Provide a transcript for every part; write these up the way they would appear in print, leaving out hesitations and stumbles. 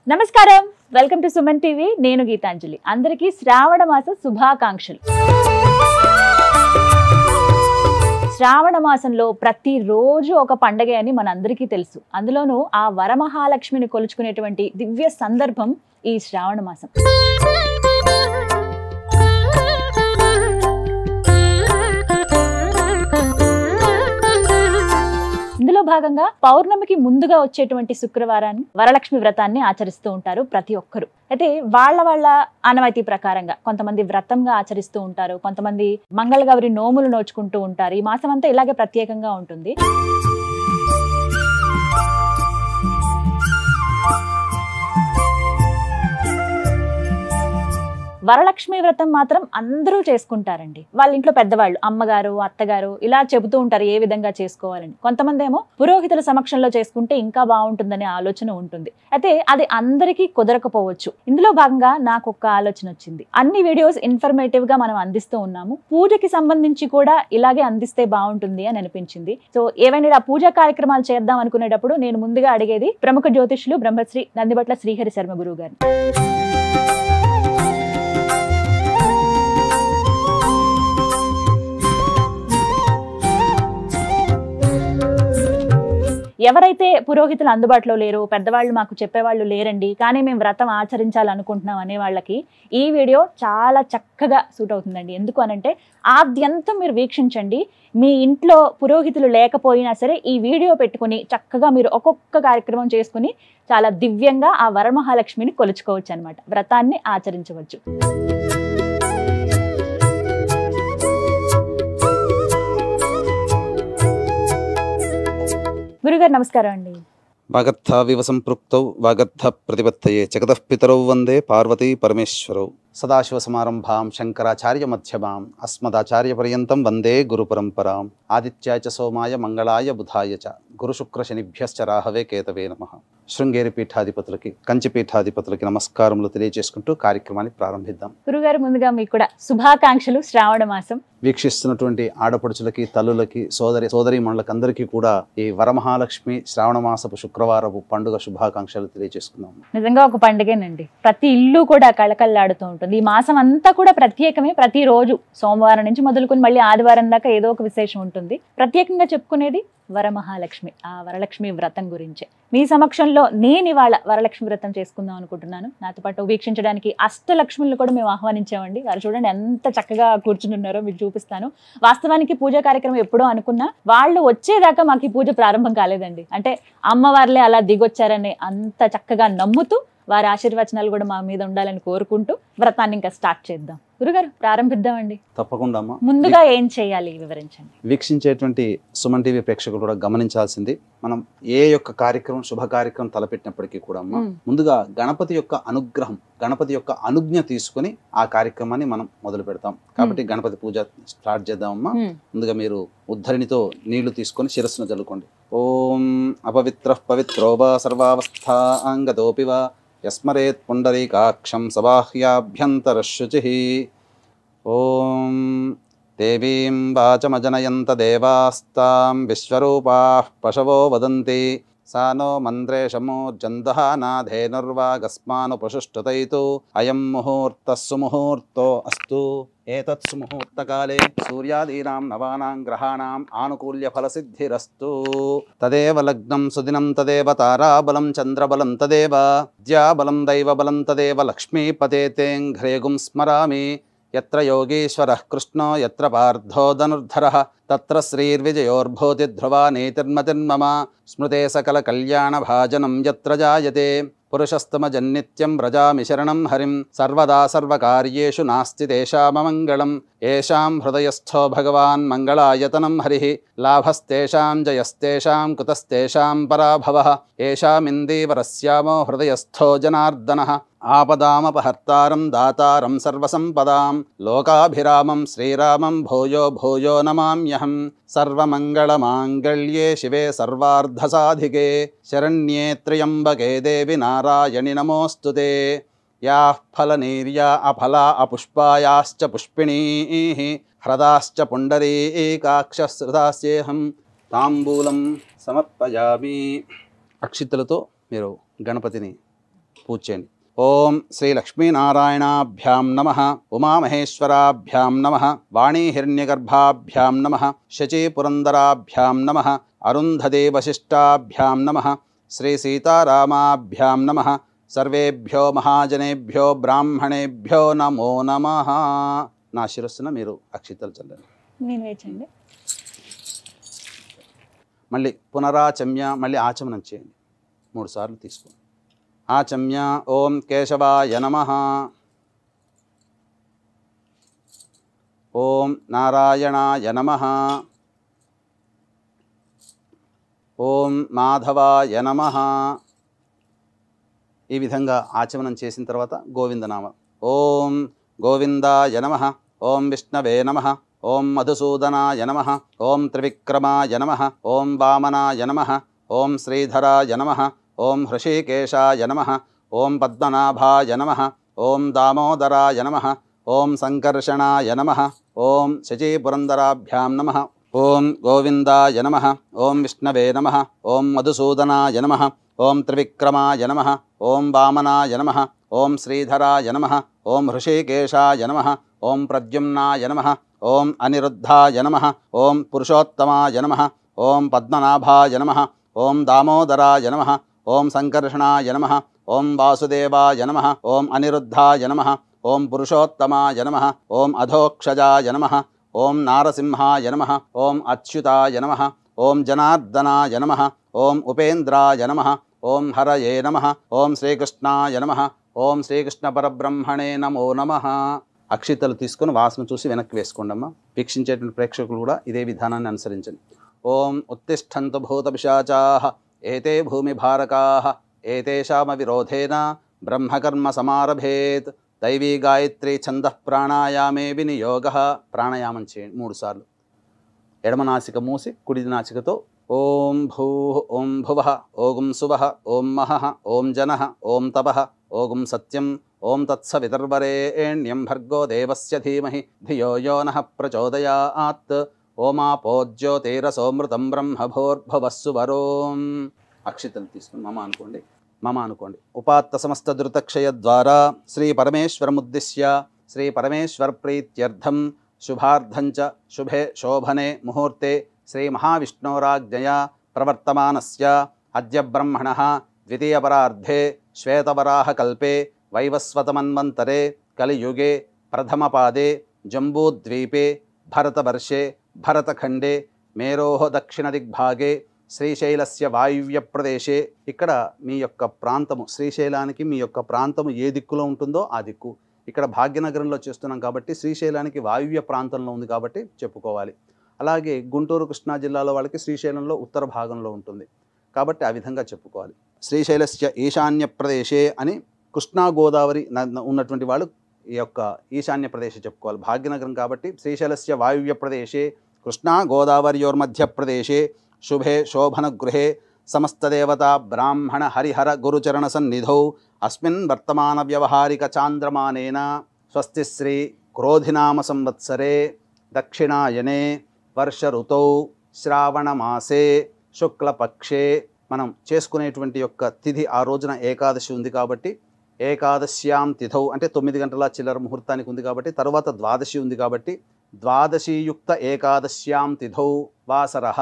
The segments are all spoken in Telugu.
నమస్కారం, వెల్కమ్ టు సుమన్ టీవీ. నేను గీతాంజలి. అందరికీ శ్రావణ మాస శుభాకాంక్షలు. శ్రావణ మాసంలో ప్రతిరోజు ఒక పండగ అని మనందరికీ తెలుసు. అందులోనూ ఆ వరమహాలక్ష్మిని కొలుచుకునేటువంటి దివ్య సందర్భం ఈ శ్రావణ మాసం. ఇందులో భాగంగా పౌర్ణమికి ముందుగా వచ్చేటువంటి శుక్రవారాన్ని వరలక్ష్మి వ్రతాన్ని ఆచరిస్తూ ఉంటారు ప్రతి ఒక్కరు. అయితే వాళ్ళ ఆనవాయితీ ప్రకారంగా కొంతమంది వ్రతంగా ఆచరిస్తూ ఉంటారు, కొంతమంది మంగళగౌరి నోములు నోచుకుంటూ ఉంటారు. ఈ మాసం అంతా ఇలాగే ప్రత్యేకంగా ఉంటుంది. వరలక్ష్మి వ్రతం మాత్రం అందరూ చేసుకుంటారండి. వాళ్ళ ఇంట్లో పెద్దవాళ్ళు, అమ్మగారు, అత్తగారు ఇలా చెబుతూ ఉంటారు ఏ విధంగా చేసుకోవాలని. కొంతమంది ఏమో పురోహితుల సమక్షంలో చేసుకుంటే ఇంకా బాగుంటుందనే ఆలోచన ఉంటుంది. అయితే అది అందరికీ కుదరకపోవచ్చు. ఇందులో భాగంగా నాకు ఒక ఆలోచన వచ్చింది. అన్ని వీడియోస్ ఇన్ఫర్మేటివ్ గా మనం అందిస్తూ ఉన్నాము, పూజకి సంబంధించి కూడా ఇలాగే అందిస్తే బాగుంటుంది అని అనిపించింది. సో ఏవైనా పూజా కార్యక్రమాలు చేద్దాం అనుకునేటప్పుడు నేను ముందుగా అడిగేది ప్రముఖ జ్యోతిష్యులు బ్రహ్మశ్రీ నందిబట్ల శ్రీహరి శర్మ గురువు గారు. ఎవరైతే పురోహితులు అందుబాటులో లేరు, పెద్దవాళ్ళు మాకు చెప్పేవాళ్ళు లేరండి, కానీ మేము వ్రతం ఆచరించాలనుకుంటున్నాం అనే వాళ్ళకి ఈ వీడియో చాలా చక్కగా సూట్ అవుతుందండి. ఎందుకు అనంటే ఆద్యంతం మీరు వీక్షించండి. మీ ఇంట్లో పురోహితులు లేకపోయినా సరే ఈ వీడియో పెట్టుకుని చక్కగా మీరు ఒక్కొక్క కార్యక్రమం చేసుకుని చాలా దివ్యంగా ఆ వరమహాలక్ష్మిని కొలుచుకోవచ్చు అనమాట, వ్రతాన్ని ఆచరించవచ్చు. గురుగారు నమస్కారం అండి. వాగర్థ వివ సంపృక్తౌ వాగర్థ ప్రతిపత్తయే జగతః పితరౌ వందే పార్వతీ పరమేశ్వరౌ. సదాశివ సమారంభాం శంకరాచార్య మధ్యమాం అస్మదాచార్య పర్యంతం వందే గురు పరంపరాం. ఆదిత్యాయ చ సోమాయ మంగళాయ బుధాయ చ గురు శుక్ర శనిభ్యశ్చ రాహవే కేతవే నమః. శృంగేరి పీఠాధిపతులకి, కంచి పీఠాధిపతులకి నమస్కారములు తెలియజేసుకుంటూ కార్యక్రమాన్ని ప్రారంభిద్దాం. గురుగారు ముందుగా మీకు కూడా శుభాకాంక్షలు. శ్రావణ మాసం వీక్షిస్తున్నటువంటి ఆడపడుచులకి, తల్లులకి, సోదరీమణులకి అందరికీ కూడా ఈ వరమహాలక్ష్మి శ్రావణ మాసపు శుక్రవారపు పండుగ శుభాకాంక్షలు తెలియజేసుకుందాం. నిజంగా ఒక పండుగేనండి. ప్రతి ఇల్లు కూడా కళకళలాడుతూ ఉంటుంది. ఈ మాసం అంతా కూడా ప్రత్యేకమే. ప్రతిరోజు సోమవారం నుంచి మొదలుకొని మళ్ళీ ఆదివారం దాకా ఏదో ఒక విశేషం ఉంటుంది. ప్రత్యేకంగా చెప్పుకునేది వరమహాలక్ష్మి, ఆ వరలక్ష్మి వ్రతం గురించే. మీ సమక్షంలో నేను ఇవాళ వరలక్ష్మి వ్రతం చేసుకుందాం అనుకుంటున్నాను. నాతో పాటు వీక్షించడానికి అష్టలక్ష్ములను కూడా మేము ఆహ్వానించామండి. వారు చూడండి ఎంత చక్కగా కూర్చుని ఉన్నారో, మీకు చూపిస్తాను. వాస్తవానికి పూజా కార్యక్రమం ఎప్పుడో అనుకున్నా, వాళ్ళు వచ్చేదాకా మాకు ఈ పూజ ప్రారంభం కాలేదండి. అంటే అమ్మవార్లే అలా దిగొచ్చారని అంత చక్కగా నమ్ముతూ వారి ఆశీర్వచనాలు కూడా మా మీద ఉండాలని కోరుకుంటూ వ్రతాన్ని ఇంకా స్టార్ట్ చేద్దాం. గురుగారు ప్రారంభిద్దామా? తప్పకుండా అమ్మా. ముందుగా ఏం చేయాలి వివరించండి. వీక్షించేటువంటి సుమన్ టీవీ ప్రేక్షకులు కూడా గమనించాల్సింది, మనం ఏ యొక్క కార్యక్రమం, శుభ కార్యక్రమం తలపెట్టినప్పటికీ కూడా అమ్మా ముందుగా గణపతి యొక్క అనుగ్రహం, గణపతి యొక్క అనుజ్ఞ తీసుకుని ఆ కార్యక్రమాన్ని మనం మొదలు పెడతాం. కాబట్టి గణపతి పూజ స్టార్ట్ చేద్దామమ్మా. ముందుగా మీరు ఉద్ధరిణితో నీళ్లు తీసుకొని శిరస్సును జల్లుకోండి. ఓం అపవిత్ర పవిత్రో వా సర్వావస్థాంగతోపి వా యస్మరేత్ పుండరీకాక్షం సబాహ్యాభ్యంతరశుచిః. ఓం దేవీం వాచమజనయంత దేవాస్తాం విశ్వరూపాః పశవో వదంతి సా నో మంత్రేషమూర్జందః నాధేనుర్వాగస్మానుపశుష్టుతైతు అయం ముహూర్తః సుముహూర్తో అస్తు. ఏతత్ సుముహూర్తకాలే సూర్యాదీనాం నవానాం గ్రహాణాం ఆనుకూల్య ఫలసిద్ధిరస్తు. తదేవ లగ్నం సుదినం తదేవ తారాబలం చంద్రబలం తదేవ విద్యాబలం దైవబలం తదేవ లక్ష్మీపతేతేం ఘ్రేగుం స్మరామి. యత్ర యోగీశ్వరః కృష్ణో యత్ర పార్థో ధనుర్ధరః తత్ర శ్రీర్విజయోర్భూతి ధ్రువా నీతిర్మతిర్మమ. స్మృతే సకల కళ్యాణ భాజనం యత్ర జాయతే పురుషస్తమజన్నిత్యం వ్రజామి శరణం హరిం. సర్వదా సర్వకార్యేషు నాస్తి తేషామమంగళం. ఏషాం హృదయస్థో భగవాన్ మంగళాయతనం హరిః. లాభస్తేషాం జయస్తేషాం కుతస్తేషాం పరాభవః. ఏషామిందీవరస్యామో హృదయస్థో జనార్దనః. ఆపదామపహర్తారం దాతారం సర్వసంపదాం. లోకాభిరామం శ్రీరామం భూయో భూయో నమామ్యహం. సర్వమంగళమాంగళ్యే శివే సర్వార్ధసాధికే శరణ్యే త్ర్యంబకే దేవి నారాయణి నమోస్తుతే. యాః ఫలనీర్యా అఫలా అపుష్పాయాశ్చ పుష్పిణీః హ్రదాశ్చ పుండరీకాక్షశ్రుతాస్యేహం. తాంబూలం సమర్పయామి. అక్షితులతో మీరు గణపతిని పూజ చేయండి. ఓం శ్రీ లక్ష్మీనారాయణాభ్యాం నమః, ఉమామహేశ్వరాభ్యాం నమః, వాణీహిరణ్యగర్భాభ్యాం నమః, శచీపురందరాభ్యాం నమః, అరుంధతే వశిష్టాభ్యాం నమః, శ్రీ సీతారామాభ్యాం నమః. సర్వేభ్యో మహాజనేభ్యో బ్రాహ్మణేభ్యో నమో నమః. నా శిరస్సున మీరు అక్షితలు చల్లండి. నేను వేచండి. మళ్ళీ పునరాచమ్య, మళ్ళీ ఆచమనం చేయండి. 3 సార్లు తీసుకోండి. ఆచమ్య. ఓం కేశవాయ నమః. ఓం నారాయణాయ నమః. ఓం మాధవాయ నమః. ఈ విధంగా ఆచమనం చేసిన తర్వాత గోవిందనామ. ఓం గోవిందాయ నమః. ఓం విష్ణవే నమః. ఓం మధుసూదనాయ నమః. ఓం త్రివిక్రమాయ నమః. ఓం వామనాయ నమః. ఓం శ్రీధరాయ నమః. ఓం హృషీకేశాయ నమః. ఓం పద్మనాభాయ నమః. ఓం దామోదరాయ నమః. ఓం సంకర్షణాయ నమః. ఓం శచీపురందరాభ్యాం నమః. ఓం గోవిందాయ నమః. ఓం విష్ణవే నమః. ఓం మధుసూదనాయ నమః. ఓం త్రివిక్రమాయ నమః. ఓం వామనాయ నమః. ఓం శ్రీధరాయ నమః. ఓం హృషీకేశాయ నమః. ఓం ప్రద్యుమ్నాయ నమః. ఓం అనిరుద్ధాయ నమః. ఓం పురుషోత్తమాయ నమః. ఓం పద్మనాభాయ నమః. ఓం దామోదరాయ నమః. ఓం సంకర్షణాయ నమః. ఓం వాసుదేవాయ నమః. ఓం అనిరుద్ధాయ నమః. ఓం పురుషోత్తమాయ నమః. ఓం అధోక్షజాయ నమః. ఓం నారసింహాయ నమః. ఓం అచ్యుతాయ నమః. ఓం జనార్దనాయ నమః. ఓం ఉపేంద్రాయ నమః. ఓం హరయే నమః. ఓం శ్రీకృష్ణాయ నమః. ఓం శ్రీకృష్ణ పరబ్రహ్మణే నమో నమః. అక్షితలు తీసుకొని వాసన చూసి వెనక్కి వేసుకోండి అమ్మా. వీక్షించేటువంటి ప్రేక్షకులు కూడా ఇదే విధానాన్ని అనుసరించండి. ఓం ఉత్తిష్టంతు భూత పిశాచాః ఏతే భూమిభారకాః ఏతేషామవిరోధేన బ్రహ్మకర్మ సమారభేత్. దైవీ గాయత్రీ ఛందః ప్రాణాయామే వినియోగః. ప్రాణాయామం చేయండి 3 సార్లు. ఎడమ నాసిక మూసి కుడి నాసికతో ఓం భూః ఓం భువః ఓం సువః ఓం మహః ఓం జనః ఓం తపః ఓం సత్యం ఓం తత్సవితుర్వరేణ్యం భర్గో దేవస్య ధీమహి ధియో యో నః ప్రచోదయాత్. ఓమాపోజ్యోతిరసోమృతం బ్రహ్మభోర్భువస్సు వరోం. అక్షితలు తీసుకుని మమ అనుకోండి. మమ అనుకోండి. ఉపాత్త సమస్త ధృతక్షయ ద్వారా శ్రీ పరమేశ్వరముద్దిశ్య శ్రీ పరమేశ్వర ప్రీత్యర్థం శుభార్థంచ శుభే శోభనే ముహూర్తే శ్రీ మహావిష్ణోరాజ్ఞయా ప్రవర్తమానస్య అద్య బ్రహ్మణః ద్వితీయపరార్ధే శ్వేతవరాహకల్పే వైవస్వతమన్వంతరే కలియుగే ప్రథమపాదే జంబూద్వీపే భరతవర్షే భరతఖండే మేరోః దక్షిణదిగ్భాగే శ్రీశైలస్య వాయువ్య ప్రదేశే. ఇక్కడ మీ యొక్క ప్రాంతము, శ్రీశైలానికి మీ యొక్క ప్రాంతము ఏ దిక్కులో ఉంటుందో ఆ దిక్కు. ఇక్కడ భాగ్యనగరంలో చేస్తున్నాం కాబట్టి శ్రీశైలానికి వాయువ్య ప్రాంతంలో ఉంది కాబట్టి చెప్పుకోవాలి. అలాగే గుంటూరు కృష్ణా జిల్లాలో వాళ్ళకి శ్రీశైలంలో ఉత్తర భాగంలో ఉంటుంది కాబట్టి ఆ విధంగా చెప్పుకోవాలి. శ్రీశైలస్య ఈశాన్య ప్రదేశే అని కృష్ణా గోదావరి ఉన్నటువంటి వాళ్ళు ఈ యొక్క ఈశాన్య ప్రదేశం చెప్పుకోవాలి. భాగ్యనగరం కాబట్టి శ్రీశైలస్య వాయువ్య ప్రదేశే కృష్ణా గోదావరియోర్మధ్య ప్రదేశే శుభే శోభన గృహే సమస్తదేవతా బ్రాహ్మణ హరిహర గురుచరణ సన్నిధౌ అస్మిన్ వర్తమాన వ్యవహారిక చాంద్రమానేన స్వస్తి శ్రీ క్రోధినామ సంవత్సరే దక్షిణాయనే వర్ష ఋతౌ శ్రావణమాసే శుక్లపక్షే. మనం చేసుకునేటువంటి యొక్క తిథి ఆ రోజున ఏకాదశి ఉంది కాబట్టి ఏకాదశ్యాం తిథౌ అంటే 9 గంటల చిల్లర ముహూర్తానికి ఉంది కాబట్టి తర్వాత ద్వాదశి ఉంది కాబట్టి ద్వాదశీయుక్త ఏకాదశ్యాం తిథౌ వాసరః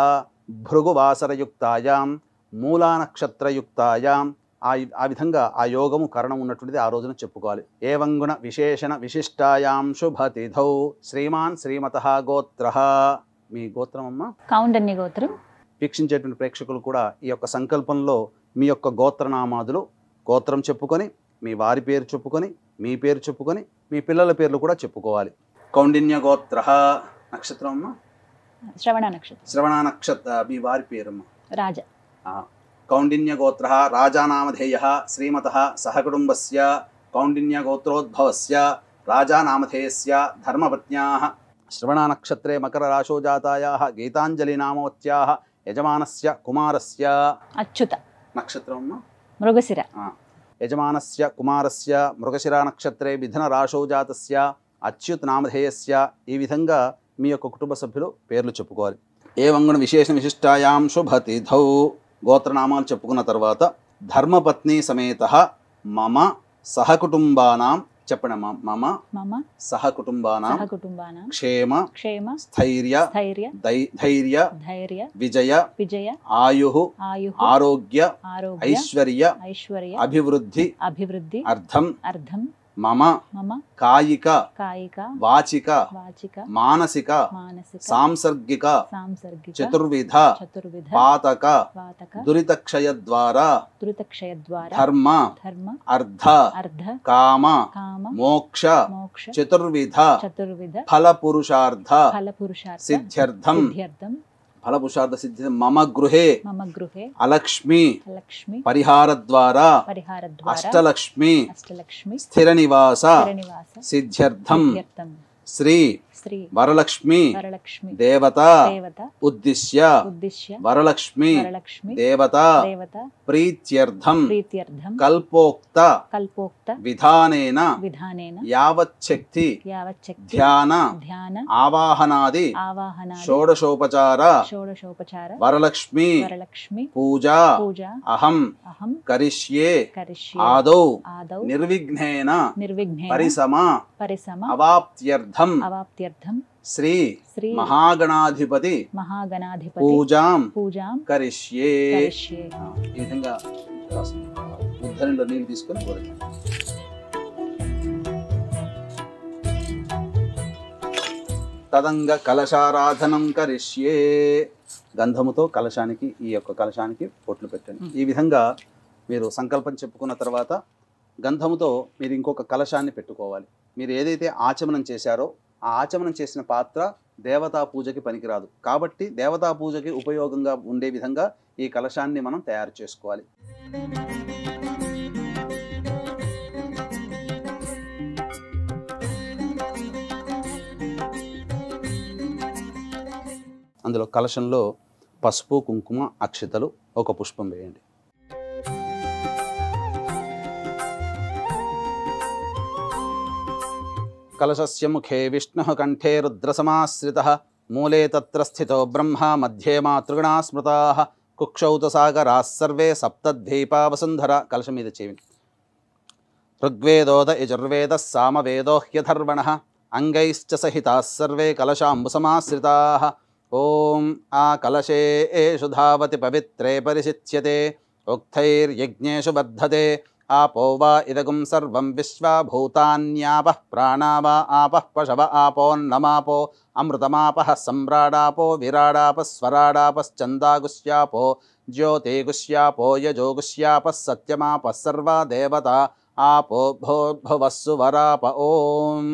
భృగువాసరయుక్తాయాం మూలానక్షత్రయుక్తాయాం. ఆ విధంగా ఆ యోగము కరణం ఉన్నటువంటిది ఆ రోజున చెప్పుకోవాలి. ఏవంగుణ విశేషణ విశిష్టాయాం శుభతిథౌ శ్రీమాన్ శ్రీమతః గోత్రః. మీ గోత్రం అమ్మ? కౌండన్య గోత్రం. వీక్షించేటువంటి ప్రేక్షకులు కూడా ఈ యొక్క సంకల్పంలో మీ యొక్క గోత్రనామాదులు గోత్రం చెప్పుకొని మీ వారి పేరు చెప్పుకొని మీ పేరు చెప్పుకొని మీ పిల్లల పేర్లు కూడా చెప్పుకోవాలి. కౌండిన్య గోత్రః. నక్షత్రం అమ్మ? శ్రవణ నక్షత్రం. శ్రవణ నక్షత్ర. మీ వారి పేరమ్మ? రాజ. కౌండిన్య గోత్రః రాజానామధేయః శ్రీమతః సహకుటుంబస్య కౌండిన్య గోత్రోద్భవస్య రాజానామధేయస్య ధర్మపత్న్యాః శ్రవణ నక్షత్రే మకర రాశో జాతాయాః గీతాంజలి నామవత్యాః యజమానస్య కుమారస్య. అచ్యుత నక్షత్రం అమ్మ? మృగశిర. యజమానస్య కుమారస్య మృగశిర నక్షత్రే మిథున రాశో జాతస్య అచ్యుత్ నామధేయస్య. ఈ విధంగా మీ యొక్క కుటుంబ సభ్యులు పేర్లు చెప్పుకోవాలి. ఏవంగుణ విశేష విశిష్టాయాం శుభతిథౌ. గోత్రనామాలు చెప్పుకున్న తర్వాత ధర్మపత్ని సమేత మమ సహకుటుంబానాం చెప్పండి అమ్మా. మమ మమ సహకుటుంబానాం సహకుటుంబానాం క్షేమ క్షేమ స్థైర్య స్థైర్య ధైర్య ధైర్య విజయ విజయ ఆయుః ఆయుః ఆరోగ్య ఆరోగ్య ఐశ్వర్య ఐశ్వర్య అభివృద్ధి అభివృద్ధి అర్థం అర్థం మమ మమ కాయిక కాయిక వాచిక వాచిక మానసిక మానసిక సాంసర్గిక సాంసర్గిక చతుర్విధ చతుర్విధ పాతక వాతక దురితక్షయ ద్వారా దురితక్షయ ద్వారా ధర్మ ధర్మ అర్థ అర్ధ కామ కామ మోక్ష మోక్ష చతుర్విధ చతుర్విధ ఫల పురుషార్థ ఫల పురుషార్థ సిద్ధ్యర్థం సిద్ధ్యర్థం ఫల పురుషార్థ సిద్ధి మమ గృహే మమ గృహే అలక్ష్మి లక్ష్మి పరిహార ద్వారా పరిహార ద్వారా అష్టలక్ష్మి అష్టలక్ష్మి స్థిర నివాస నివాస సిద్ధ్యర్థం సిద్ధ్యర్థం శ్రీ శ్రీ వరలక్ష్మి వరలక్ష్మి దేవత దేవత ఉద్దిశ్య ఉద్దిశ్య వరలక్ష్మి వరలక్ష్మి దేవత దేవత ప్రీత్యర్థం ప్రీత్యర్థం కల్పోక్త కల్పోక్త విధానేన విధానేన యావచ్చక్తి యావచ్చక్తి ధ్యాన ధ్యాన ఆవాహనాది ఆవాహనాది షోడశోపచార షోడశోపచార వరలక్ష్మి వరలక్ష్మి పూజా పూజ అహం అహం కరిష్యే కరిష్యే ఆదౌ ఆదౌ నిర్విఘ్నేన నిర్విఘ్నేన పరిసమ పరిసమ అవాప్త్యర్థం అవాప్త్యర్థం శ్రీ శ్రీ మహాగణాధిపతి మహాగణాధిపతి పూజాం పూజాం కరిష్యే కరిష్యే. ఈ విధంగా రాస్తుంది. ఉద్ధరణలో నీళ్ళు తీసుకొని పోరండి. తదంగ కలశారాధనం కరిష్యే. గంధముతో కలశానికి ఈ యొక్క కలశానికి పొట్లు పెట్టండి. ఈ విధంగా మీరు సంకల్పం చెప్పుకున్న తర్వాత గంధముతో మీరు ఇంకొక కలశాన్ని పెట్టుకోవాలి. మీరు ఏదైతే ఆచమనం చేశారో ఆ ఆచమనం చేసిన పాత్ర దేవతా పూజకి పనికిరాదు. కాబట్టి దేవతా పూజకి ఉపయోగంగా ఉండే విధంగా ఈ కలశాన్ని మనం తయారు చేసుకోవాలి. అందులో కలశంలో పసుపు కుంకుమ అక్షితలు ఒక పుష్పం వేయండి. కలశస్య ముఖే విష్ణుః కంఠే రుద్రసమాశ్రితః మూలే తత్ర స్థితో బ్రహ్మ మధ్యే మాతృగణా స్మృతాః కుక్షౌ సాగరాः సర్వే సప్తద్వీపా వసుంధర. కలశం మీద చేయండి. ఋగ్వేదోద యజుర్వేదः సామవేదో హ్యథర్వణः అంగైశ్చ సహితాः సర్వే కలశాంబుసమాశ్రితాः. ఓం ఆ కలశేషు ధావతి పవిత్రే పరిశిచ్యతే ఉక్తైర్యజ్ఞేషు బద్ధతే ఆపో వా ఇదగుం సర్వం విశ్వా భూతాన్యాపః ప్రాణావా ఆపః పశవ ఆపోన్నమాపో అమృతమాపః సమ్రాడాపో విరాడాపः స్వరాడాపశ్చందాగుష్యాపో జ్యోతిగుష్యాపో యజోగుష్యాపः సత్యమాపः సర్వా దేవతా ఆపో భోర్భువస్సు వరాప. ఓం.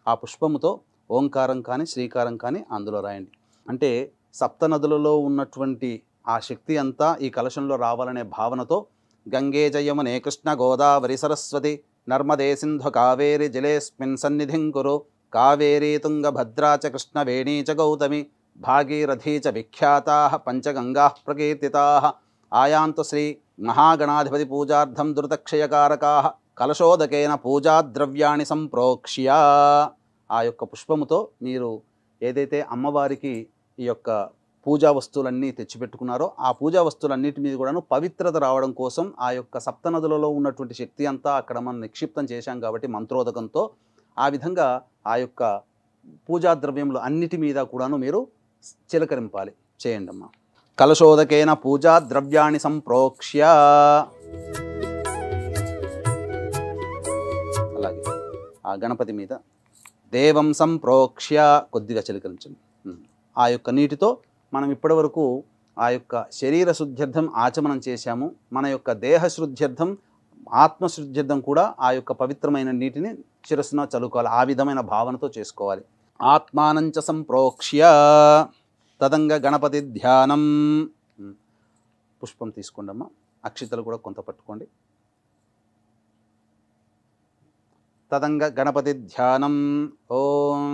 ఆ పుష్పముతో ఓంకారం కానీ శ్రీకారం కానీ అందులో రాయండి. అంటే సప్త నదులలో ఉన్నటువంటి ఆ శక్తి అంతా ఈ కలశంలో రావాలనే భావనతో గంగే జయమునే కృష్ణ గోదావరి సరస్వతి నర్మదే సింధు కావేరి జలేస్మిన్ సన్నిధిం కురు కావేరీ తుంగభద్రా చ కృష్ణవేణీ చ గౌతమి భాగీరథీ చ విఖ్యాతాః పంచగంగాః ప్రకీర్తితాః. ఆయాంతు శ్రీ మహాగణాధిపతి పూజార్థం దురితక్షయకారకాః కలశోదకేన పూజాద్రవ్యాణి సంప్రోక్ష్య. ఆ యొక్క పుష్పముతో మీరు ఏదైతే అమ్మవారికి ఈ యొక్క పూజా వస్తువులన్నీ తెచ్చిపెట్టుకున్నారో ఆ పూజా వస్తువులన్నిటి మీద కూడాను పవిత్రత రావడం కోసం ఆ యొక్క సప్తనదులలో ఉన్నటువంటి శక్తి అంతా అక్కడ మనం నిక్షిప్తం చేశాం కాబట్టి మంత్రోదకంతో ఆ విధంగా ఆ యొక్క పూజా ద్రవ్యములు అన్నిటి మీద కూడాను మీరు చిలకరింపాలి. చేయండి అమ్మా. కలశోదకేన పూజా ద్రవ్యాన్ని సంప్రోక్ష్య. అలాగే ఆ గణపతి మీద దేవం సంప్రోక్ష్య కొద్దిగా చిలకరించండి. ఆ యొక్క నీటితో మనం ఇప్పటివరకు ఆ యొక్క శరీర శుద్ధ్యర్థం ఆచమనం చేశాము. మన యొక్క దేహ శుద్ధ్యర్థం ఆత్మశుద్ధ్యర్థం కూడా ఆ యొక్క పవిత్రమైన నీటిని శిరస్సున చలుకోవాలి. ఆ విధమైన భావనతో చేసుకోవాలి. ఆత్మానంచ సంప్రోక్ష్య తదంగ గణపతి ధ్యానం. పుష్పం తీసుకోండి అమ్మా. అక్షితలు కూడా కొంత పట్టుకోండి. తదంగ గణపతి ధ్యానం. ఓం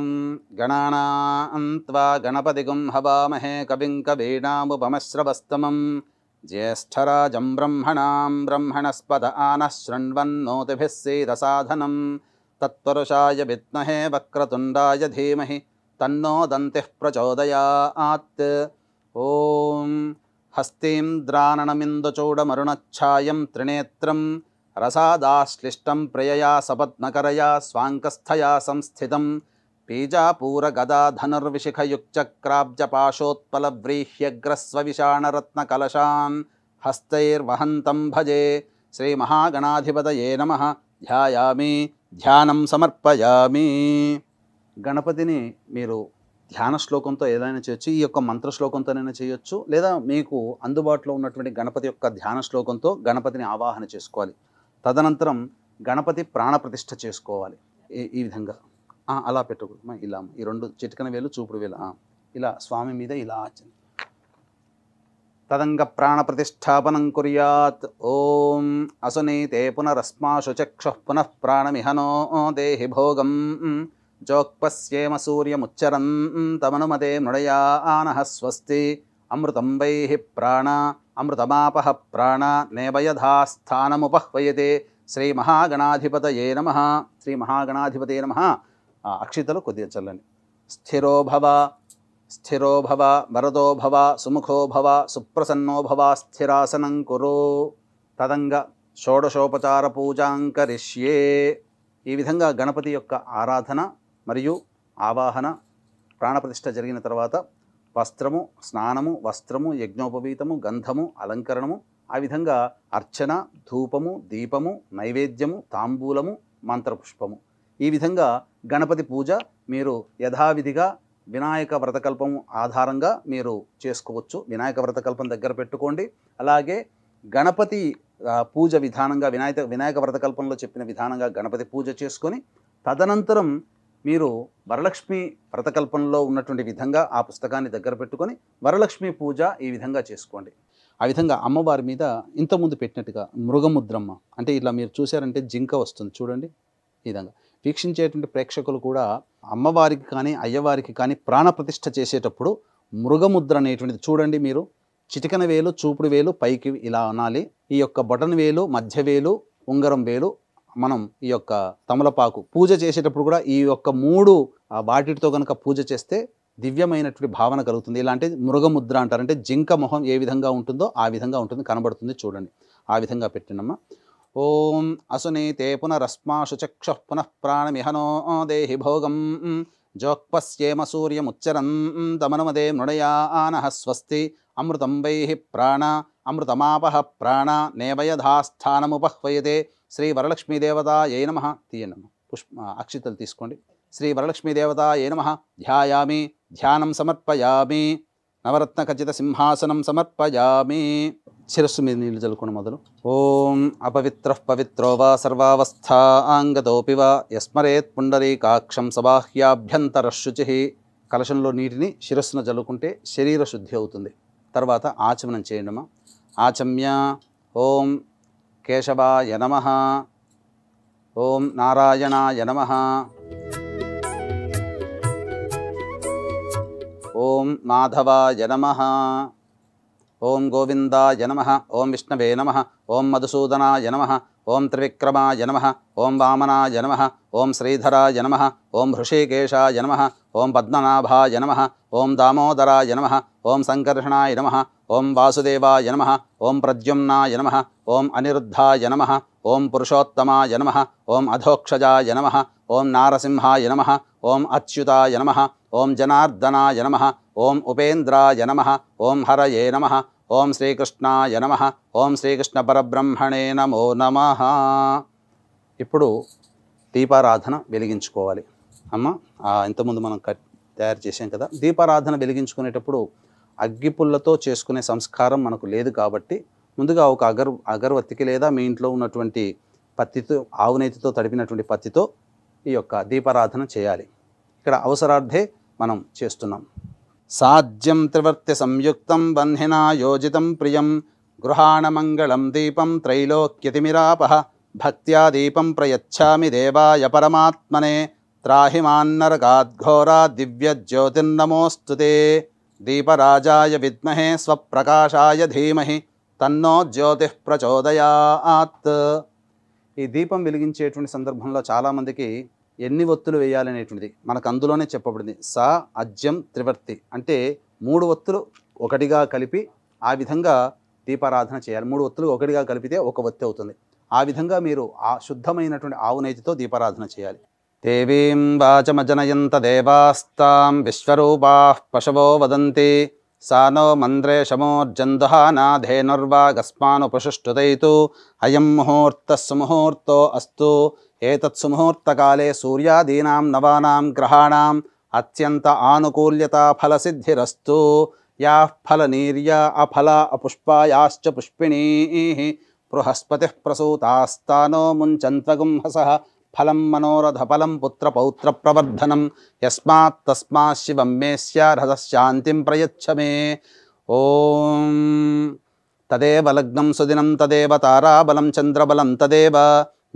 గణానాం త్వా గణపతిగుం హవామహే కవిం కవీనాముపమశ్రవస్తమం జ్యేష్ఠరాజం బ్రహ్మణాం బ్రహ్మణస్పద ఆనః శృణ్వన్నోతిభిः సీదసాధనం తత్పురుషాయ విద్మహే వక్రతుండాయ ధీమహి తన్నో దంతిః ప్రచోదయాత్. ఓం హస్తీంద్రాననమిందుచూడమరుణఛాయం త్రినేత్రం రసాదాశ్లిష్టం ప్రియయా సపద్మకరయా స్వాంకస్థయా సంస్థితం పీజాపూరగదా ధనుర్విశిఖయుక్చక్రాబ్జపాశోత్పలవ్రీహ్యగ్రస్వవిషాణరత్నకలశాన్ హస్తైర్వహంతం భజే. శ్రీమహాగణాధిపతయే నమః. ధ్యాయామి, ధ్యానం సమర్పయామి. గణపతిని మీరు ధ్యాన శ్లోకంతో ఏదైనా చేయొచ్చు, ఈ యొక్క మంత్ర శ్లోకంతోనైనా చేయొచ్చు, లేదా మీకు అందుబాటులో ఉన్నటువంటి గణపతి యొక్క ధ్యాన శ్లోకంతో గణపతిని ఆవాహన చేసుకోవాలి. తదనంతరం గణపతి ప్రాణప్రతిష్ఠ చేసుకోవాలి. ఈ విధంగా అలా పెట్టకూడదు, ఇలా ఈ రెండు చిటికన వేలు చూపుడు వేలు ఇలా స్వామి మీద ఇలా తదంగ ప్రాణప్రతిష్టాపనం కుర్యాత్. ఓం అసునీతే పునరస్మాశు చక్షుః పునః ప్రాణమిహనో దేహి భోగం జోక్పశ్యేమ సూర్యముచ్చరన్ తమనుమతే మృడయానః స్వస్తి. అమృతం వైః ప్రాణ అమృతమాపః ప్రాణ నేవయథాస్థానముపహ్వయతే. శ్రీమహాగణాధిపతయే నమః. శ్రీమహాగణాధిపతయే నమః. అక్షితలు కొద్దిగా చల్లండి. స్థిరో భవ, స్థిరో భవ, వరదో భవ, సుముఖో భవ, సుప్రసన్నో భవ, స్థిరాసనం కురు. తదంగ షోడశోపచార పూజాం కరిష్యే. ఈ విధంగా గణపతి యొక్క ఆరాధన మరియు ఆవాహన ప్రాణప్రతిష్ఠ జరిగిన తర్వాత వస్త్రము, స్నానము, వస్త్రము, యజ్ఞోపవీతము, గంధము, అలంకరణము, ఆ విధంగా అర్చన, ధూపము, దీపము, నైవేద్యము, తాంబూలము, మంత్రపుష్పము, ఈ విధంగా గణపతి పూజ మీరు యథావిధిగా వినాయక వ్రతకల్పము ఆధారంగా మీరు చేసుకోవచ్చు. వినాయక వ్రతకల్పం దగ్గర పెట్టుకోండి. అలాగే గణపతి పూజ విధానంగా వినాయక వ్రతకల్పంలో చెప్పిన విధానంగా గణపతి పూజ చేసుకొని తదనంతరం మీరు వరలక్ష్మి వ్రతకల్పంలో ఉన్నటువంటి విధంగా ఆ పుస్తకాన్ని దగ్గర పెట్టుకొని వరలక్ష్మి పూజ ఈ విధంగా చేసుకోండి. ఆ విధంగా అమ్మవారి మీద ఇంతకుముందు పెట్టినట్టుగా మృగముద్రమ్మ అంటే ఇట్లా మీరు చూశారంటే జింక వస్తుంది చూడండి. ఈ విధంగా వీక్షించేటువంటి ప్రేక్షకులు కూడా అమ్మవారికి కానీ అయ్యవారికి కానీ ప్రాణప్రతిష్ఠ చేసేటప్పుడు మృగముద్ర అనేటువంటిది చూడండి. మీరు చిటికన వేలు, చూపుడు వేలు పైకి ఇలా అనాలి. ఈ యొక్క బొటన వేలు, మధ్య వేలు, ఉంగరం వేలు మనం ఈ యొక్క తమలపాకు పూజ చేసేటప్పుడు కూడా ఈ యొక్క 3 వాటితో కనుక పూజ చేస్తే దివ్యమైనటువంటి భావన కలుగుతుంది. ఇలాంటి మృగముద్ర అంటారు. అంటే జింక మొహం ఏ విధంగా ఉంటుందో ఆ విధంగా ఉంటుంది, కనబడుతుంది చూడండి. ఆ విధంగా పెట్టినమ్మా. ఓం అసునీతే పునరస్మాశు చక్షుః పునః ప్రాణమిహనో దేహి భోగం జోక్పశ్యేమ సూర్యముచ్చరన్ తమనుమతే మృడయానః స్వస్తి. అమృతం వైః ప్రాణ అమృతమాపః ప్రాణ నేవయథాస్థానముపహ్వయతే. శ్రీ వరలక్ష్మీదేవతాయై నమః. తీయండి అక్షితలు తీసుకోండి. శ్రీ వరలక్ష్మీదేవతాయై నమః. ధ్యాయామి, ధ్యానం సమర్పయామి. నవరత్న ఖచ్చిత సింహాసనం సమర్పయామి. శిరస్సు మీద నీళ్ళు చల్లుకోండి మొదలు. ఓం అపవిత్రః పవిత్రో వా సర్వావస్థాంగతోపి వా యస్మరేత్ పుండరీకాక్షం సబాహ్యాభ్యంతరశుచిః. కలశంలో నీటిని శిరస్సును చల్లుకుంటే శరీర శుద్ధి అవుతుంది. తర్వాత ఆచమనం చేయండమ్మా. ఆచమ్య ఓం కేశవాయ నమః, ఓం నారాయణాయ నమః, ఓం మాధవాయ నమః, ఓం గోవిందాయ నమః, ఓం విష్ణవే నమః, ఓం మధుసూదనాయ నమః, ఓం త్రివిక్రమాయ నమః, ఓం వామనాయ నమః, ఓం శ్రీధరాయ నమః, ఓం హృషికేశాయ నమః, ఓం పద్మనాభాయ నమః, ఓం దామోదరాయ నమః, ఓం సంకర్షణాయ నమః, ఓం వాసుదేవాయ నమః, ఓం ప్రద్యుమ్నాయ నమః, ఓం అనిరుద్ధాయ నమః, ఓం పురుషోత్తమాయ నమః, ఓం అధోక్షజాయ నమః, ఓం నారసింహాయ నమః, ఓం అచ్యుతాయ నమః, ఓం జనార్దనాయ నమః, ఓం ఉపేంద్రాయ నమః, ఓం హరయే నమః, ఓం శ్రీకృష్ణాయ నమః, ఓం శ్రీకృష్ణ పరబ్రహ్మణే నమో నమః. ఇప్పుడు దీపారాధన వెలిగించుకోవాలి. అమ్మ ఇంతకుముందు మనం తయారు చేసాం కదా. దీపారాధన వెలిగించుకునేటప్పుడు అగ్గిపుల్లతో చేసుకునే సంస్కారం మనకు లేదు కాబట్టి ముందుగా ఒక అగరవత్తికి లేదా మీ ఇంట్లో ఉన్నటువంటి పత్తితో, ఆవునేతితో తడిపినటువంటి పత్తితో ఈ యొక్క దీపారాధన చేయాలి. ఇక్కడ అవసరార్థే మనం చేస్తున్నాం. సాధ్యం త్రివర్తి సంయుక్తం బంధినా యోజితం ప్రియం గృహాణమంగళం దీపం త్రైలోక్యతిమిరాపః భక్త్యా దీపం ప్రయచ్ఛామి దేవాయ పరమాత్మనే త్రాహిమాన్నరకాద్ఘోరా దివ్యజ్యోతిర్నమోస్తుతే దీపరాజాయ విద్మహే స్వప్రకాశాయ ధీమహి తన్నో జ్యోతిః ప్రచోదయాత్. ఈ దీపం వెలిగించేటువంటి సందర్భంలో చాలామందికి ఎన్ని ఒత్తులు వేయాలనేటువంటిది మనకు అందులోనే చెప్పబడింది. సా అజ్యం త్రివర్తి అంటే 3 ఒత్తులు ఒకటిగా కలిపి ఆ విధంగా దీపారాధన చేయాలి. 3 ఒత్తులు ఒకటిగా కలిపితే ఒక ఒత్తి అవుతుంది. ఆ విధంగా మీరు ఆ శుద్ధమైనటువంటి ఆవు నెయ్యితో దీపారాధన చేయాలి. దేవీం వాచమజనయంత దేవాస్తాం విశ్వరూపాః పశవో వదంతి సా నో మంత్రేషమోర్జందుహానాధేనుర్వాగస్మానుపశుష్టుదైతు అయం ముహూర్తః సుముహూర్తో అస్తు ఏతత్ సుముహూర్తకాలే సూర్యాదీనాం నవానాం గ్రహాణాం అత్యంత ఆనుకూల్యతా ఫలసిద్ధిరస్తు. యాః ఫలనీర్యా అఫలా అపుష్పాయాశ్చ పుష్పిణీః బృహస్పతిః ప్రసూతాస్తానో ముంచన్త్వగుంహసః ఫలం మనోరథ ఫలం పుత్ర పౌత్ర ప్రవర్ధనం యస్మాత్ తస్మాత్ శివం మే శాంతిం ప్రయచ్చ మే. ఓం తదేవ లగ్నం సుదినం తదేవ తారాబలం చంద్రబలం తదేవ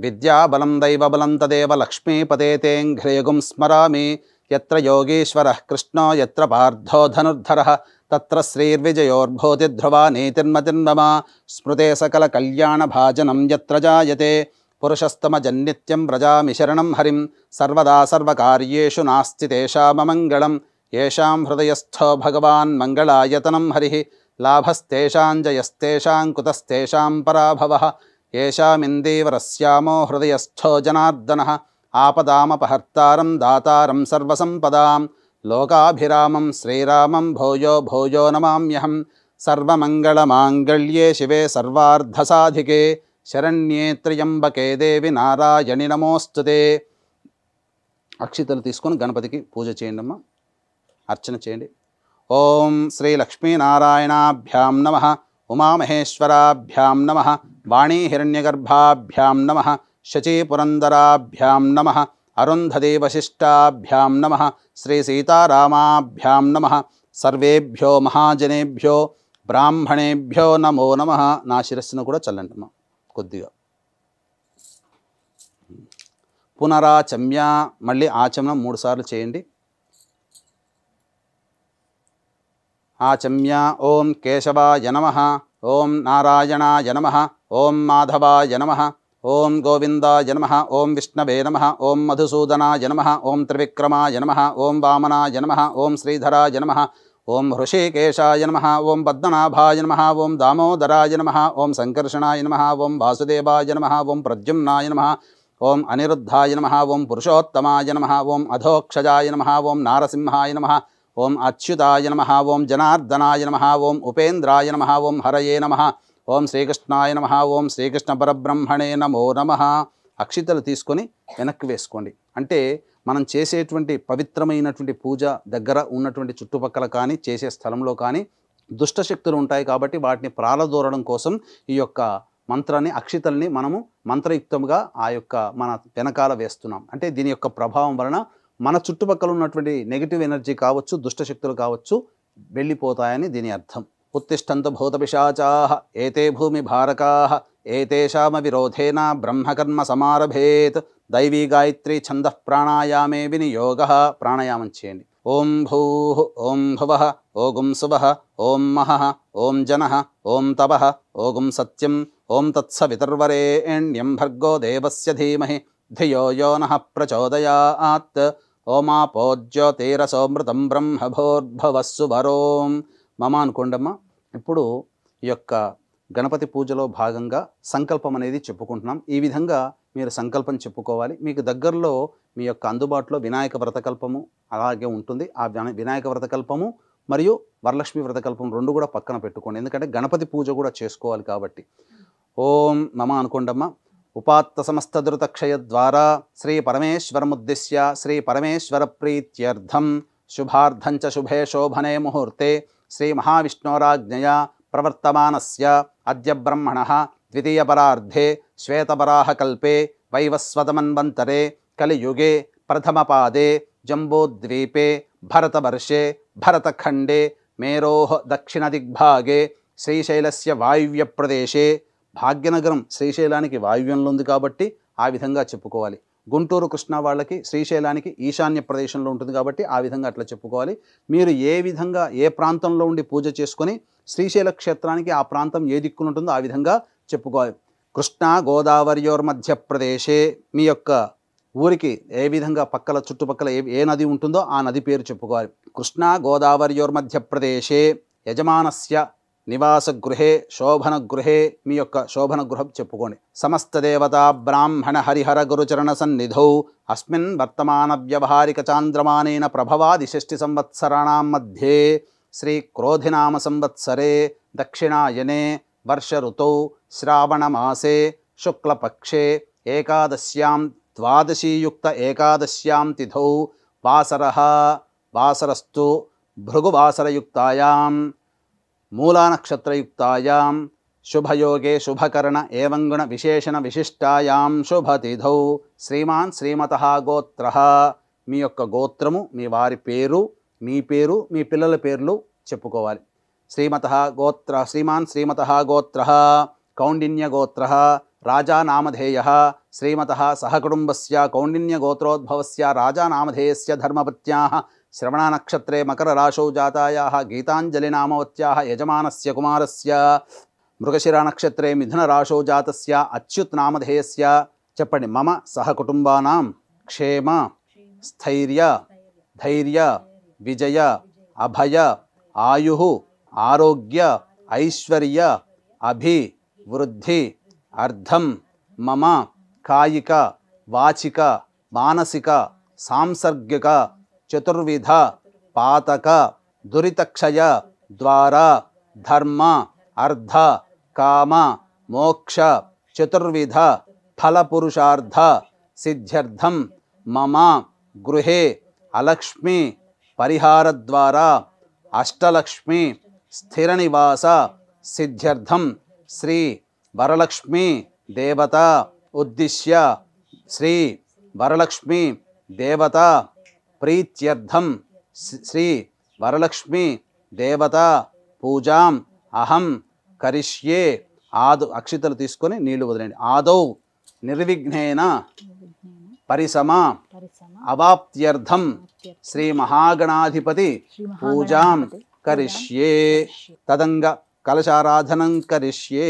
విద్యాబలం దైవబలం తదేవ లక్ష్మీపతే తేంఘ్రేగుం స్మరామి. యత్ర యోగీశ్వరః కృష్ణో యత్ర పార్థో ధనుర్ధరః తత్ర శ్రీర్విజయోర్భూతిధ్రువా నీతిర్మతిర్మమ. స్మృతే సకల కళ్యాణ భాజనం యత్ర జాయతే పురుషస్తమజన్నిత్యం వ్రజామి శరణం హరిం. సర్వదా సర్వకార్యేషు నాస్తి తేషామమంగళం. యేషాం హృదయస్థో భగవాన్ మంగళాయతనం హరిః. లాభస్తేషాం జయస్తేషాం కుతస్తేషాం పరాభవః. యేషామిందీవరస్యామో హృదయస్థో జనార్దనః. ఆపదామపహర్తారం దాతారం సర్వసంపదాం. లోకాభిరామం శ్రీరామం భూయో భూయో నమామ్యహం. సర్వమంగళమాంగళ్యే శివే సర్వార్ధసాధికే శరణ్యే త్ర్యంబకే దేవి నారాయణి నమోస్తుతే. అక్షితలు తీసుకొని గణపతికి పూజ చేయండి అమ్మా, అర్చన చేయండి. ఓం శ్రీ లక్ష్మీనారాయణాభ్యాం నమః. ఉమామహేశ్వరాభ్యాం నమః. వాణీ హిరణ్యగర్భాభ్యాం నమః. శచీపురందరాభ్యాం నమః. అరుంధతీ వశిష్టాభ్యాం నమః. శ్రీ సీతారామాభ్యాం నమః. సర్వేభ్యో మహాజనేభ్యో బ్రాహ్మణేభ్యో నమో నమః. నా శిరస్సును కూడా చల్లండి అమ్మా కొద్దిగా. పునరాచమ్య, మళ్ళీ ఆచమనం 3 సార్లు చేయండి. ఆచమ్య. ఓం కేశవాయ నమః. ఓం నారాయణాయ నమః. ఓం మాధవాయ నమః. ఓం గోవిందాయ నమః. ఓం విష్ణవే నమః. ఓం మధుసూదనాయ నమః. ఓం త్రివిక్రమాయ నమః. ఓం వామనాయ నమః. ఓం శ్రీధరాయ నమః. ఓం హృషీకేశాయ నమః. ఓం పద్మనాభాయ నమః. ఓం దామోదరాయ నమః. ఓం సంకర్షణాయ నమః. ఓం వాసుదేవాయ నమః. ఓం ప్రద్యుమ్నాయ నమః. ఓం అనిరుద్ధాయ నమః. ఓం పురుషోత్తమాయ నమః. ఓం అధోక్షజాయ నమః. ఓం నారసింహాయ నమః. ఓం అచ్యుతాయ నమః. ఓం జనార్దనాయ నమః. ఓం ఉపేంద్రాయ నమః. ఓం హరయే నమః. ఓం శ్రీకృష్ణాయ నమః. ఓం శ్రీకృష్ణ పరబ్రహ్మణే నమో నమః. అక్షితలు తీసుకొని వెనక్కి వేసుకోండి. అంటే మనం చేసేటువంటి పవిత్రమైనటువంటి పూజ దగ్గర ఉన్నటువంటి చుట్టుపక్కల కానీ చేసే స్థలంలో కానీ దుష్టశక్తులు ఉంటాయి కాబట్టి వాటిని ప్రాలదూరడం కోసం ఈ యొక్క మంత్రాన్ని, అక్షితల్ని మనము మంత్రయుక్తంగా ఆ యొక్క మన వెనకాల వేస్తున్నాం. అంటే దీని యొక్క ప్రభావం వలన మన చుట్టుపక్కల ఉన్నటువంటి నెగిటివ్ ఎనర్జీ కావచ్చు, దుష్టశక్తులు కావచ్చు, వెళ్ళిపోతాయని దీని అర్థం. ఉత్తిష్టంతు భూతపిశాచాః ఏతే భూమి భారకాః ఏతేషామ విరోధేన బ్రహ్మకర్మ సమారభేత్. దైవీ గాయత్రి ఛందః ప్రాణాయామే వినియోగః. ప్రాణాయామం చేయండి. ఓం భూః ఓం భువః ఓం సువః ఓం మహః ఓం జనః ఓం తపః ఓం సత్యం ఓం తత్సవితుర్వరేణ్యం భర్గో దేవస్య ధీమహి ధియో యో నః ప్రచోదయాత్. ఓమాపోజ్యోతిరసోమృతం బ్రహ్మభోర్భవస్సు వరోం మమ అనుకోండమ్మా. ఇప్పుడు ఈ యొక్క గణపతి పూజలో భాగంగా సంకల్పం అనేది చెప్పుకుంటున్నాం. ఈ విధంగా మీరు సంకల్పం చెప్పుకోవాలి. మీకు దగ్గరలో మీ యొక్క అందుబాటులో వినాయక వ్రతకల్పము అలాగే ఉంటుంది. ఆ వినాయక వ్రతకల్పము మరియు వరలక్ష్మి వ్రతకల్పం 2 కూడా పక్కన పెట్టుకోండి. ఎందుకంటే గణపతి పూజ కూడా చేసుకోవాలి కాబట్టి. ఓం మమ అనుకోండమ్మా. ఉపాత్త సమస్త ధృతక్షయ ద్వారా శ్రీ పరమేశ్వరముద్దిశ్య శ్రీ పరమేశ్వర ప్రీత్యర్థం శుభార్థం చ శుభే శోభనే ముహూర్తే శ్రీ మహావిష్ణోరాజ్ఞయా ప్రవర్తమానస్య అద్య బ్రహ్మణః ద్వితీయపరార్ధే శ్వేతవరాహకల్పే వైవస్వతమన్వంతరే కలియుగే ప్రథమపాదే జంబూద్వీపే భరతవర్షే భరతఖండే మేరోః దక్షిణదిగ్భాగే శ్రీశైలస్య వాయువ్య ప్రదేశే. భాగ్యనగరం శ్రీశైలానికి వాయువ్యంలో ఉంది కాబట్టి ఆ విధంగా చెప్పుకోవాలి. గుంటూరు కృష్ణా వాళ్ళకి శ్రీశైలానికి ఈశాన్య ప్రదేశంలో ఉంటుంది కాబట్టి ఆ విధంగా అట్లా చెప్పుకోవాలి. మీరు ఏ విధంగా ఏ ప్రాంతంలో ఉండి పూజ చేసుకొని శ్రీశైల క్షేత్రానికి ఆ ప్రాంతం ఏ దిక్కున ఉంటుందో ఆ విధంగా చెప్పుకోవాలి. కృష్ణా గోదావరియోర్ మధ్యప్రదేశే మీ యొక్క ఊరికి ఏ విధంగా పక్కల చుట్టుపక్కల ఏ నది ఉంటుందో ఆ నది పేరు చెప్పుకోవాలి. కృష్ణా గోదావరియోర్ మధ్యప్రదేశే యజమానస్య నివాస గృహే శోభన గృహే మీ యొక్క శోభన గృహం చెప్పుకోండి. సమస్త దేవతా బ్రాహ్మణ హరిహర గురుచరణ సన్నిధౌ అస్మిన్ వర్తమాన వ్యవహారిక చాంద్రమానేన ప్రభవాది 6 సంవత్సరాణం మధ్యే శ్రీ క్రోధినామ సంవత్సరే దక్షిణాయనే వర్ష ఋతౌ శ్రావణ మాసే శుక్లపక్షే ఏకాదశ్యాం ద్వాదశీయుక్త ఏకాదశ్యాం తిథౌ వాసరస్తు భృగువాసరయుక్తాయాం మూలానక్షత్రయుక్తాయాం శుభయోగే శుభకరణ ఏవంగుణ విశేషణ విశిష్టాయాం శుభతిథౌ శ్రీమాన్ శ్రీమతః గోత్రః మీ యొక్క గోత్రము, మీ వారి పేరు, మీ పేరు, మీ పిల్లల పేర్లు చెప్పుకోవాలి. శ్రీమాన్ శ్రీమతః గోత్రః కౌండిన్య గోత్రః రాజా నామధేయః శ్రీమతః సహకుటుంబస్య కౌండిన్య గోత్రోద్భవస్య రాజా నామధేయస్య ధర్మపత్న్యాః శ్రవణ నక్షత్రే మకర రాశౌ జాతాయాః గీతాంజలి నామవత్యాః యజమానస్య కుమారస్య మృగశిర నక్షత్రే మిథున రాశౌ జాతస్య అచ్యుత్ నామధేయస్య చెప్పండి. మమ సహకుటుంబానాం క్షేమ స్థైర్య ధైర్య విజయ అభయ ఆయుః ఆరోగ్య ఐశ్వర్య అభివృద్ధి అర్థం మమ కాయిక వాచిక మానసిక సాంసర్గిక చతుర్విధ పాతక దురితక్షయ ద్వారా ధర్మ అర్థ కామ మోక్ష చతుర్విధ ఫలపురుషార్థ సిద్ధ్యర్థం మమ గృహే అలక్ష్మి పరిహార ద్వారా అష్టలక్ష్మి స్థిర నివాస సిద్ధ్యర్థం శ్రీ వరలక్ష్మి దేవత ఉద్దిశ్య శ్రీ వరలక్ష్మి దేవత ప్రీత్యర్థం శ్రీ వరలక్ష్మి దేవత పూజాం అహం కరిష్యే. అక్షితలు తీసుకొని నీళ్లు వదిలేండి. ఆదౌ నిర్విఘ్నేన పరిసమ అవాప్త్యర్థం శ్రీ మహాగణాధిపతి పూజాం కరిష్యే. తదంగ కలశారాధనం కరిష్యే.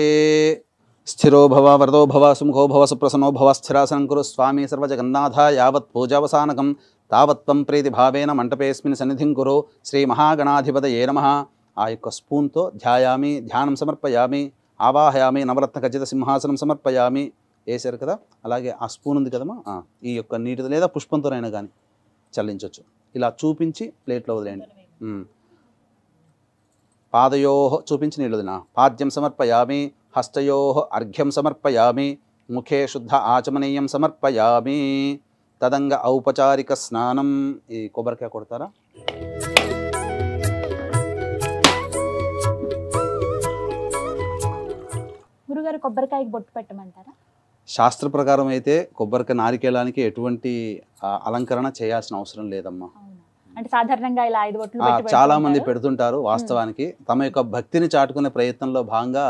స్థిరో భవ వరదో భవ సుముఖో భవ సుప్రసన్నో భవ స్థిరాసనం కురు స్వామి సర్వజగన్నాథ యావత్ పూజావసానకం తావత్వం ప్రీతిభావేన మంటపేస్మిన్ సన్నిధిం కురు శ్రీ మహాగణాధిపతయే నమః. ఆ యొక్క స్పూన్తో ధ్యానం సమర్పయామి, ఆవాహయామి, నవరత్న ఖచ్చిత సింహాసనం సమర్పయామి. వేసారు కదా, అలాగే ఆ స్పూన్ ఉంది కదమ్మా, ఈ యొక్క నీటి లేదా పుష్పంతోనైనా కానీ చల్లించవచ్చు. ఇలా చూపించి ప్లేట్లో వదిలేయండి. పాదయో చూపించి నీళ్ళు వదిలిన పాద్యం సమర్పయామి, హస్తయో అర్ఘ్యం సమర్పయామి, ముఖే శుద్ధ ఆచమనీయం సమర్పయామి. తదంగ ఔపచారిక స్నానం. ఈ కొబ్బరికాయ కొడతారా? గురుగారు కొబ్బరికాయకి బొట్టు పెట్టమంటారా? శాస్త్ర ప్రకారం అయితే కొబ్బరికాయ నారికేళానికి ఎటువంటి అలంకరణ చేయాల్సిన అవసరం లేదమ్మా. అంటే సాధారణంగా ఇలా 5 బొట్లు చాలా మంది పెడుతుంటారు. వాస్తవానికి తమ యొక్క భక్తిని చాటుకునే ప్రయత్నంలో భాగంగా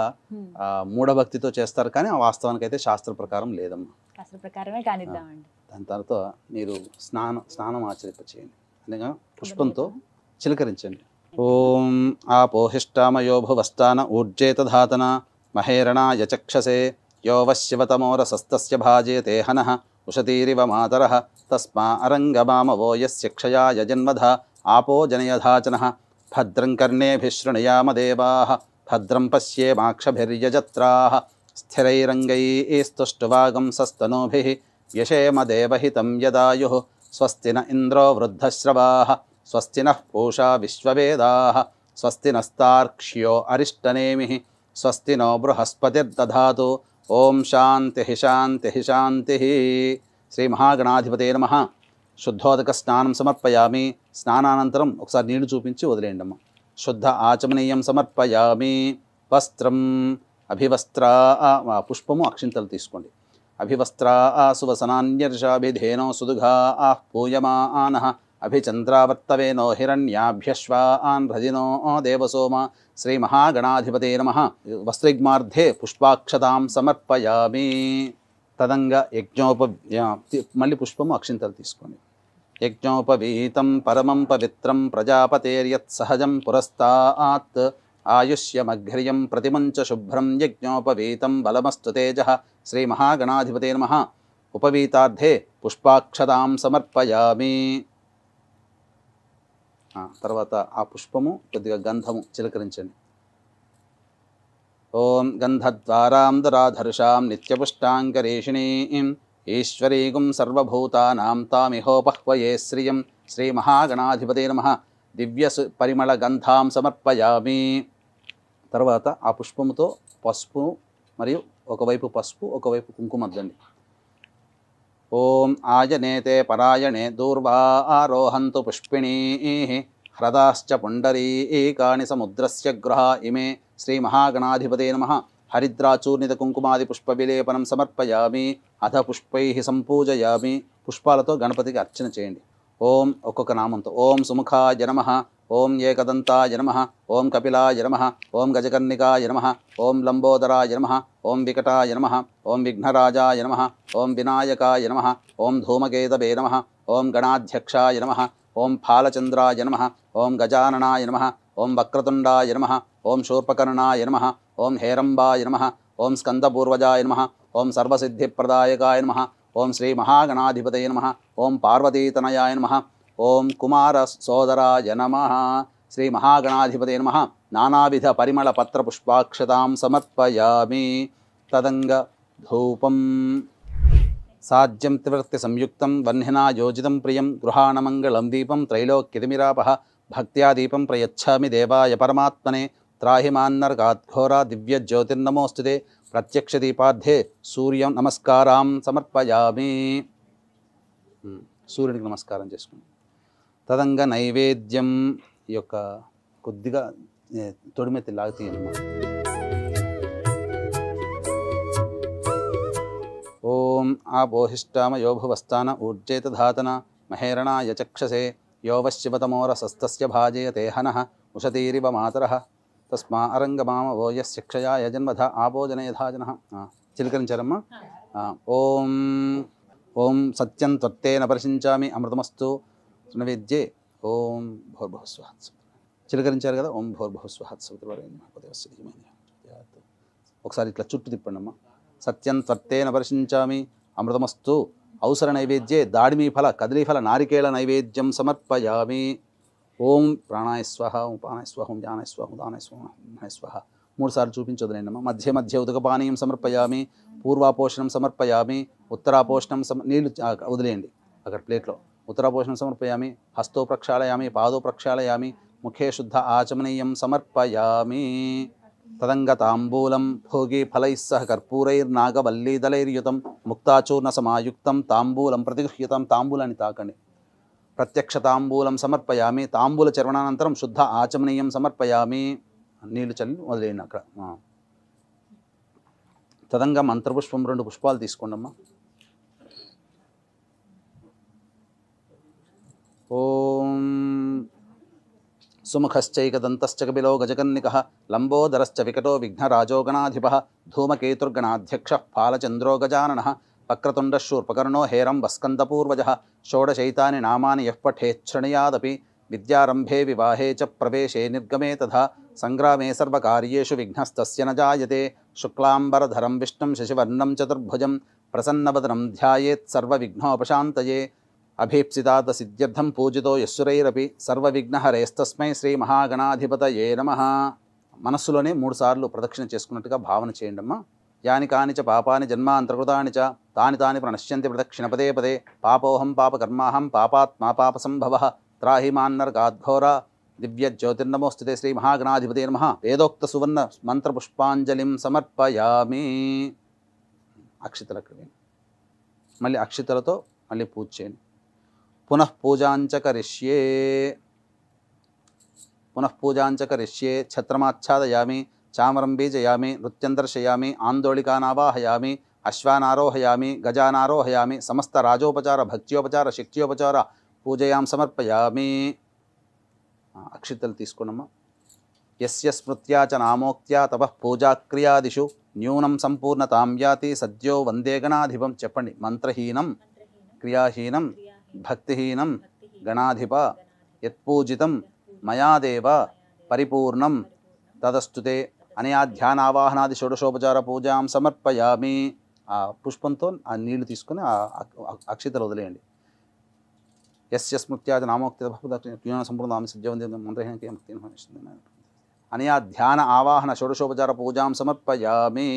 మూఢభక్తితో చేస్తారు, కానీ ఆ వాస్తవానికి అయితే శాస్త్ర ప్రకారం లేదమ్మా. శాస్త్ర ప్రకారమే కానిద్దామండి. దాని తర్వాత మీరు స్నానం ఆచరింపచేయండి. అనగా పుష్పంతో చిలకరించండి. ఓం ఆపోహిష్టామయో భువస్థాన ఊర్జేతధాతన మహేరణాయ చక్షసే యో వశ్యవతమోరసస్తస్య భాజేతే హనః ఉషతీరివ మాతరః తస్మా అరంగమామవో యస్య క్షయాయ జన్మధ ఆపో జనయధాచనః భద్రం కర్ణేభిः శృణుయామ దేవాः భద్రం పశ్యేమాక్షభిర్యజత్రాः స్థిరైరంగైస్తుష్టువాగంసస్తనూభిः యశేమ దేవహితం యదాయుః స్వస్తి న ఇంద్రో వృద్ధశ్రవాः స్వస్తి నః పూషా విశ్వవేదాः స్వస్తి నస్తార్క్ష్యో అరిష్టనేమిః స్వస్తి నో బృహస్పతిర్దధాతు. ఓం శాంతి శాంతి శాంతి. శ్రీ మహాగణాధిపతయే నమః. శుద్ధోదక స్నానం సమర్పయామి. స్నానానంతరం ఒకసారి నీళ్లు చూపించి వదిలేయండి అమ్మ. శుద్ధ ఆచమనీయం సమర్పయామి. వస్త్రం అభివస్త్రా పుష్పము అక్షింతలు తీసుకోండి. అభివస్త్రా సువసనాన్యర్షాభిధేనో సుదుఘా పూయమానః అభిచంద్రావర్తవేనో హిరణ్యాభ్యశ్వాన్ హృదినో దేవసోమ. శ్రీ మహాగణాధిపతయే నమః. వస్త్రయుగ్మార్ధే పుష్పాక్షతాం సమర్పయామి. తదంగ మళ్ళీ పుష్పము అక్షింతలు తీసుకోండి. యజ్ఞోపవీతం పరమం పవిత్రం ప్రజాపతేర్యత్ సహజం పురస్తాత్ ఆయుష్యమఘ్రియం ప్రతిమంచ శుభ్రం యజ్ఞోపవీతం బలమస్తు తేజః. శ్రీ మహాగణాధిపతయే నమః. ఉపవీతార్థే పుష్పాక్షతాం సమర్పయామి. తర్వాత ఆ పుష్పము కొద్దిగా గంధము చిలకరించండి. ఓం గంధద్వారాం దరాధర్షాం నిత్యపుష్టాంకరేషిణీం ఈశ్వరీగుం సర్వభూతానాం తామిహోపహ్వయే శ్రియం శ్రీ మహాగణాధిపతే నమః దివ్య పరిమళ గంధాం సమర్పయామి. తర్వాత ఆ పుష్పముతో పసుపు మరియు ఒకవైపు పసుపు ఒకవైపు కుంకుమ అద్దండి. ఓం ఆయనేతే పరాయణే దూర్వా ఆరోహంతు పుష్పిణీ హ్రదాశ్చ పుండరీకాని సముద్రస్య గృహ ఇమే శ్రీ మహాగణాధిపతే నమః హరిద్రాచూర్ణిత కుంకుమాది పుష్ప విలేపనం సమర్పయామి. అథ పుష్పై సంపూజయామి. పుష్పాలతో గణపతికి అర్చన చేయండి. ఓం ఒక్కొక్క నామంతో ఓం సుముఖాయ నమః, ఓం ఏకదంతాయ నమః, ఓం కపిలాయ నమః, ఓం గజకర్ణికాయ నమః, ఓం లంబోదరాయ నమః, ఓం వికటాయ నమః, ఓం విఘ్నరాజాయ నమః, ఓం వినాయకాయ నమః, ఓం ధూమకేతవే నమః, ఓం గణాధ్యక్షాయ నమః, ఓం ఫాలచంద్రాయ నమః, ఓం గజాననాయ నమః, ఓం వక్రతుండాయ నమః, ఓం శూర్పకర్ణాయ నమః, ఓం హేరంబాయ నమః, ఓం స్కందపూర్వజాయ నమః, ఓం సర్వసిద్ధిప్రదాయకాయ నమః, ఓం శ్రీ మహాగణాధిపతయ నమః, ఓం పార్వతీతనయాయ నమః, ఓం కుమార సోదరాయ నమః. శ్రీ మహాగణాధిపతయ నమః. నానావిధ పరిమళ పత్ర పుష్పాక్షతాం సమర్పయామి. తదంగ ధూపం సాజ్యం త్రివృత్తి సంయుక్తం వహ్నినా యోజితం ప్రియం గృహాణమంగళం దీపం త్రైలోక్యతిమిరాపః భక్త్యా దీపం ప్రయచ్ఛామి దేవాయ పరమాత్మనే త్రాహి మాన్నర్గాద్ఘోరా దివ్య జ్యోతిర్నమోస్తుతే ప్రత్యక్ష దీపార్థే సూర్యం నమస్కారం సమర్పయామి. సూర్యునికి నమస్కారం చేసుకుని తదంగ నైవేద్యం ఈ యొక్క కొద్దిగా తొడిమెత్తి లాగుతీయనమాట. ఓం ఆపోహిష్టామ యోభువస్థాన ఊర్జేత ధాతన మహేరణాయ చక్షసే యోవశివతమోరసస్తస్య భాజయతే హనః ఉషతీరివ మాతరః తస్మా అరంగమామ ఓయస్య క్షయాయ జన్మధ ఆపోజనయధాజనః. చిలకరించారమ్మా. ఓం ఓం సత్యం త్వత్తేన పరిశించామి అమృతమస్తు నైవేద్యే. ఓం భోర్భువస్వః. చిలకరించారు కదా. ఓం భోర్భువస్వః. ఒకసారి ఇట్లా చుట్టూ తిప్పండి అమ్మా. సత్యం త్వత్తేన పరిశించామి అమృతమస్తు ఔసర నైవేద్యే దాడిమీ ఫల కదలీఫల నారికేళ నైవేద్యం సమర్పయామి. ఓం ప్రాణాయ స్వహ, ఓం ప్రాణాయ స్వహ, ఓం ధ్యానాయ స్వహ, ఓం దానాయ స్వహ, ఓం స్వహ. 3 సార్లు చూపించొద్దులేండి అమ్మ. మధ్య మధ్య ఉదకపానీయం సమర్పయామి. పూర్వాపోషణం సమర్పయామి. ఉత్తరాపోషణం నీళ్ళు వదిలేయండి అక్కడ ప్లేట్లో. ఉత్తరాపోషణం సమర్పయామి. హస్తో ప్రక్షాళయామి, పాదో ప్రక్షాళయామి, ముఖే శుద్ధ ఆచమనీయం సమర్పయామి. తదంగ తాంబూలం భోగి ఫలైః సహ కర్పూరైర్నాగవల్లీదళైర్యుతం ముక్తాచూర్ణ సమాయుక్తం తాంబూలం ప్రతిగృహ్యతం. తాంబూలాన్ని తాకండి. ప్రత్యక్ష తాంబూలం సమర్పయామి. తాంబూల చర్వణానంతరం శుద్ధ ఆచమనీయం సమర్పయామి. నీళ్లు చల్లి వదిలేయండి అక్కడ. తదంగ మంత్రపుష్పం 2 పుష్పాలు తీసుకోండమ్మా. ఓం సుముఖశ్చైకదంతశ్చ కపిలో గజకర్ణికః లంబోదరశ్చ వికటో విఘ్నరాజో గణాధిపః ధూమకేతుర్గణాధ్యక్షః ఫాలచంద్రో గజాననః వక్రతుండశూర్పకర్ణో హేరం వస్కందపూర్వజः షోడశైతాని నామాని యః పఠేచ్ఛృణయాదపి విద్యారంభే వివాహే చ ప్రవేశే నిర్గమే తథా సంగ్రామే సర్వకార్యేషు విఘ్నస్తస్య న జాయతే. శుక్లాంబరధరం విష్ణుం శశివర్ణం చతుర్భుజం ప్రసన్నవదనం ధ్యాయేత్ సర్వవిఘ్నోపశాంతయే. అభీప్సితార్థ సిద్ధ్యర్థం పూజితో యస్సురైరపి సర్వవిఘ్నహరేస్తస్మై శ్రీ మహాగణాధిపతయే నమః. మనస్సులోనే 3 సార్లు ప్రదక్షిణ చేసుకున్నట్టుగా భావన చేయండి అమ్మా. యాని కాని చ పాపాని జన్మాంతర్కృతాని చ తాని తాని ప్రణశ్యంతి ప్రదక్షిణ పదే పదే. పాపోహం పాపకర్మాహం పాపాత్మా పాపసంభవః త్రాహి మాన్నర్గాద్ఘోరా దివ్య జ్యోతిర్నమోస్తుతే శ్రీ మహాగణాధిపతే నమః. వేదోక్త సువర్ణ మంత్రపుష్పాంజలిం సమర్పయామి. అక్షితలకు మళ్ళీ అక్షితలతో మళ్ళీ పూజ చేయండి. పునః పూజాంచ కరిష్యే ఛత్రమాచ్ఛాదయామి చామరం బీజయామి నృత్యం దర్శయామి ఆందోళికానావాహయామి అశ్వానారోహయామి గజానారోహయామి సమస్త రాజోపచార భక్త్యోపచార శక్త్యోపచార పూజయాం సమర్పయామి. అక్షితలు తీసుకోనమ్మా. యస్య స్మృత్యా చ నామోక్త్యా తపః పూజాక్రియాదిషు న్యూనం సంపూర్ణతాం యాతి సద్యో వందే గణాధిపం. చెప్పండి. మంత్రహీనం క్రియాహీనం భక్తిహీనం గణాధిప యత్పూజితం మయాదేవ పరిపూర్ణం తదస్తుతే అనయా ధ్యానావాహనాది షోడశోపచార పూజాం సమర్పయామి. ఆ పుష్పంతో ఆ నీళ్లు తీసుకొని ఆ అక్షితలు వదిలేయండి. యస్య స్మృత్యాది నామోక్తి సంపూర్ణ సద్యవందే మంత్రహీనం. అనయా ధ్యాన ఆవాహన షోడశోపచార పూజాం సమర్పయామి.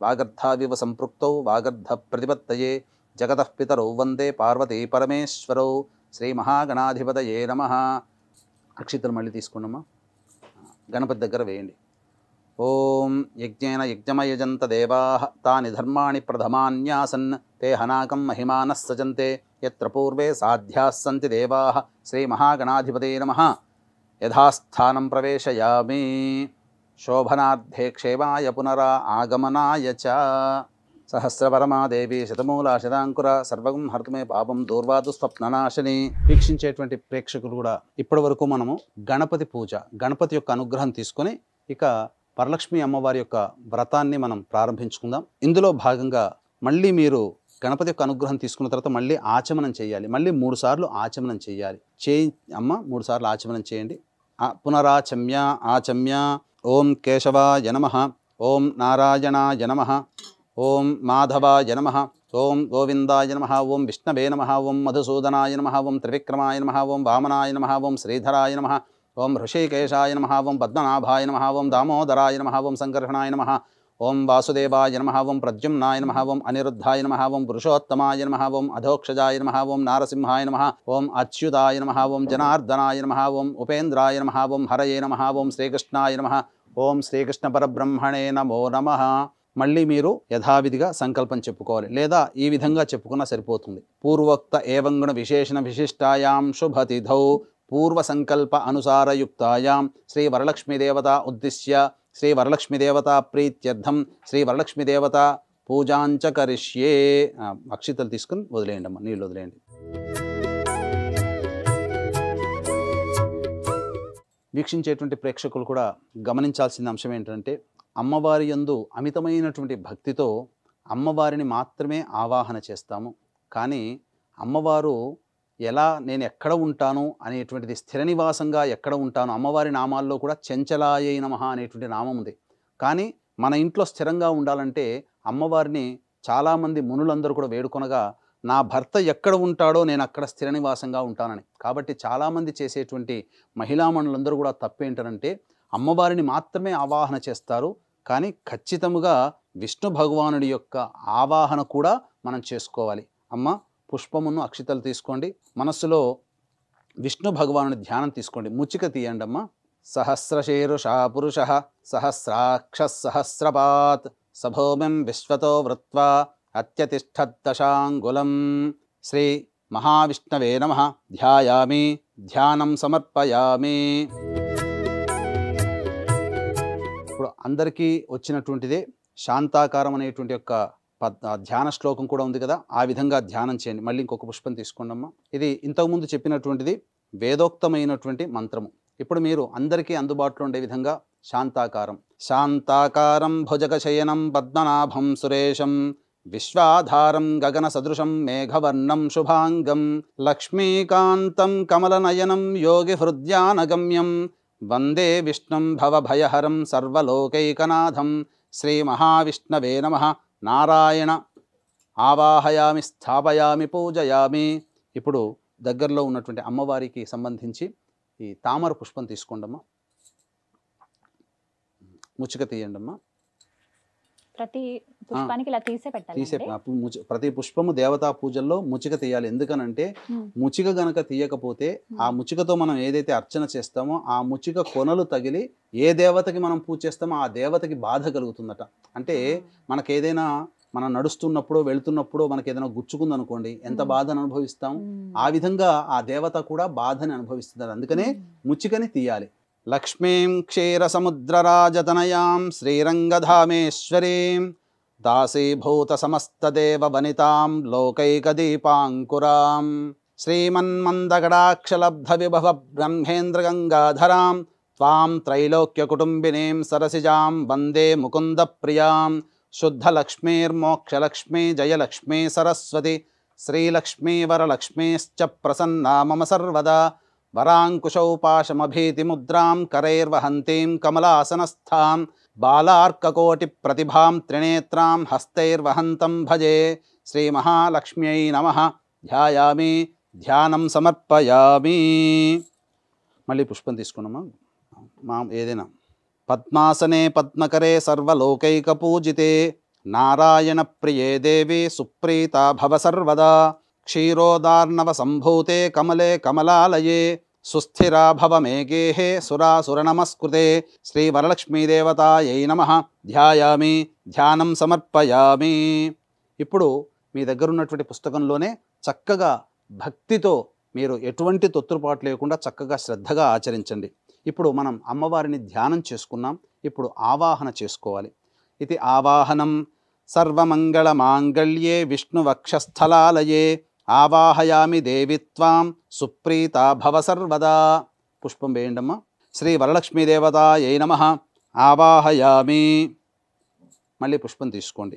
వాగర్ధావివ సంపృక్తౌ వాగర్ధ ప్రతిపత్తయే జగతః పితరౌ వందే పార్వతీ పరమేశ్వరౌ. శ్రీ మహాగణాధిపతయే నమః. అక్షితలు మళ్ళీ తీసుకున్నామా, గణపతి దగ్గర వేయండి. ఓం యజ్ఞేన యజ్ఞమయజంత దేవాః తాని ధర్మాణి ప్రథమాన్యాసన్ తే హనాకం మహిమానః సజంతే యత్ర పూర్వే సాధ్యాః సంతి దేవాః. శ్రీ మహాగణాధిపతయే నమః. యథాస్థానం ప్రవేశయామి. శోభనార్థే క్షేమాయ పునరా ఆగమనాయ చ. సహస్రపరమాదేవి శతమూల శతాంకుర సర్వగం హర్తుమే పాపం దూర్వాదు స్వప్ననాశని. వీక్షించేటువంటి ప్రేక్షకులు కూడా ఇప్పటి వరకు మనము గణపతి పూజ, గణపతి యొక్క అనుగ్రహం తీసుకొని ఇక వరలక్ష్మి అమ్మవారి యొక్క వ్రతాన్ని మనం ప్రారంభించుకుందాం. ఇందులో భాగంగా మళ్ళీ మీరు గణపతి యొక్క అనుగ్రహం తీసుకున్న తర్వాత మళ్ళీ ఆచమనం చేయాలి. మళ్ళీ 3 సార్లు ఆచమనం చేయాలి. అమ్మ 3 సార్లు ఆచమనం చేయండి. పునరాచమ్య ఆచమ్య. ఓం కేశవాయ నమః, ఓం నారాయణాయ నమః, ఓం మాధవాయ నమః, ఓం గోవిందాయ నమః, ఓం విష్ణవే నమః, ఓం మధుసూదనాయ నమః, ఓం త్రివిక్రమాయ నమః, ఓం వామనాయ నమః, ఓం శ్రీధరాయ నమః, ఓం హృషికేశాయ నమః, ఓం పద్మనాభాయ నమః, ఓం దామోదరాయ నమః, ఓం సంకర్షణాయ నమః, ఓం వాసుదేవాయ నమః, ఓం ప్రద్యుమ్నాయ నమః, ఓం అనిరుద్ధాయ నమః, ఓం పురుషోత్తమాయ నమః, ఓం అధోక్షజాయ నమః, ఓం నారసింహాయ నమః, ఓం అచ్యుతాయ నమః, ఓం జనార్దనాయ నమః, ఓం ఉపేంద్రాయ నమః, ఓం హరయే నమః, ఓం శ్రీకృష్ణాయ నమః, ఓం శ్రీకృష్ణ పరబ్రహ్మణే నమో నమః. మళ్ళీ మీరు యథావిధిగా సంకల్పం చెప్పుకోవాలి, లేదా ఈ విధంగా చెప్పుకున్నా సరిపోతుంది. పూర్వోక్త ఏవంగుణ విశేషణ విశిష్టాయాం శుభతిథౌ పూర్వ సంకల్ప అనుసారయుక్తాయాం శ్రీ వరలక్ష్మీదేవత ఉద్దిశ్య శ్రీ వరలక్ష్మీదేవత ప్రీత్యర్థం శ్రీ వరలక్ష్మీదేవత పూజాంచ కరిష్యే. అక్షితలు తీసుకుని వదిలేయండి అమ్మ, నీళ్ళు వదిలేయండి. వీక్షించేటువంటి ప్రేక్షకులు కూడా గమనించాల్సిన అంశం ఏంటంటే, అమ్మవారి యందు అమితమైనటువంటి భక్తితో అమ్మవారిని మాత్రమే ఆవాహన చేస్తాము. కానీ అమ్మవారు ఎలా, నేను ఎక్కడ ఉంటాను అనేటువంటిది, స్థిర నివాసంగా ఎక్కడ ఉంటాను, అమ్మవారి నామాల్లో కూడా చెంచలాయై నమః అనేటువంటి నామం ఉంది. కానీ మన ఇంట్లో స్థిరంగా ఉండాలంటే అమ్మవారిని చాలామంది మునులందరూ కూడా వేడుకొనగా, నా భర్త ఎక్కడ ఉంటాడో నేను అక్కడ స్థిర నివాసంగా ఉంటానని. కాబట్టి చాలామంది చేసేటువంటి మహిళామణులందరూ కూడా తప్పేంటంటే అమ్మవారిని మాత్రమే ఆవాహన చేస్తారు. కానీ ఖచ్చితంగా విష్ణు భగవానుడి యొక్క ఆవాహన కూడా మనం చేసుకోవాలి. అమ్మ పుష్పమును అక్షితలు తీసుకోండి, మనస్సులో విష్ణు భగవానుడి ధ్యానం తీసుకోండి. ముచ్చిక తీయండి అమ్మ. సహస్రశీరుషా పురుష సహస్రాక్ష సహస్రపాత్ సభౌమిం విశ్వతో వృత్వా అత్యతిష్ఠద్దశాంగులం. శ్రీ మహావిష్ణవే నమః. ధ్యాయామి, ధ్యానం సమర్పయామి. ఇప్పుడు అందరికీ వచ్చినటువంటిదే శాంతాకారం అనేటువంటి యొక్క ధ్యాన శ్లోకం కూడా ఉంది కదా, ఆ విధంగా ధ్యానం చేయండి. మళ్ళీ ఇంకొక పుష్పం తీసుకోండమ్మా. ఇది ఇంతకుముందు చెప్పినటువంటిది వేదోక్తమైనటువంటి మంత్రము. ఇప్పుడు మీరు అందరికీ అందుబాటులో ఉండే విధంగా శాంతాకారం. శాంతాకారం భుజగశయనం పద్మనాభం సురేశం విశ్వాధారం గగన సదృశం మేఘవర్ణం శుభాంగం లక్ష్మీకాంతం కమలనయనం యోగి హృద్యానగమ్యం వందే విష్ణుం భవభయహరం సర్వలోకైకనాథం. శ్రీ మహావిష్ణవే నమః. నారాయణ ఆవాహయామి, స్థాపయామి, పూజయామి. ఇప్పుడు దగ్గరలో ఉన్నటువంటి అమ్మవారికి సంబంధించి ఈ తామర పుష్పం తీసుకోండమ్మా. ముచ్చిక తీయండమ్మా. ప్రతి పుష్పానికి ఇలా తీసే పెట్టాలి. ప్రతి పుష్పము దేవతా పూజల్లో ముచ్చిక తీయాలి. ఎందుకనంటే ముచ్చిక గనక తీయకపోతే ఆ ముచ్చికతో మనం ఏదైతే అర్చన చేస్తామో ఆ ముచ్చిక కొనలు తగిలి ఏ దేవతకి మనం పూజ చేస్తామో ఆ దేవతకి బాధ కలుగుతుందట. అంటే మనకేదైనా మనం నడుస్తున్నప్పుడు వెళుతున్నప్పుడు మనకి ఏదైనా గుచ్చుకుందనుకోండి, ఎంత బాధను అనుభవిస్తాం, ఆ విధంగా ఆ దేవత కూడా బాధని అనుభవిస్తుంది. అందుకనే ముచ్చికని తీయాలి. లక్ష్మీం క్షీరసముద్రరాజతనయాం శ్రీరంగధామేశ్వరీం దాసీభూత సమస్తదేవ వనితాం లోకైకదీపాంకురాం శ్రీమన్మందగడాక్షలబ్ధ విభవ బ్రహ్మేంద్రగంగాధరాం త్వాం త్రైలోక్యకుటుంబినీం సరసిజాం వందే ముకుందప్రియాం శుద్ధలక్ష్మీర్మోక్షలక్ష్మీ జయలక్ష్మీ సరస్వతి శ్రీలక్ష్మీ వరలక్ష్మీశ్చ ప్రసన్నా మమ సర్వదా వరాంకుశౌపాశమభీతిముద్రాం కరైర్వహంతీం కమలాసనస్థాం బాలార్కకోటి ప్రతిభాం త్రినేత్రాం హస్తైర్వహంతం భజే. శ్రీ మహాలక్ష్మ్యై నమః. ధ్యాయామి, ధ్యానం సమర్పయామి. మళ్ళీ పుష్పం తీసుకున్నామా, ఏదైనా పద్మాసనే పద్మకరే సర్వలోకైకపూజితే నారాయణ ప్రియే దేవి సుప్రీతా భవ సర్వదా క్షీరోదార్ణవ సంభూతే కమలే కమలాలయే సుస్థిరా భవ మే గేహే సురాసుర నమస్కృతే శ్రీ వరలక్ష్మీదేవతాయై నమః ధ్యాయామి ధ్యానం సమర్పయామి. ఇప్పుడు మీ దగ్గర ఉన్నటువంటి పుస్తకంలోనే చక్కగా భక్తితో మీరు ఎటువంటి తొత్తుపాటు లేకుండా చక్కగా శ్రద్ధగా ఆచరించండి. ఇప్పుడు మనం అమ్మవారిని ధ్యానం చేసుకున్నాం. ఇప్పుడు ఆవాహన చేసుకోవాలి. ఇది ఆవాహనం సర్వమంగళ మాంగళ్యే విష్ణువక్షస్థలాలయే ఆవాహయామి దేవిత్వాం సుప్రీతా భవ సర్వదా. పుష్పం వేయండమ్మా. శ్రీ వరలక్ష్మీదేవతాయై నమః ఆవాహయామి. మళ్ళీ పుష్పం తీసుకోండి.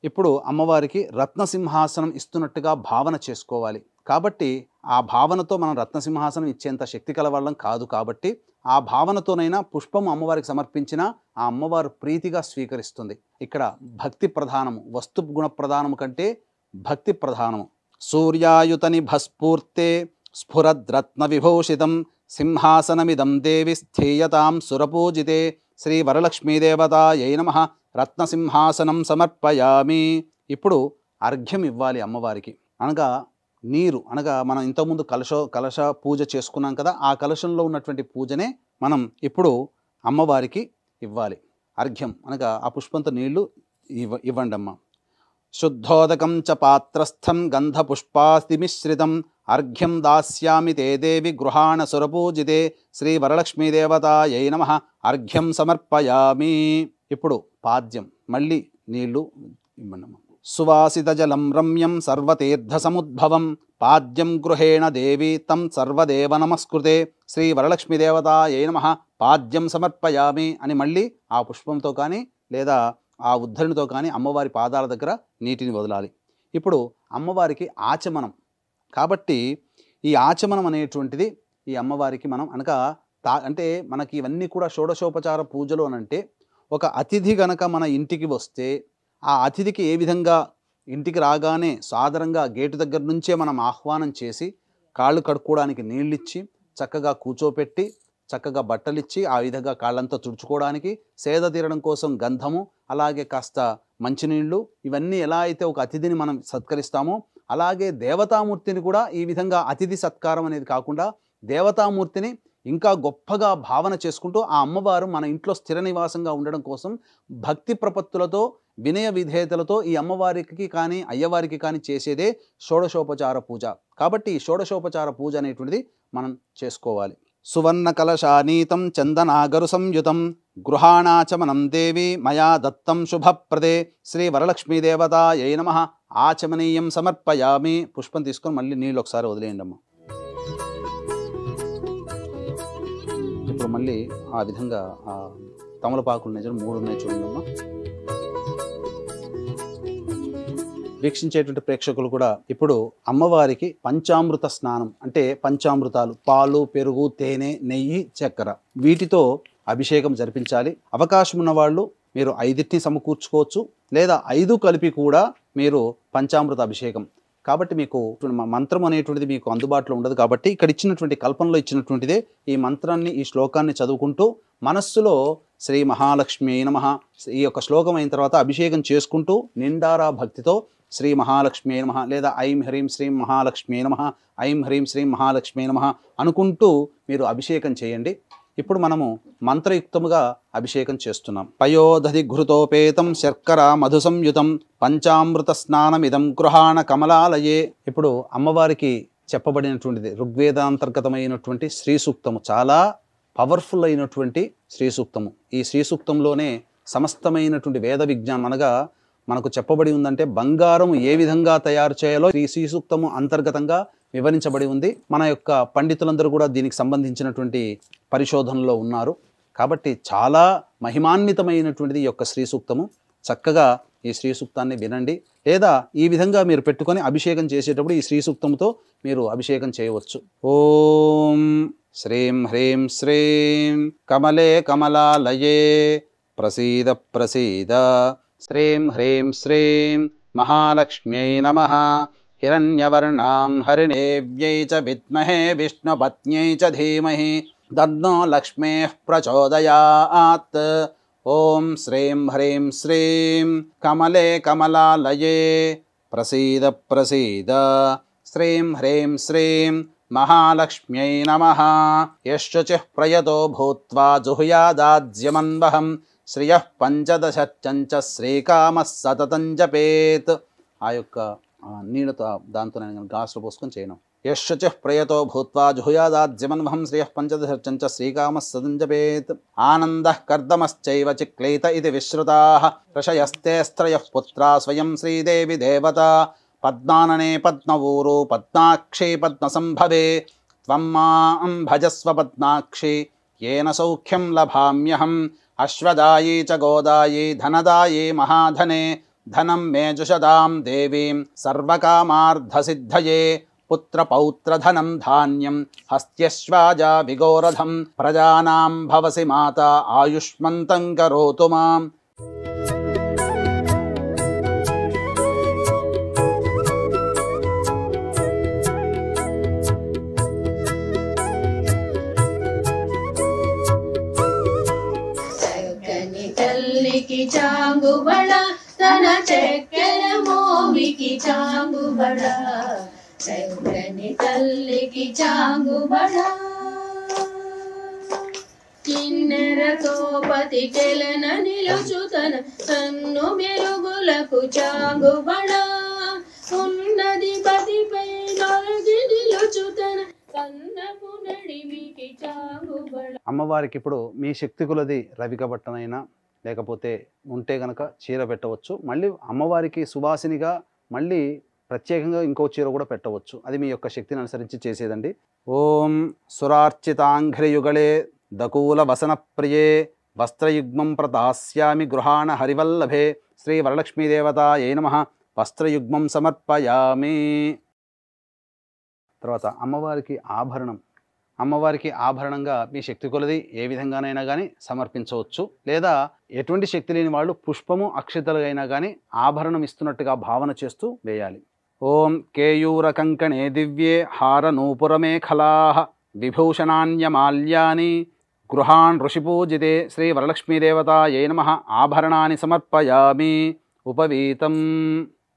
ఇప్పుడు అమ్మవారికి రత్నసింహాసనం ఇస్తున్నట్టుగా భావన చేసుకోవాలి. కాబట్టి ఆ భావనతో మనం రత్నసింహాసనం ఇచ్చేంత శక్తి కలవాళ్ళం కాదు. కాబట్టి ఆ భావనతోనైనా పుష్పము అమ్మవారికి సమర్పించిన ఆ అమ్మవారు ప్రీతిగా స్వీకరిస్తుంది. ఇక్కడ భక్తి ప్రధానము, వస్తు గుణ ప్రధానము కంటే భక్తి ప్రధానము. సూర్యాయుతని భస్ఫూర్తే స్ఫురద్రత్న విభూషితం సింహాసనమిదం దేవి స్థీయతాం సురపూజితే శ్రీ వరలక్ష్మీదేవతాయై నమః రత్నసింహాసనం సమర్పయామి. ఇప్పుడు అర్ఘ్యం ఇవ్వాలి అమ్మవారికి. అనగా నీరు, అనగా మనం ఇంతకుముందు కలశ పూజ చేసుకున్నాం కదా, ఆ కలశంలో ఉన్నటువంటి పూజనే మనం ఇప్పుడు అమ్మవారికి ఇవ్వాలి. అర్ఘ్యం అనగా ఆ పుష్పంతో నీళ్లు ఇవ్వండి అమ్మ. శుద్ధోదకం చ పాత్రస్థం గంధపుష్పాస్తిమిశ్రితం అర్ఘ్యం దాస్యామి తే దేవి గృహాణ సురపూజితే శ్రీ వరలక్ష్మీదేవతాయై నమః అర్ఘ్యం సమర్పయామి. ఇప్పుడు పాద్యం, మళ్ళీ నీళ్లు ఇవ్వండమ్మ. సువాసిత జలం రమ్యం సర్వతీర్థ సముద్భవం పాద్యం గృహేణ దేవి తం సర్వదేవ నమస్కృతే శ్రీ వరలక్ష్మీదేవతాయై నమః పాద్యం సమర్పయామి అని మళ్ళీ ఆ పుష్పంతో కానీ లేదా ఆ ఉద్ధరణితో కానీ అమ్మవారి పాదాల దగ్గర నీటిని వదలాలి. ఇప్పుడు అమ్మవారికి ఆచమనం. కాబట్టి ఈ ఆచమనం అనేటువంటిది ఈ అమ్మవారికి మనం అనగా అంటే మనకి ఇవన్నీ కూడా షోడశోపచార పూజలు అనంటే ఒక అతిథి గనక మన ఇంటికి వస్తే ఆ అతిథికి ఏ విధంగా ఇంటికి రాగానే సాదరంగా గేటు దగ్గర నుంచే మనం ఆహ్వానం చేసి కాళ్ళు కడుక్కోవడానికి నీళ్ళిచ్చి చక్కగా కూర్చోపెట్టి చక్కగా బట్టలిచ్చి ఆ విధంగా కాళ్ళంతా తుడుచుకోవడానికి సేద తీరడం కోసం గంధము అలాగే కాస్త మంచినీళ్ళు ఇవన్నీ ఎలా అయితే ఒక అతిథిని మనం సత్కరిస్తామో అలాగే దేవతామూర్తిని కూడా ఈ విధంగా అతిథి సత్కారం అనేది కాకుండా దేవతామూర్తిని ఇంకా గొప్పగా భావన చేసుకుంటూ ఆ అమ్మవారు మన ఇంట్లో స్థిర నివాసంగా ఉండడం కోసం భక్తి ప్రపత్తులతో వినయ విధేయతలతో ఈ అమ్మవారికి కానీ అయ్యవారికి కానీ చేసేదే షోడశోపచార పూజ. కాబట్టి ఈ షోడశోపచార పూజ అనేటువంటిది మనం చేసుకోవాలి. సువర్ణ కలశానీతం చందనాగరు సంయుతం గృహాణాచమనం దేవి మయా దత్తం శుభప్రదే శ్రీ వరలక్ష్మీదేవతాయై నమః ఆచమనీయం సమర్పయామి. పుష్పం తీసుకొని మళ్ళీ నీళ్ళు ఒకసారి వదిలేయండి అమ్మ. ఇప్పుడు మళ్ళీ ఆ విధంగా ఆ తమలపాకులు నిజం 3 ఉన్నాయి చూడండి అమ్మ. వీక్షించేటువంటి ప్రేక్షకులు కూడా ఇప్పుడు అమ్మవారికి పంచామృత స్నానం అంటే పంచామృతాలు పాలు, పెరుగు, తేనె, నెయ్యి, చక్కెర వీటితో అభిషేకం జరిపించాలి. అవకాశం ఉన్న వాళ్ళు మీరు 5టిని సమకూర్చుకోవచ్చు లేదా 5 కలిపి కూడా మీరు పంచామృత అభిషేకం. కాబట్టి మీకు మంత్రం అనేటువంటిది మీకు అందుబాటులో ఉండదు. కాబట్టి ఇక్కడ ఇచ్చినటువంటి కల్పనలో ఇచ్చినటువంటిదే ఈ మంత్రాన్ని ఈ శ్లోకాన్ని చదువుకుంటూ మనస్సులో శ్రీ మహాలక్ష్మి నమః ఈ యొక్క శ్లోకం అయిన తర్వాత అభిషేకం చేసుకుంటూ నిండారా భక్తితో శ్రీ మహాలక్ష్మి నమః లేదా ఐం హ్రీం శ్రీం మహాలక్ష్మి నమః ఐం హ్రీం శ్రీం మహాలక్ష్మి నమః అనుకుంటూ మీరు అభిషేకం చేయండి. ఇప్పుడు మనము మంత్రయుక్తముగా అభిషేకం చేస్తున్నాం. పయోదధి ఘృతోపేతం శర్కర మధు సంయుతం పంచామృత స్నానమిదం గృహాణ కమలాలయే. ఇప్పుడు అమ్మవారికి చెప్పబడినటువంటిది ఋగ్వేదాంతర్గతమైనటువంటి శ్రీ సూక్తము, చాలా పవర్ఫుల్ అయినటువంటి శ్రీ సూక్తము. ఈ శ్రీ సూక్తంలోనే సమస్తమైనటువంటి వేద విజ్ఞానం అనగా మనకు చెప్పబడి ఉందంటే బంగారం ఏ విధంగా తయారు చేయాలో ఈ శ్రీ సూక్తము అంతర్గతంగా వివరించబడి ఉంది. మన యొక్క పండితులందరూ కూడా దీనికి సంబంధించినటువంటి పరిశోధనలో ఉన్నారు. కాబట్టి చాలా మహిమాన్వితమైనటువంటిది ఈ యొక్క శ్రీ సూక్తము. చక్కగా ఈ శ్రీ సూక్తాన్ని వినండి లేదా ఈ విధంగా మీరు పెట్టుకొని అభిషేకం చేసేటప్పుడు ఈ శ్రీ సూక్తంతో మీరు అభిషేకం చేయవచ్చు. ఓం శ్రీం హ్రీం శ్రీం కమలే కమలాలయే ప్రసీద ప్రసీద శ్రీం హ్రీం శ్రీం మహాలక్ష్మ్యై నమః హిరణ్యవర్ణాం హరిణేవ్యై చ విద్మహే విష్ణుపత్న్యై చ ధీమహి తన్నో లక్ష్మీః ప్రచోదయాత్. ఓం శ్రీం హ్రీం శ్రీం కమలే కమలాలయే ప్రసీద ప్రసీద. శ్రీం హ్రీం శ్రీం మహాలక్ష్మ్యై నమః. యశ్శుచిః ప్రయతో భూత్వా జుహుయాదాజ్యమన్వహం శ్రియః పంచదశచ్చంచ శ్రీకామः సతతం జపేత్. ఆ యొక్క నీళ్ళతో దాంతో నేను గ్లాసులో పోసుకొని చేయను. యశ్శుచిః ప్రయతో భూత్వా జుహుయాదాజ్యమన్వహం శ్రియః పంచదశచ్చంచ శ్రీకామः సతతం జపేత్. ఆనందః కర్దమశ్చైవ చిక్లైత ఇది విశ్రుతాః ఋషయస్తే స్త్రయః పుత్రా స్వయం శ్రీదేవి దేవతా. పద్మాననే పద్మవూరు పద్మాక్షి పద్మసంభవే. త్వం మాం భజస్వ పద్మాక్షి येन सौख्यं लभाम्यहम्. अश्वदायी च गोदायी धनदायी महाधने. धनं मे जुषदां देवीं सर्वकामार्थसिद्धये. पुत्रपौत्रधनं धान्यं हस्त्यश्वाजा विगोरधं. प्रजानां भवसि माता आयुष्मन्तं करोतु माम्. చాంగుబడ తన చెక్కెల మోవికి చాంగుబడ. చక్కని తల్లికి చాంగుబడ. కిన్నెరతో పతికెలన నిలుచుతన తన్ను మెరుగులకు చాంగుబడ. ఉన్నది పతిపై నొలగి నిలుచుతన కన్నపు నడిమికి చాంగుబడ. అమ్మవారికి ఇప్పుడు మీ శక్తి కొలది రవిక బట్టనైనా లేకపోతే ఉంటే గనక చీర పెట్టవచ్చు. మళ్ళీ అమ్మవారికి సువాసినిగా మళ్ళీ ప్రత్యేకంగా ఇంకో చీర కూడా పెట్టవచ్చు. అది మీ యొక్క శక్తిని అనుసరించి చేసేదండి. ఓం సురార్చితాంఘ్రియుగళే దకూల వసన ప్రియే వస్త్రయుగ్మం ప్రదాస్యామి గృహాణ హరివల్లభే. శ్రీ వరలక్ష్మీదేవతాయై నమః. వస్త్రయుగ్మం సమర్పయామి. తర్వాత అమ్మవారికి ఆభరణం. అమ్మవారికి ఆభరణంగా మీ శక్తి కొలది ఏ విధంగానైనా కానీ సమర్పించవచ్చు. లేదా ఎటువంటి శక్తి లేని వాళ్ళు పుష్పము అక్షతలు అయినా కానీ ఆభరణం ఇస్తున్నట్టుగా భావన చేస్తూ వేయాలి. ఓం కేయూర కంకణే దివ్యే హార నూపురమేఖలాః విభూషణాన్యమాల్యాని గృహాన్ ఋషిపూజితే. శ్రీ వరలక్ష్మీదేవతాయై నమః. ఆభరణాన్ని సమర్పయామి. ఉపవీతం.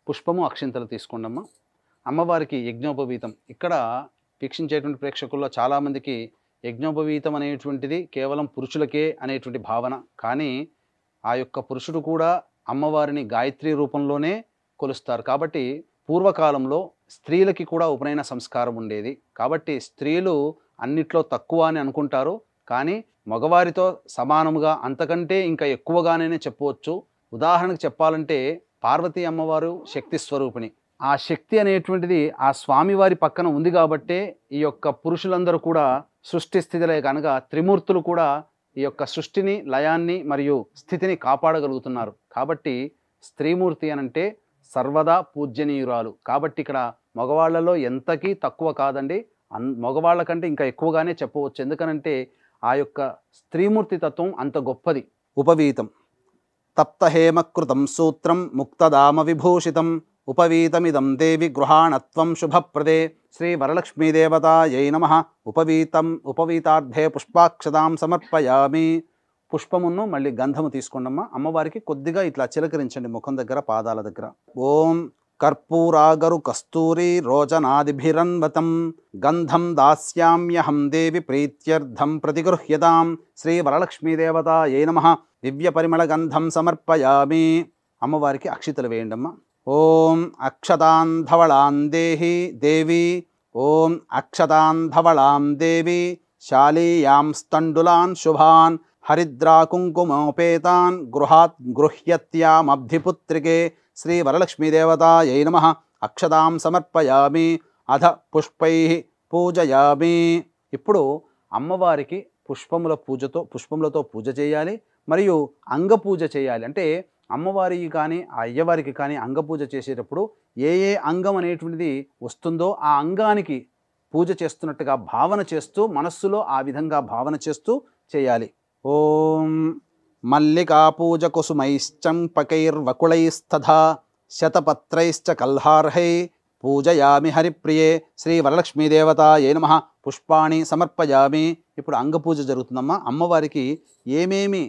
పుష్పము అక్షింతలు తీసుకోండమ్మా. అమ్మవారికి యజ్ఞోపవీతం. ఇక్కడ వీక్షించేటువంటి ప్రేక్షకుల్లో చాలామందికి యజ్ఞోపవీతం అనేటువంటిది కేవలం పురుషులకే అనేటువంటి భావన. కానీ ఆ యొక్క పురుషుడు కూడా అమ్మవారిని గాయత్రి రూపంలోనే కొలుస్తారు. కాబట్టి పూర్వకాలంలో స్త్రీలకి కూడా ఉపనయన సంస్కారం ఉండేది. కాబట్టి స్త్రీలు అన్నిట్లో తక్కువ అని అనుకుంటారు. కానీ మగవారితో సమానముగా అంతకంటే ఇంకా ఎక్కువగానే చెప్పవచ్చు. ఉదాహరణకు చెప్పాలంటే పార్వతీ అమ్మవారు శక్తి స్వరూపిణి. ఆ శక్తి అనేటువంటిది ఆ స్వామివారి పక్కన ఉంది కాబట్టే ఈ యొక్క పురుషులందరూ కూడా సృష్టి స్థితిలే కనుక త్రిమూర్తులు కూడా ఈ యొక్క సృష్టిని లయాన్ని మరియు స్థితిని కాపాడగలుగుతున్నారు. కాబట్టి స్త్రీమూర్తి అనంటే సర్వదా పూజ్యనీయురాలు. కాబట్టి ఇక్కడ మగవాళ్లలో ఎంతకీ తక్కువ కాదండి. మగవాళ్ళ కంటే ఇంకా ఎక్కువగానే చెప్పవచ్చు. ఎందుకనంటే ఆ యొక్క స్త్రీమూర్తి తత్వం అంత గొప్పది. ఉపవీతం. తప్తహేమకృతం సూత్రం ముక్తదామ విభూషితం. ఉపవీతమిదం దేవి గృహాణత్వం శుభప్రదే. శ్రీ వరలక్ష్మీదేవతాయై నమః. ఉపవీతార్థే పుష్పాక్షతాం సమర్పయామి. పుష్పమును మళ్ళీ గంధము తీసుకోండమ్మా. అమ్మవారికి కొద్దిగా ఇట్లా చిలకరించండి ముఖం దగ్గర పాదాల దగ్గర. ఓం కర్పూరాగరు కస్తూరి రోచనాదిభిరన్వతం గంధం దాస్యామ్యహం దేవి ప్రీత్యర్థం ప్రతిగృహ్యతాం. శ్రీ వరలక్ష్మీదేవతాయై నమః. దివ్య పరిమళ గంధం సమర్పయామి. అమ్మవారికి అక్షితలు వేయండమ్మా. ఓం అక్షతాన్ ధవళాన్ దేహి దేవి. ఓం అక్షతాన్ ధవళాం దేవి శాలీయాం స్థండులాన్ శుభాన్ హరిద్రా కుంకుమోపేతాన్ గృహ్యత్యామబ్ధిపుత్రికే. శ్రీ వరలక్ష్మీదేవతాయై నమః. అక్షతాం సమర్పయామి. అధ పుష్పై పూజయామి. ఇప్పుడు అమ్మవారికి పుష్పములతో పూజ చేయాలి మరియు అంగపూజ చేయాలి. అంటే అమ్మవారికి కానీ అయ్యవారికి కానీ అంగపూజ చేసేటప్పుడు ఏ ఏ అంగం అనేటువంటిది వస్తుందో ఆ అంగానికి పూజ చేస్తున్నట్టుగా భావన చేస్తూ మనస్సులో ఆ విధంగా భావన చేస్తూ చేయాలి. ఓం మల్లికా పూజ కుసుమైశ్చంపకైర్వకుళైస్తథా శతపత్రైశ్చ కల్హార్హై పూజయామి హరిప్రియే శ్రీ వరలక్ష్మీదేవతాయై నమః పుష్పాణి సమర్పయామి. ఇప్పుడు అంగపూజ జరుగుతుందమ్మా. అమ్మవారికి ఏమేమి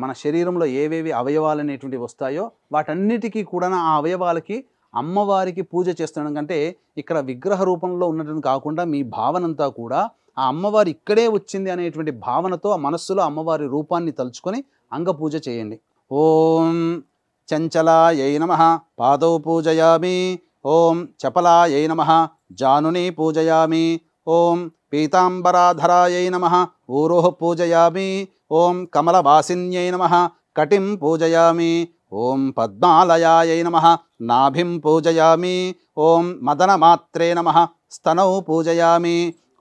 మన శరీరంలో ఏవేవి అవయవాలు అనేటువంటివి వస్తాయో వాటన్నిటికీ కూడా ఆ అవయవాలకి అమ్మవారికి పూజ చేస్తుండడం కంటే ఇక్కడ విగ్రహ రూపంలో ఉన్నటువంటి కాకుండా మీ భావనంతా కూడా ఆ అమ్మవారి ఇక్కడే వచ్చింది అనేటువంటి భావనతో ఆ మనస్సులో అమ్మవారి రూపాన్ని తలుచుకొని అంగపూజ చేయండి. ఓం చంచలాయై నమః పాదౌ పూజయామి. ఓం చపలాయై నమః జానుని పూజయామి. ఓం పీతాంబరాధరాయై నమః ఊరోః పూజయామి. ఓం కమలవాసిన్యై నమః కటిం పూజయామి. ఓం పద్మాలయాయై నమః నాభిం పూజయామి. ఓం మదనమాత్రే నమః స్తనౌ పూజయామి.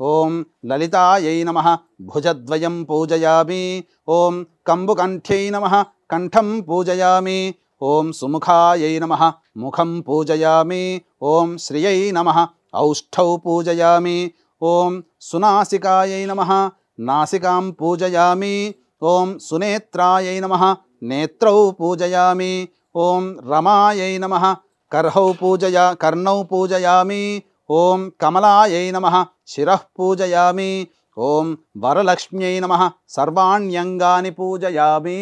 ఓం లలితాయై నమః భుజద్వయం పూజయామి. ఓం కంబుకంఠ్యై నమః కంఠం పూజయామి. ఓం సుముఖాయై నమః ముఖం పూజయామి. ఓం శ్రియై నమః ఔష్ఠౌ పూజయామి. ఓం సునాసికాయై నమః నాసికాం పూజయామి. ఓం సునేత్రాయై నమః నేత్రౌ పూజయామి. ఓం రమాయై నమః కర్ణౌ పూజయామి. ఓం కమలాయై నమః శిరః పూజయామి. ఓం వరలక్ష్మ్యై నమః సర్వాణ్యంగాని పూజయామి.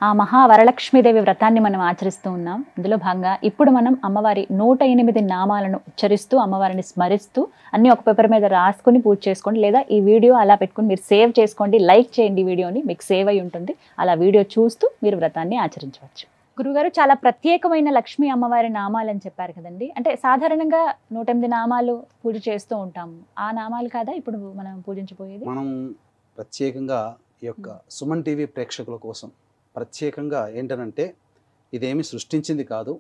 ఆ మహావరలక్ష్మీదేవి వ్రతాన్ని మనం ఆచరిస్తూ ఉన్నాం. అందులో భాగంగా ఇప్పుడు మనం అమ్మవారి 108 నామాలను ఉచ్చరిస్తూ అమ్మవారిని స్మరిస్తూ అన్ని ఒక పేపర్ మీద రాసుకుని పూజ చేసుకోండి. లేదా ఈ వీడియో అలా పెట్టుకుని మీరు సేవ్ చేసుకోండి, లైక్ చేయండి. ఈ వీడియోని మీకు సేవ్ అయి ఉంటుంది. అలా వీడియో చూస్తూ మీరు వ్రతాన్ని ఆచరించవచ్చు. గురుగారు, చాలా ప్రత్యేకమైన లక్ష్మీ అమ్మవారి నామాలు అని చెప్పారు కదండి. అంటే సాధారణంగా 108 నామాలు పూజ చేస్తూ ఉంటాము. ఆ నామాలు కాదా ఇప్పుడు మనం పూజించబోయేది? మనం ప్రత్యేకంగా ఈ యొక్క సుమన్ టీవీ ప్రేక్షకుల కోసం ప్రత్యేకంగా ఏంటనంటే ఇదేమి సృష్టించింది కాదు,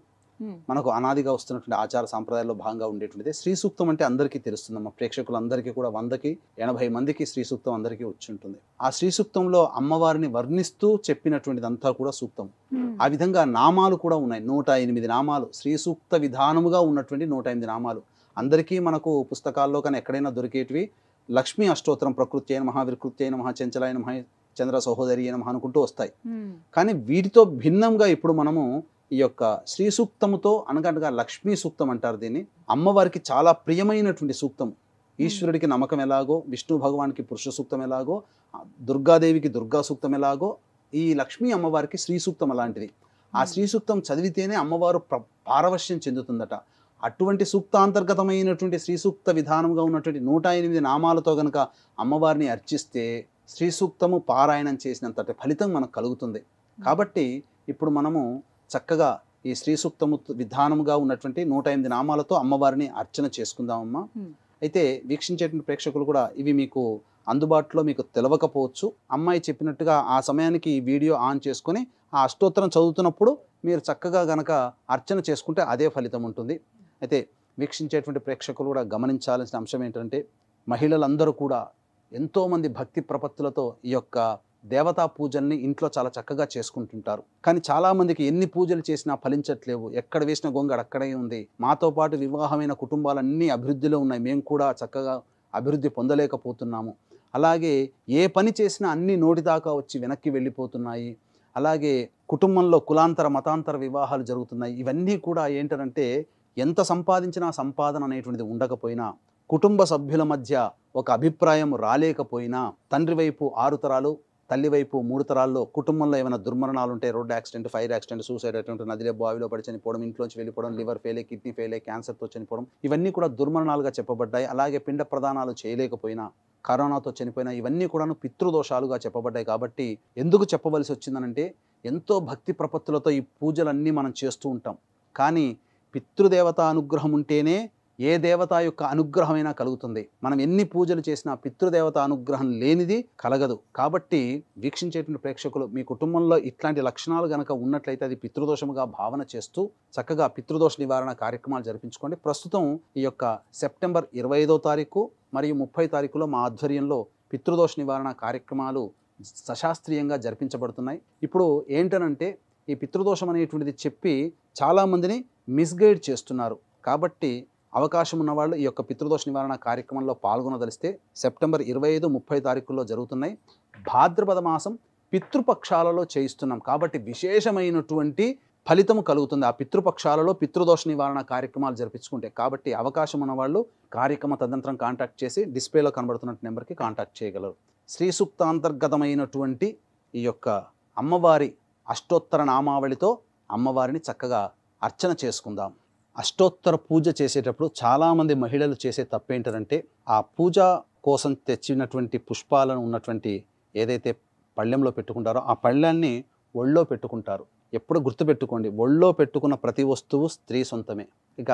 మనకు అనాదిగా వస్తున్నటువంటి ఆచార సాంప్రదాయాల్లో భాగంగా ఉండేటువంటిది. శ్రీ సూక్తం అంటే అందరికీ తెలుస్తుందమ్మా. ప్రేక్షకులందరికీ కూడా 100కి 80 మందికి శ్రీ సూక్తం అందరికీ వచ్చి ఉంటుంది. ఆ శ్రీ సూక్తంలో అమ్మవారిని వర్ణిస్తూ చెప్పినటువంటిదంతా కూడా సూక్తం. ఆ విధంగా నామాలు కూడా ఉన్నాయి. 108 నామాలు శ్రీ సూక్త విధానముగా ఉన్నటువంటి 108 నామాలు అందరికీ మనకు పుస్తకాల్లో కానీ ఎక్కడైనా దొరికేటివి. లక్ష్మీ అష్టోత్తరం ప్రకృత్యై నమః వికృత్యై నమః చంచలాయ నమః చంద్ర సహోదరి నమః అనుకుంటూ వస్తాయి. కానీ వీటితో భిన్నంగా ఇప్పుడు మనము ఈ యొక్క శ్రీ సూక్తముతో అనగా లక్ష్మీ సూక్తం అంటారు దీన్ని. అమ్మవారికి చాలా ప్రియమైనటువంటి సూక్తం. ఈశ్వరుడికి నమ్మకం ఎలాగో, విష్ణు భగవానికి పురుష సూక్తం ఎలాగో, దుర్గాదేవికి దుర్గా సూక్తం ఎలాగో, ఈ లక్ష్మీ అమ్మవారికి శ్రీ సూక్తం అలాంటిది. ఆ శ్రీ సూక్తం చదివితేనే అమ్మవారు పారవశ్యం చెందుతుందట. అటువంటి సూక్తాంతర్గతమైనటువంటి శ్రీ సూక్త విధానంగా ఉన్నటువంటి 108 నామాలతో గనక అమ్మవారిని అర్చిస్తే శ్రీ సూక్తము పారాయణం చేసినంతటి ఫలితం మనకు కలుగుతుంది. కాబట్టి ఇప్పుడు మనము చక్కగా ఈ శ్రీ సూక్తము విధానముగా ఉన్నటువంటి 108 నామాలతో అమ్మవారిని అర్చన చేసుకుందామమ్మా. అయితే వీక్షించేటువంటి ప్రేక్షకులు కూడా ఇవి మీకు అందుబాటులో మీకు తెలవకపోవచ్చు. అమ్మాయి చెప్పినట్టుగా ఆ సమయానికి ఈ వీడియో ఆన్ చేసుకొని ఆ అష్టోత్తరం చదువుతున్నప్పుడు మీరు చక్కగా గనక అర్చన చేసుకుంటే అదే ఫలితం ఉంటుంది. అయితే వీక్షించేటువంటి ప్రేక్షకులు కూడా గమనించాల్సిన అంశం ఏంటంటే మహిళలందరూ కూడా ఎంతోమంది భక్తి ప్రపత్తులతో ఈ యొక్క దేవతా పూజల్ని ఇంట్లో చాలా చక్కగా చేసుకుంటుంటారు. కానీ చాలామందికి ఎన్ని పూజలు చేసినా ఫలించట్లేవు. ఎక్కడ వేసిన గొంగడు అక్కడే ఉంది. మాతో పాటు వివాహమైన కుటుంబాలన్నీ అభివృద్ధిలో ఉన్నాయి, మేము కూడా చక్కగా అభివృద్ధి పొందలేకపోతున్నాము. అలాగే ఏ పని చేసినా అన్ని నోటి దాకా వచ్చి వెనక్కి వెళ్ళిపోతున్నాయి. అలాగే కుటుంబంలో కులాంతర మతాంతర వివాహాలు జరుగుతున్నాయి. ఇవన్నీ కూడా ఏంటంటే ఎంత సంపాదించినా సంపాదన అనేటువంటిది ఉండకపోయినా, కుటుంబ సభ్యుల మధ్య ఒక అభిప్రాయం రాలేకపోయినా, తండ్రి వైపు 6 తరాలు తల్లి వైపు 3 తరాల్లో కుటుంబంలో ఏమైనా దుర్మరణాలు ఉంటే, road accident, fire accident, suicide attempt, నదిలో బావిలో పడి చనిపోవడం, ఇంట్లోంచి వెళ్ళిపోవడం, లివర్ ఫెయిల్, కిడ్నీ ఫెయిల్, క్యాన్సర్తో చనిపోవడం, ఇవన్నీ కూడా దుర్మరణాలుగా చెప్పబడ్డాయి. అలాగే పిండ ప్రదానాలు చేయలేకపోయినా, కరోనాతో చనిపోయినా ఇవన్నీ కూడాను పితృదోషాలుగా చెప్పబడ్డాయి. కాబట్టి ఎందుకు చెప్పవలసి వచ్చిందనంటే ఎంతో భక్తి ప్రపత్తులతో ఈ పూజలన్నీ మనం చేస్తూ ఉంటాం. కానీ పితృదేవత అనుగ్రహం ఉంటేనే ఏ దేవత యొక్క అనుగ్రహమైనా కలుగుతుంది. మనం ఎన్ని పూజలు చేసినా పితృదేవత అనుగ్రహం లేనిది కలగదు. కాబట్టి వీక్షించేటువంటి ప్రేక్షకులు మీ కుటుంబంలో ఇట్లాంటి లక్షణాలు గనక ఉన్నట్లయితే అది పితృదోషముగా భావన చేస్తూ చక్కగా పితృదోష నివారణ కార్యక్రమాలు జరిపించుకోండి. ప్రస్తుతం ఈ యొక్క సెప్టెంబర్ 25వ తారీఖు మరియు 30 తారీఖులో మా ఆధ్వర్యంలో పితృదోష నివారణ కార్యక్రమాలు సశాస్త్రీయంగా జరిపించబడుతున్నాయి. ఇప్పుడు ఏంటనంటే ఈ పితృదోషం అనేటువంటిది చెప్పి చాలామందిని మిస్గైడ్ చేస్తున్నారు. కాబట్టి అవకాశం ఉన్నవాళ్ళు ఈ యొక్క పితృదోష నివారణ కార్యక్రమంలో పాల్గొనదలిస్తే సెప్టెంబర్ 25, 30 తారీఖుల్లో జరుగుతున్నాయి. భాద్రపద మాసం పితృపక్షాలలో చేయిస్తున్నాం. కాబట్టి విశేషమైనటువంటి ఫలితం కలుగుతుంది. ఆ పితృపక్షాలలో పితృదోష నివారణ కార్యక్రమాలు జరిపించుకుంటే. కాబట్టి అవకాశం ఉన్న వాళ్ళు కార్యక్రమ తదనంతరం కాంటాక్ట్ చేసి డిస్ప్లేలో కనబడుతున్న నెంబర్కి కాంటాక్ట్ చేయగలరు. శ్రీ సూక్తాంతర్గతమైనటువంటి ఈ యొక్క అమ్మవారి అష్టోత్తర నామావళితో అమ్మవారిని చక్కగా అర్చన చేసుకుందాం. అష్టోత్తర పూజ చేసేటప్పుడు చాలామంది మహిళలు చేసే తప్పేంటంటే ఆ పూజ కోసం తెచ్చినటువంటి పుష్పాలను ఉన్నటువంటి ఏదైతే పళ్ళెంలో పెట్టుకుంటారో ఆ పళ్ళాన్ని ఒళ్ళో పెట్టుకుంటారు. ఎప్పుడు గుర్తుపెట్టుకోండి, ఒళ్ళో పెట్టుకున్న ప్రతి వస్తువు స్త్రీ సొంతమే. ఇక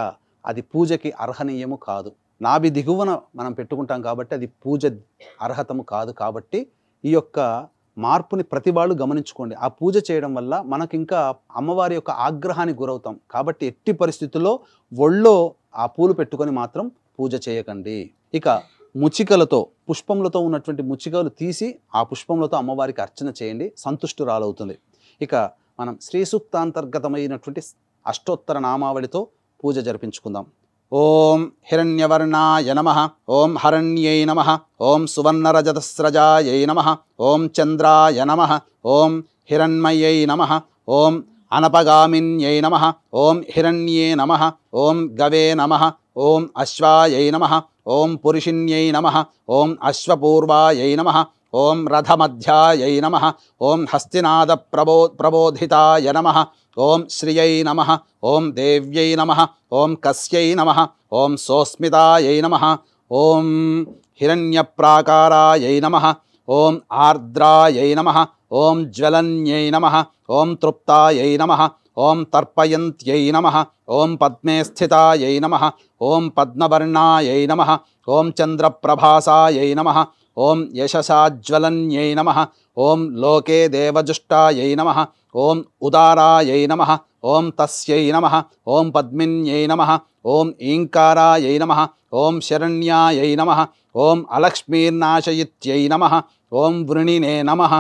అది పూజకి అర్హనీయము కాదు. నాభి దిగువన మనం పెట్టుకుంటాం కాబట్టి అది పూజ అర్హతము కాదు. కాబట్టి ఈ యొక్క మార్పుని ప్రతి వాళ్ళు గమనించుకోండి. ఆ పూజ చేయడం వల్ల మనకి ఇంకా అమ్మవారి యొక్క ఆగ్రహానికి గురవుతాం. కాబట్టి ఎట్టి పరిస్థితుల్లో ఒళ్ళో ఆ పూలు పెట్టుకొని మాత్రం పూజ చేయకండి. ఇక ముచికలతో పుష్పములతో ఉన్నటువంటి ముచికలు తీసి ఆ పుష్పములతో అమ్మవారికి అర్చన చేయండి, సంతుష్టురాలవుతుంది. ఇక మనం శ్రీ సూక్తాంతర్గతమైనటువంటి అష్టోత్తర నామావళితో పూజ జరిపించుకుందాం. ఓం హిరణ్యవర్ణాయ నమః, ఓం హరణ్యై నమః, ఓం సువర్ణరజతస్రజాయై నమః, ఓం చంద్రాయ నమః, ఓం హిరణ్మయై నమః, ఓం అనపగామిన్యై నమః, ఓం హిరణ్యే నమః, ఓం గవే నమః, ఓం అశ్వాయై నమః, ఓం పురుషిణ్యై నమః, ఓం అశ్వపూర్వాయై నమః, ఓం రథమధ్యాయై నమః, ఓం హస్తినాద ప్రబోధితాయ నమః, ఓం శ్రియై నమః, ఓం దేవ్యై నమః, ఓం కస్యై నమః, ఓం సోస్మితాయై నమః, ఓం హిరణ్యప్రాకారాయై నమః, ఓం ఆర్ద్రాయై నమః, ఓం జ్వలన్యై నమః, ఓం తృప్తాయై నమః, ఓం తర్పయంత్యై నమః, ఓం పద్మే స్థితాయై నమః, ఓం పద్మవర్ణాయై నమః, ఓం చంద్రప్రభాసాయై నమః, ఓం యశసాజ్వలన్యై నమః, ఓం లోకే దేవజుష్టాయై నమః, ఓం ఉదారాయై నమః, ఓం తస్యై నమః, ఓం పద్మిన్యై నమః, ఓం ఈంకారాయై నమః, ఓం శరణ్యాయై నమః, ఓం అలక్ష్మీర్నాశయిత్యై నమః, ఓం వృణినే నమః,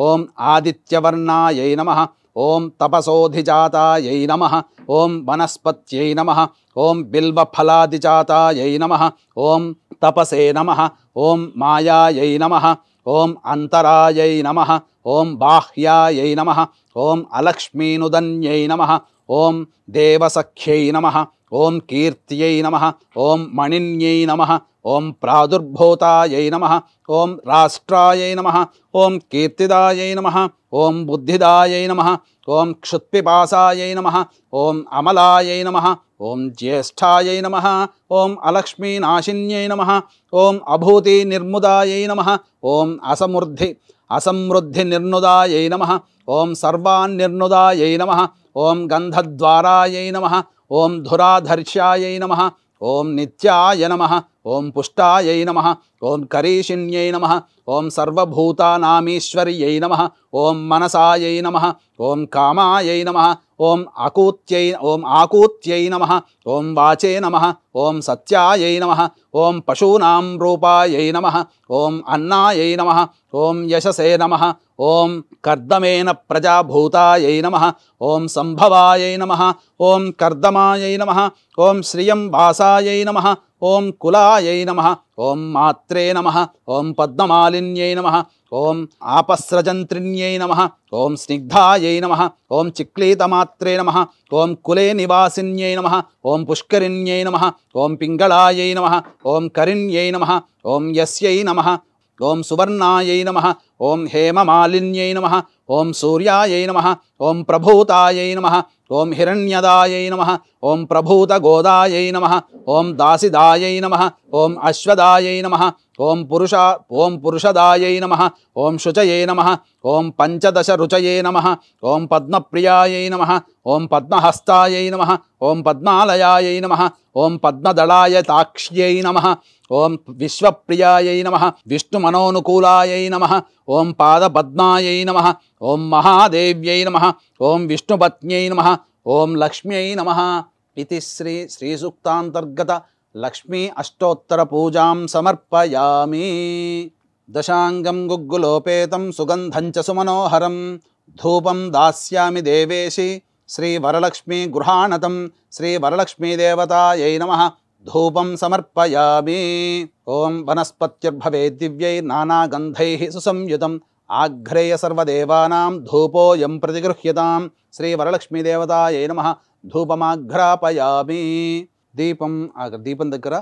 ఓం ఆదిత్యవర్ణాయై నమః, ఓం తపసోధిజాతాయై నమః, ఓం వనస్పత్యై నమః, ఓం బిల్వఫలాదిజాతాయై నమః, ఓం తపసే నమః, ఓం మాయాయై నమః, ఓం అంతరాయై నమః, ఓం బాహ్యాయై నమః, ఓం అలక్ష్మీనుదన్యై నమః, ఓం దేవసఖ్యై నమః, ఓం కీర్త్యై నమః, ఓం మణిన్యై నమః, ఓం ప్రాదుర్భూతాయై నమః, ఓం రాష్ట్రాయై నమః, ఓం కీర్తిదాయై నమః, ఓం బుద్ధిదాయై నమః, ఓం క్షుత్పిపాసాయై నమః, ఓం అమలాయై నమః, ఓం జ్యేష్ఠాయై నమః, ఓం అలక్ష్మీనాశిన్యై నమః, ఓం అభూతి నిర్ముదాయై నమః, ఓం అసమృద్ధి నిర్నుదాయై నమః, ఓం సర్వాన్నిర్నుదాయై నమః, ఓం గంధద్వారాయై నమః, ఓం ధురాధర్ష్యాయై నమః, ఓం నిత్యాయ నమః, ఓం పుష్టాయై నమః, ఓం కరీషిణ్యై నమః, ఓం సర్వభూతానామీశ్వర్యై నమః, ఓం మనసాయై నమః, ఓం కామాయై నమః, ఓం ఆకూత్యై నమః, ఓం వాచే నమః, ఓం సత్యాయై నమః, ఓం పశూనాం రూపాయై నమః, ఓం అన్నాయై నమః, ఓం యశసే నమః, ఓం కర్దమేన ప్రజాభూతాయై నమః, ఓం సంభవాయై నమః, ఓం కర్దమాయై నమః, ఓం శ్రియం వాసాయై నమః, ఓం కులాయై నమః, ఓం మాత్రే నమః, ఓం పద్మమాలిన్యై నమః, ఓం ఆపస్రజంత్రిణ్యై నమః, ఓం స్నిగ్ధాయై నమః, ఓం చిక్లీతమాత్రే నమః, ఓం కులే నివాసిన్యై నమః, ఓం పుష్కరిణ్యై నమః, ఓం పింగళాయై నమః, ఓం కరిణ్యై నమః, ఓం యస్యై నమః, ఓం సువర్ణాయై నమః, ఓం హేమమాలిన్యై నమః, ఓం సూర్యాయై నమః, ఓం ప్రభూతాయై నమః, ఓం హిరణ్యదాయై నమః, ఓం ప్రభూతగోదాయై నమః, ఓం దాసిదాయై నమః, ఓం అశ్వదాయై నమః, ఓం పురుషదాయై నమః, ఓం శుచయే నమః, ఓం పంచదశ రుచయే నమః, ఓం పద్మప్రియాయై నమః, ఓం పద్మహస్తాయై నమః, ఓం పద్మాలయాయై నమః, ఓం పద్మదళాయతాక్ష్యై నమః, ఓం విశ్వప్రియాయై నమః, విష్ణుమనోనుకూలాయై నమః, ఓం పాదపద్మాయై నమః, ఓం మహాదేవ్యై నమః, ఓం విష్ణుపత్న్యై నమః, ఓం లక్ష్మ్యై నమః. ఇది శ్రీ సూక్తాంతర్గత లక్ష్మీ అష్టోత్తర పూజాం సమర్పయామి. దశాంగం గుగ్గులోపేతం సుగంధం చ సుమనోహరం ధూపం దాస్యామి దేవేశి శ్రీవరలక్ష్మీ గృహాణతం శ్రీవరలక్ష్మీదేవతాయై నమః ధూపం సమర్పయామి. ఓం వనస్పత్యుర్భవేద్ దివ్యై నానాగంధైః సుసంయుతం ఆఘ్రేయ సర్వదేవానాం ధూపోయం ప్రతిగృహ్యతాం శ్రీ వరలక్ష్మీదేవతాయై నమః ధూపమాఘ్రాపయామి. దీపం దగ్గర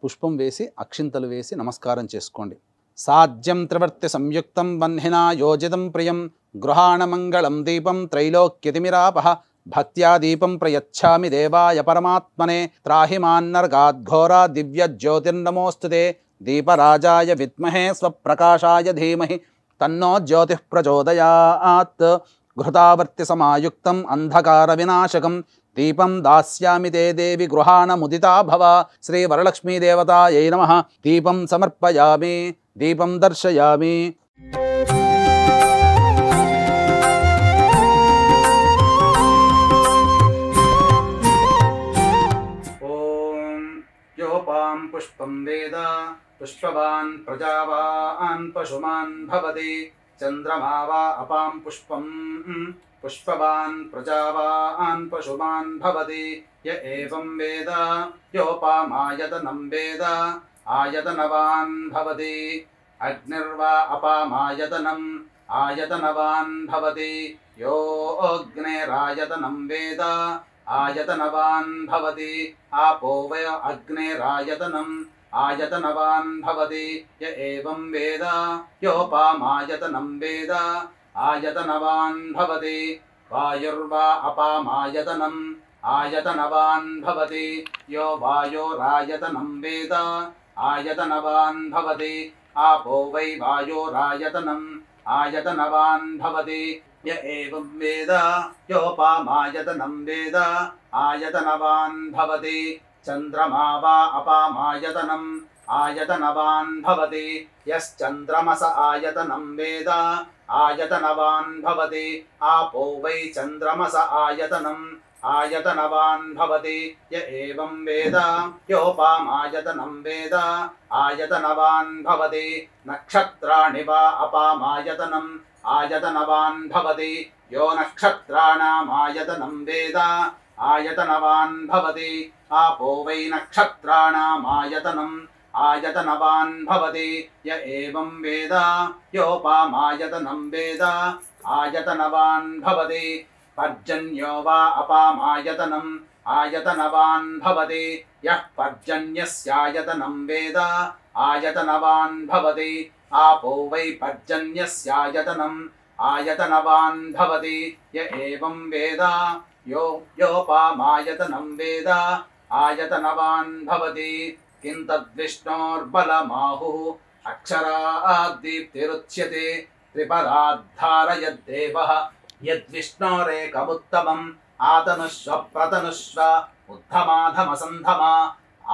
పుష్పం వేసి అక్షింతలు వేసి నమస్కారం చేసుకోండి. సాధ్యం త్రివర్తి సంయుక్తం వహ్నినా యోజితం ప్రియం గృహాణమంగళం దీపం త్రైలోక్యతిమిరాపః భక్త్యా దీపం ప్రయచ్ఛామి దేవాయ పరమాత్మనే త్రాహి మాన్నర్గాద్ఘోరా దివ్య జ్యోతిర్నమోస్తుతే దీపరాజాయ విద్మహే స్వప్రకాశాయ ధీమహి తన్నో జ్యోతిః ప్రచోదయాత్. ఘృతావర్తి సమాయుక్తం అంధకార వినాశకం దీపం దాస్యామి తే దేవి గృహాణముదితా భవ. శ్రీ వరలక్ష్మీదేవతాయై నమః. దీపం సమర్పయామి, దీపం దర్శయామి. ఓం యోపాం పుష్పం వేద పుష్పవాన్ ప్రజావాన్ పశుమాన్ భవతి చంద్రమా వా అపాం పుష్పం పుష్పవాన్ ప్రజావాన్ పశుమాన్ భవతి య ఏవం వేద యోపామాయతనం వేద ఆయతనవాన్ భవతి అగ్నిర్వా అపామాయతనం ఆయతనవాన్ భవతి యో అగ్నేరాయతనం వేద ఆయతనవాన్ భవతి ఆపో వయ అగ్నేరాయతనం ఆయతనవాన్ భవతి య ఏవం వేద యోపామాయతనం వేద ఆయతనవాన్ భవతి వాయుర్వా అపామాయతనం ఆయతనవాన్ భవతి యో వాయోరాయతనం వేద ఆయతనవాన్ భవతి ఆపో వై వాయోరాయతనం ఆయతనవాన్ భవతి య ఏవం వేద యోపామాయతనం వేద ఆయతనవాన్ భవతి చంద్రమా వా అపామాయతనం ఆయతనవాన్ భవతి యశ్చంద్రమస ఆయతనం వేద ఆయతనవాన్ భవతి ఆపో వై చంద్రమస ఆయతనం ఆయతనవాన్ భవతి య ఏవం వేద యోపామాయతనం వేద ఆయతనవాన్ భవతి నక్షత్రాణి వా అపామాయతనం ఆయతనవాన్ భవతి యో నక్షత్రాణామాయతనం వేద ఆయతనవాన్ భవతి ఆపో వై నక్షత్రాణామాయతనం ఆయతనవాన్ భవతి య ఏవం వేద యోపామాయతనం వేద ఆయతనవాన్ భవతి పర్జన్యో వా అపామాయతనం ఆయతనవాన్ భవతి యః పర్జన్యస్యాయతనం వేద ఆయతనవాన్ భవతి ఆపో వై పర్జన్యస్యాయతనం ఆయతనవాన్ భవతి య ఏవం వేద యోపామాయతనం వేద ఆయతనవాన్ భవతి కిం తద్విష్ణోర్బలమాహుః అక్షరాద్దీప్తిరుచ్యతే త్రిపదాద్ధారయద్దేవః యద్విష్ణోరేకముత్తమం ఆతనుష్వ ప్రతనుష్వ ఉద్ధమాధమసంధమా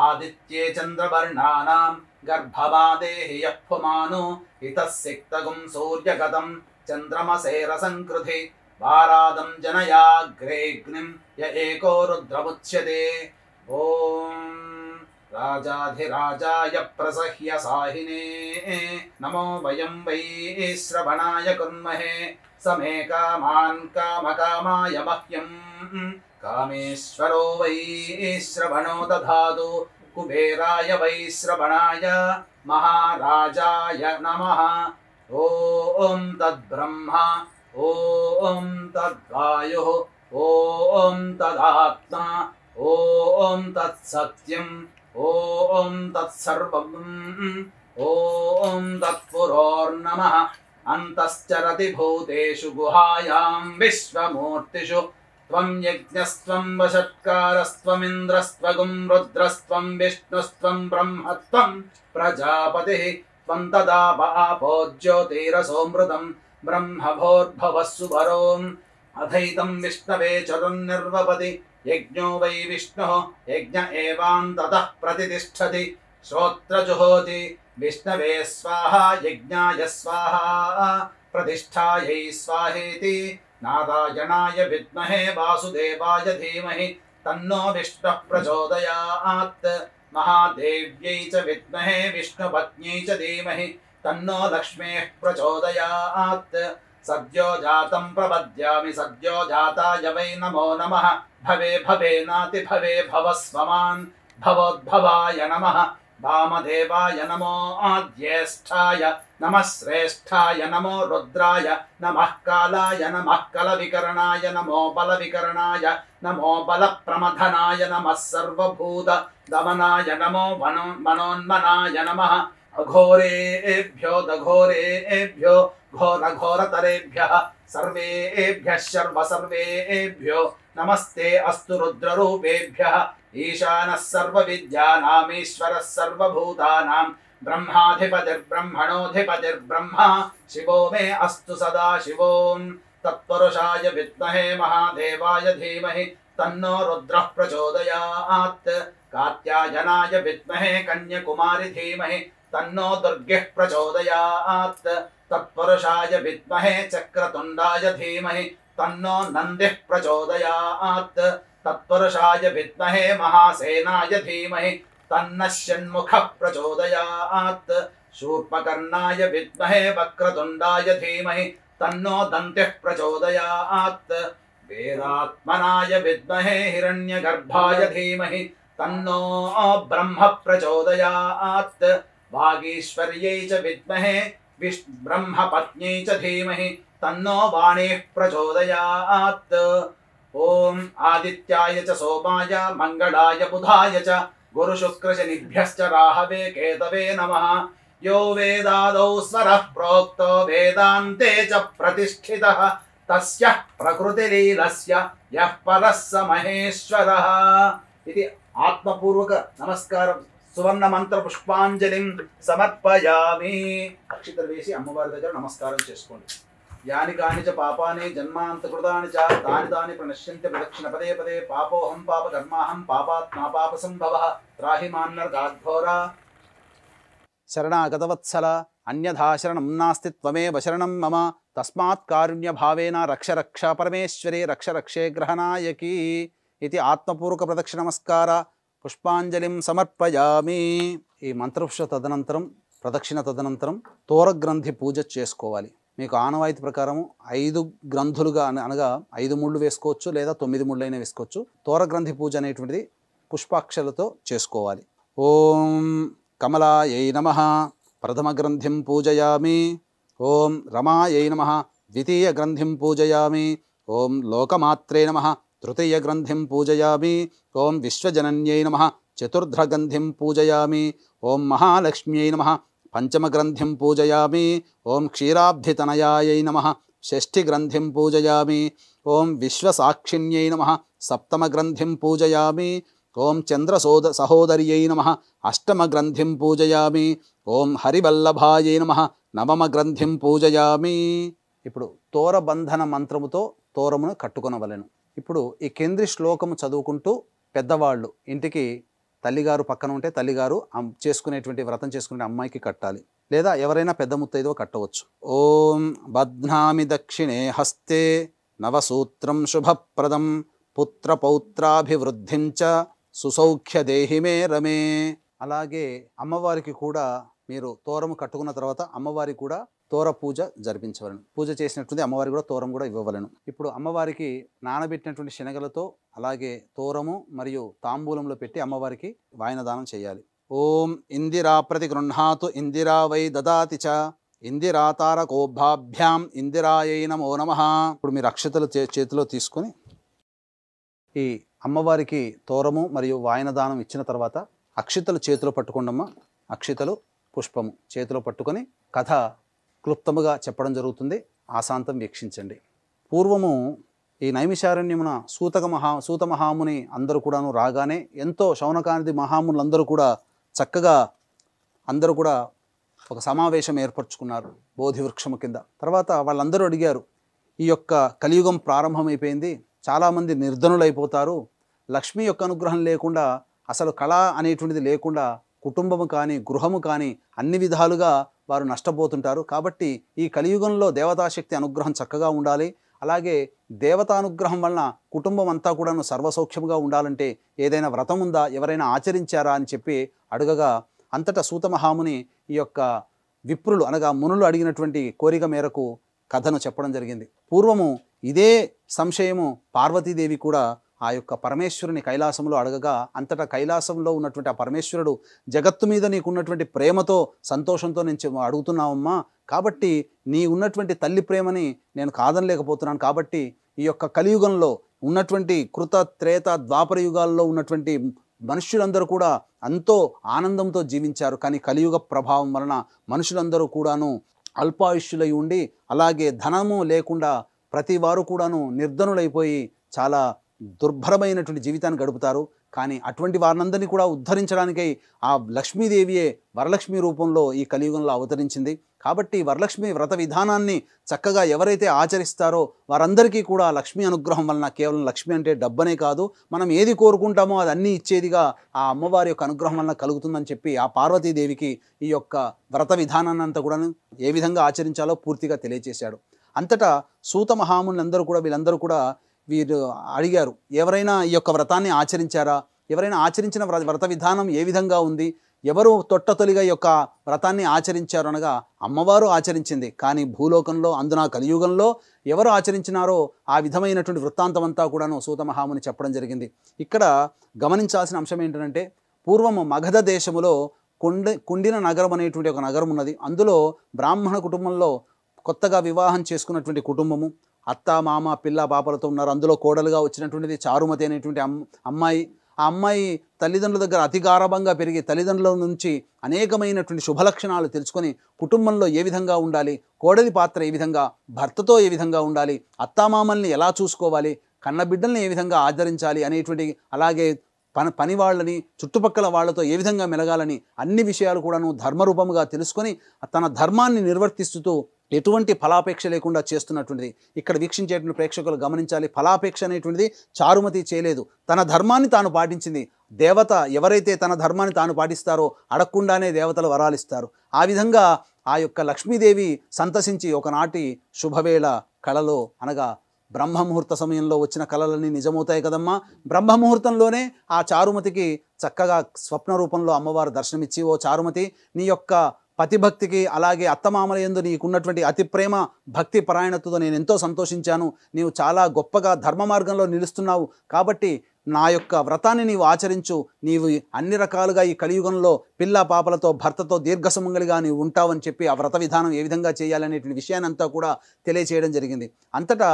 ఆదిత్యే చంద్రవర్ణానాం గర్భవాదేహి యః పుమాను ఇతః సిక్తగుం సూర్యగతం చంద్రమసేరసంకృధి వారాదం జనయాగ్రేగ్నిం య ఏకో రుద్రముచ్యతే. ఓం రాజాధిరాజాయ ప్రసహ్య సాహినే నమో వయం వై శ్రవణాయ కుర్మహే సమే కామాన్ కామకామాయ మహ్యం కామేశ్వరో వై శ్రవణో దధాతు కుబేరాయ వై శ్రవణాయ మహారాజాయ నమః. ఓం తద్బ్రహ్మ ఓం తద్వాయుః ఓం తదాత్మా ఓం తత్సత్యం ఓం తత్సర్వం ఓం తత్పురోర్నమః. అంతశ్చరతి భూతేషు గుహాయాం విశ్వమూర్తిషు త్వం యజ్ఞస్త్వం వషట్కారస్త్వమింద్రస్త్వగుం రుద్రస్త్వం విష్ణుస్త్వం బ్రహ్మత్వం ప్రజాపతిః త్వం తదాప ఆపో జ్యోతిరసోమృతం బ్రహ్మభోర్భవస్సు వరోం అథైతం విష్ణవే చరుర్నిర్వపతి యజ్ఞో వై విష్ణుః యజ్ఞ ఏవాంతతః ప్రతితిష్ఠతి శ్రోత్రజుహోతి విష్ణవే స్వాహా యజ్ఞాయ స్వాహా ప్రతిష్ఠాయై స్వాహేతి నారాయణాయ విద్మహే వాసుదేవాయ ధీమహి తన్నో విష్ణుః ప్రచోదయాత్. మహాదేవ్యై చ విద్మహే విష్ణుపత్న్యై చ ధీమహి తన్నో లక్ష్మీః ప్రచోదయాత్. సద్యో జాతం ప్రపద్యామి సద్యో జాతాయ వై నమో నమః. భవే భవేనాతి భవే భవస్వమాన్ భవోద్భవాయ నమః. वामदेवाय नमो ज्येष्ठाय नमः श्रेष्ठाय नमो रुद्राय नमः कालाय नमः कलविकरणाय नमो बलविकरणाय नमो बलप्रमथनाय नमः सर्वभूत दमनाय नमो मनोन्मनाय नमः अघोरेभ्यो दघोरेभ्यो घोरघोरतरेभ्यः सर्वेभ्यः सर्वेभ्यो नमस्ते अस्तु रुद्ररूपेभ्यः ईशानः सर्वविद्यानामीश्वरः सर्वभूतानां ब्रह्माधिपतिर्ब्रह्मणोऽधिपतिर्ब्रह्मा शिवो मे अस्तु सदा शिवो तत्पुरुषाय विद्महे महादेवाय धीमहि तन्नो रुद्रः प्रचोदयात् कात्यायनाय विद्महे कन्याकुमारी धीमहि तन्नो दुर्गः प्रचोदयात् तत्पुरुषाय विद्महे चक्रतुण्डाय धीमहि तन्नो नन्दिः प्रचोदयात् तत्पुरुषाय विद्महे महासेनाय धीमहि तन्नः षण्मुखः प्रचोदयात् शूर्पकर्णाय विद्महे वक्रतुण्डाय धीमहि तन्नो दन्तिः प्रचोदयात् वेदात्मनाय विद्महे हिरण्यगर्भाय धीमहि तन्नो ब्रह्म प्रचोदयात् वागीश्वर्यै च विद्महे ब्रह्मपत्न्यै च धीमहि तन्नो वाणीः प्रचोदयात् ओम आदित्याय च सोमाय मंगलाय बुधाय च गुरुशुक्रशनिभ्यश्च राहवे केतवे नमः यो वेदादौ स्वरः प्रोक्तो वेदान्ते च प्रतिष्ठितः तस्य प्रकृतिलीलस्य यः परः स महेश्वरः इति आत्मपूर्वक नमस्कारं सुवर्ण मंत्र पुष्पांजलिं समर्पयामि अक्षितలు వేసి అమ్మవారి దగ్గర నమస్కారం చేసుకోండి यानि कानि च पापानि जन्मान्तकृतानि च तानि तानि प्रणश्यन्ति प्रदक्षिण पदे पदे पापोऽहं पापकर्माहं पापात्मा पापसम्भवः त्राहि मान्नर्गाद्घोरा शरणागतवत्सल अन्यथा शरणं नास्ति त्वमेव शरणं मम तस्मात् कारुण्यभावेन रक्ष रक्ष परमेश्वरी रक्ष रक्षे ग्रहनायकी इति आत्मपूर्वक प्रदक्षिण नमस्कार पुष्पांजलिं समर्पयामि ఈ మంత్రపుష్ప తదనంతరం ప్రదక్షిణ తదనంతరం తోర గ్రంథి పూజ చేసుకోవాలి మీకు ఆనవాయితీ ప్రకారం 5 గ్రంథులుగా అనగా 5 ముళ్ళు వేసుకోవచ్చు లేదా 9 ముళ్ళైనా వేసుకోవచ్చు తోర గ్రంథి పూజ అనేటువంటిది పుష్పాక్షలతో చేసుకోవాలి ఓం కమలాయై నమః ప్రథమ గ్రంథిం పూజయామి ఓం రమాయై నమః ద్వితీయ గ్రంథిం పూజయామి ఓం లోకమాత్రే నమః తృతీయ గ్రంథిం పూజయామి ఓం విశ్వజనన్యై నమః చతుర్థ గ్రంథిం పూజయామి ఓం మహాలక్ష్మ్యై నమః పంచమ గ్రంథిం పూజయామి ఓం క్షీరాబ్ధితనయాయై నమః షష్ఠి గ్రంథిం పూజయామి ఓం విశ్వసాక్షిణ్యై నమః సప్తమ గ్రంథిం పూజయామి ఓం చంద్ర సహోదర్యై నమః అష్టమ గ్రంథిం పూజయామి ఓం హరివల్లభాయై నమః నవమ గ్రంథిం పూజయామి ఇప్పుడు తోరబంధన మంత్రముతో తోరమును కట్టుకొనవలెను ఇప్పుడు ఈ కేంద్రి శ్లోకము చదువుకుంటూ పెద్దవాళ్ళు ఇంటికి తల్లిగారు పక్కన ఉంటే తల్లిగారు చేసుకునేటువంటి వ్రతం చేసుకునే అమ్మాయికి కట్టాలి లేదా ఎవరైనా పెద్ద ముత్తైదో కట్టవచ్చు ఓం బధ్నామి దక్షిణే హస్తే నవసూత్రం శుభప్రదం పుత్ర పౌత్రాభివృద్ధిం చ సుసౌఖ్య దేహి మే రమే అలాగే అమ్మవారికి కూడా మీరు తోరము కట్టుకున్న తర్వాత అమ్మవారికి కూడా తోర పూజ జరిపించవలను పూజ చేసినట్టుంది అమ్మవారికి కూడా తోరం కూడా ఇవ్వవలను ఇప్పుడు అమ్మవారికి నానబెట్టినటువంటి శనగలతో అలాగే తోరము మరియు తాంబూలంలో పెట్టి అమ్మవారికి వాయనదానం చేయాలి ఓం ఇందిరా ప్రతి గృహ్ణాతు ఇందిరా వై దదాతి చ ఇందిరాతారకోభాభ్యాం ఇందిరాయై నమో నమః ఇప్పుడు మీరు అక్షతలు చేతిలో తీసుకొని ఈ అమ్మవారికి తోరము మరియు వాయనదానం ఇచ్చిన తర్వాత అక్షితలు చేతిలో పట్టుకోండమ్మా అక్షితలు పుష్పము చేతిలో పట్టుకొని కథ క్లుప్తముగా చెప్పడం జరుగుతుంది ఆశాంతం వీక్షించండి పూర్వము ఈ నైమిషారణ్యమున సూత మహాముని అందరూ కూడాను రాగానే ఎంతో శౌనకానిది మహామునులందరూ కూడా చక్కగా అందరూ కూడా ఒక సమావేశం ఏర్పరచుకున్నారు బోధి వృక్షము కింద తర్వాత వాళ్ళందరూ అడిగారు ఈ యొక్క కలియుగం ప్రారంభమైపోయింది చాలామంది నిర్ధనులైపోతారు లక్ష్మి యొక్క అనుగ్రహం లేకుండా అసలు కళ అనేటువంటిది లేకుండా కుటుంబము కానీ గృహము కానీ అన్ని విధాలుగా వారు నష్టపోతుంటారు కాబట్టి ఈ కలియుగంలో దేవతాశక్తి అనుగ్రహం చక్కగా ఉండాలి అలాగే దేవతానుగ్రహం వలన కుటుంబం అంతా కూడాను సర్వసౌఖ్యముగా ఉండాలంటే ఏదైనా వ్రతం ఉందా ఎవరైనా ఆచరించారా అని చెప్పి అడగగా అంతటా సూత మహాముని ఈ యొక్క విప్రులు అనగా మునులు అడిగినటువంటి కోరిక మేరకు కథను చెప్పడం జరిగింది పూర్వము ఇదే సంశయము పార్వతీదేవి కూడా ఆ యొక్క పరమేశ్వరుని కైలాసంలో అడగగా అంతటా కైలాసంలో ఉన్నటువంటి ఆ పరమేశ్వరుడు జగత్తు మీద నీకున్నటువంటి ప్రేమతో సంతోషంతో నేను అడుగుతున్నావమ్మా, కాబట్టి నీ ఉన్నటువంటి తల్లి ప్రేమని నేను కాదనలేకపోతున్నాను. కాబట్టి ఈ యొక్క కలియుగంలో ఉన్నటువంటి కృత త్రేత ద్వాపర యుగాల్లో ఉన్నటువంటి మనుష్యులందరూ కూడా ఎంతో ఆనందంతో జీవించారు. కానీ కలియుగ ప్రభావం వలన మనుషులందరూ కూడాను అల్పాయుష్యులై ఉండి అలాగే ధనము లేకుండా ప్రతి వారు కూడాను నిర్ధనులైపోయి చాలా దుర్భరమైనటువంటి జీవితాన్ని గడుపుతారు. కానీ అటువంటి వారినందరినీ కూడా ఉద్ధరించడానికై ఆ లక్ష్మీదేవియే వరలక్ష్మి రూపంలో ఈ కలియుగంలో అవతరించింది. కాబట్టి వరలక్ష్మి వ్రత విధానాన్ని చక్కగా ఎవరైతే ఆచరిస్తారో వారందరికీ కూడా లక్ష్మీ అనుగ్రహం వలన, కేవలం లక్ష్మి అంటే డబ్బనే కాదు, మనం ఏది కోరుకుంటామో అది అన్నీ ఇచ్చేదిగా ఆ అమ్మవారి యొక్క అనుగ్రహం వలన కలుగుతుందని చెప్పి ఆ పార్వతీదేవికి ఈ యొక్క వ్రత విధానాన్ని అంతా కూడా ఏ విధంగా ఆచరించాలో పూర్తిగా తెలియజేశాడు. అంతటా సూత మహామునులందరూ కూడా వీళ్ళందరూ కూడా వీరు అడిగారు, ఎవరైనా ఈ యొక్క వ్రతాన్ని ఆచరించారా, ఎవరైనా ఆచరించిన వ్రత విధానం ఏ విధంగా ఉంది, ఎవరు తొట్టతొలిగా ఈ యొక్క వ్రతాన్ని ఆచరించారు అనగా అమ్మవారు ఆచరించింది. కానీ భూలోకంలో అందున కలియుగంలో ఎవరు ఆచరించినారో ఆ విధమైనటువంటి వృత్తాంతం అంతా కూడాను సూత మహాముని చెప్పడం జరిగింది. ఇక్కడ గమనించాల్సిన అంశం ఏంటంటే, పూర్వము మగధ దేశములో కుండిన నగరం అనేటువంటి ఒక నగరం ఉన్నది. అందులో బ్రాహ్మణ కుటుంబంలో కొత్తగా వివాహం చేసుకున్నటువంటి కుటుంబము, అత్త మామ పిల్ల పాపలతో ఉన్నారు. అందులో కోడలుగా వచ్చినటువంటిది చారుమతి అనేటువంటి అమ్మాయి. ఆ అమ్మాయి తల్లిదండ్రుల దగ్గర అతి గారభంగా పెరిగి తల్లిదండ్రుల నుంచి అనేకమైనటువంటి శుభలక్షణాలు తెలుసుకొని కుటుంబంలో ఏ విధంగా ఉండాలి, కోడలి పాత్ర ఏ విధంగా, భర్తతో ఏ విధంగా ఉండాలి, అత్తామామల్ని ఎలా చూసుకోవాలి, కన్నబిడ్డల్ని ఏ విధంగా ఆదరించాలి అనేటువంటి, అలాగే పని వాళ్ళని చుట్టుపక్కల వాళ్ళతో ఏ విధంగా మెలగాలని అన్ని విషయాలు కూడాను ధర్మరూపముగా తెలుసుకొని తన ధర్మాన్ని నిర్వర్తిస్తూ ఎటువంటి ఫలాపేక్ష లేకుండా చేస్తున్నటువంటిది. ఇక్కడ వీక్షించేటువంటి ప్రేక్షకులు గమనించాలి, ఫలాపేక్ష అనేటువంటిది చారుమతి చేయలేదు. తన ధర్మాన్ని తాను పాటించింది. దేవత ఎవరైతే తన ధర్మాన్ని తాను పాటిస్తారో అడగకుండానే దేవతలు వరాలిస్తారు. ఆ విధంగా ఆ యొక్క లక్ష్మీదేవి సంతసించి ఒకనాటి శుభవేళ కళలో, అనగా బ్రహ్మముహూర్త సమయంలో వచ్చిన కళలన్నీ నిజమవుతాయి కదమ్మా. బ్రహ్మముహూర్తంలోనే ఆ చారుమతికి చక్కగా స్వప్న రూపంలో అమ్మవారు దర్శనమిచ్చి, ఓ చారుమతి, నీ యొక్క పతిభక్తికి అలాగే అత్తమామల యందు నీకున్నటువంటి అతి ప్రేమ భక్తి పరాయణతతో నేను ఎంతో సంతోషించాను. నీవు చాలా గొప్పగా ధర్మ మార్గంలో నిలుస్తున్నావు. కాబట్టి నా యొక్క వ్రతాన్ని నీవు ఆచరించు. నీవు అన్ని రకాలుగా ఈ కలియుగంలో పిల్ల పాపలతో భర్తతో దీర్ఘసుమంగలిగా నీవు ఉంటావని చెప్పి ఆ వ్రత విధానం ఏ విధంగా చేయాలనేటువంటి విషయాన్ని అంతా కూడా తెలియచేయడం జరిగింది. అంతటా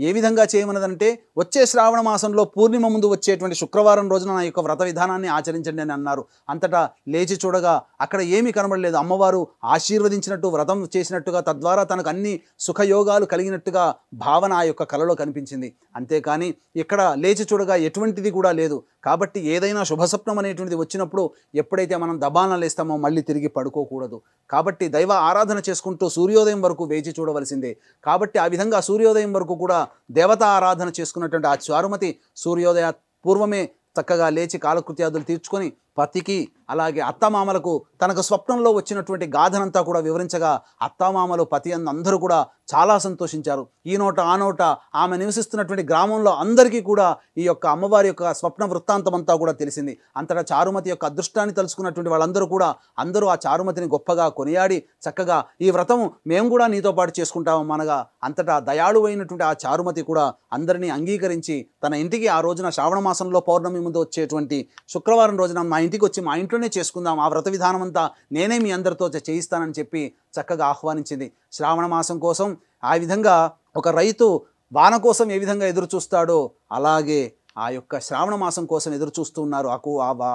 ఏ విధంగా చేయమన్నదంటే, వచ్చే శ్రావణ మాసంలో పూర్ణిమ ముందు వచ్చేటువంటి శుక్రవారం రోజున నా యొక్క వ్రత విధానాన్ని ఆచరించండి అని అన్నారు. అంతటా లేచి చూడగా అక్కడ ఏమీ కనబడలేదు. అమ్మవారు ఆశీర్వదించినట్టు, వ్రతం చేసినట్టుగా, తద్వారా తనకు అన్ని సుఖయోగాలు కలిగినట్టుగా భావన ఆ యొక్క కళలో కనిపించింది. అంతేకాని ఇక్కడ లేచి చూడగా ఎటువంటిది కూడా లేదు. కాబట్టి ఏదైనా శుభస్వప్నం అనేటువంటిది వచ్చినప్పుడు ఎప్పుడైతే మనం దబాన లేస్తామో మళ్ళీ తిరిగి పడుకోకూడదు. కాబట్టి దైవ ఆరాధన చేసుకుంటూ సూర్యోదయం వరకు వేచి చూడవలసిందే. కాబట్టి ఆ విధంగా సూర్యోదయం వరకు కూడా దేవతా ఆరాధన చేసుకున్నటువంటి ఆ చారుమతి సూర్యోదయ పూర్వమే చక్కగా లేచి కాలకృత్యాదులు తీర్చుకొని పతికి అలాగే అత్తమామలకు తనకు స్వప్నంలో వచ్చినటువంటి గాథనంతా కూడా వివరించగా అత్తమామలు పతి అందరూ కూడా చాలా సంతోషించారు. ఈ నోట ఆ నోట ఆమె నివసిస్తున్నటువంటి గ్రామంలో అందరికీ కూడా ఈ యొక్క అమ్మవారి యొక్క స్వప్న వృత్తాంతం అంతా కూడా తెలిసింది. అంతటా చారుమతి యొక్క అదృష్టాన్ని తలుచుకున్నటువంటి వాళ్ళందరూ కూడా అందరూ ఆ చారుమతిని గొప్పగా కొనియాడి చక్కగా ఈ వ్రతము మేము కూడా నీతో పాటు చేసుకుంటాము అనగా అంతటా దయాళువైనటువంటి ఆ చారుమతి కూడా అందరినీ అంగీకరించి తన ఇంటికి ఆ రోజున శ్రావణ మాసంలో పౌర్ణమి ముందు వచ్చేటువంటి శుక్రవారం రోజున మా ఇంటికి వచ్చి మా ఇంట్లోనే చేసుకుందాం, ఆ వ్రత విధానం అంతా నేనే మీ అందరితో చేయిస్తానని చెప్పి చక్కగా ఆహ్వానించింది. శ్రావణ మాసం కోసం ఆ విధంగా ఒక రైతు వాన కోసం ఏ విధంగా ఎదురు చూస్తాడో అలాగే ఆ యొక్క శ్రావణ మాసం కోసం ఎదురు చూస్తూ ఉన్నారు.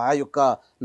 ఆ యొక్క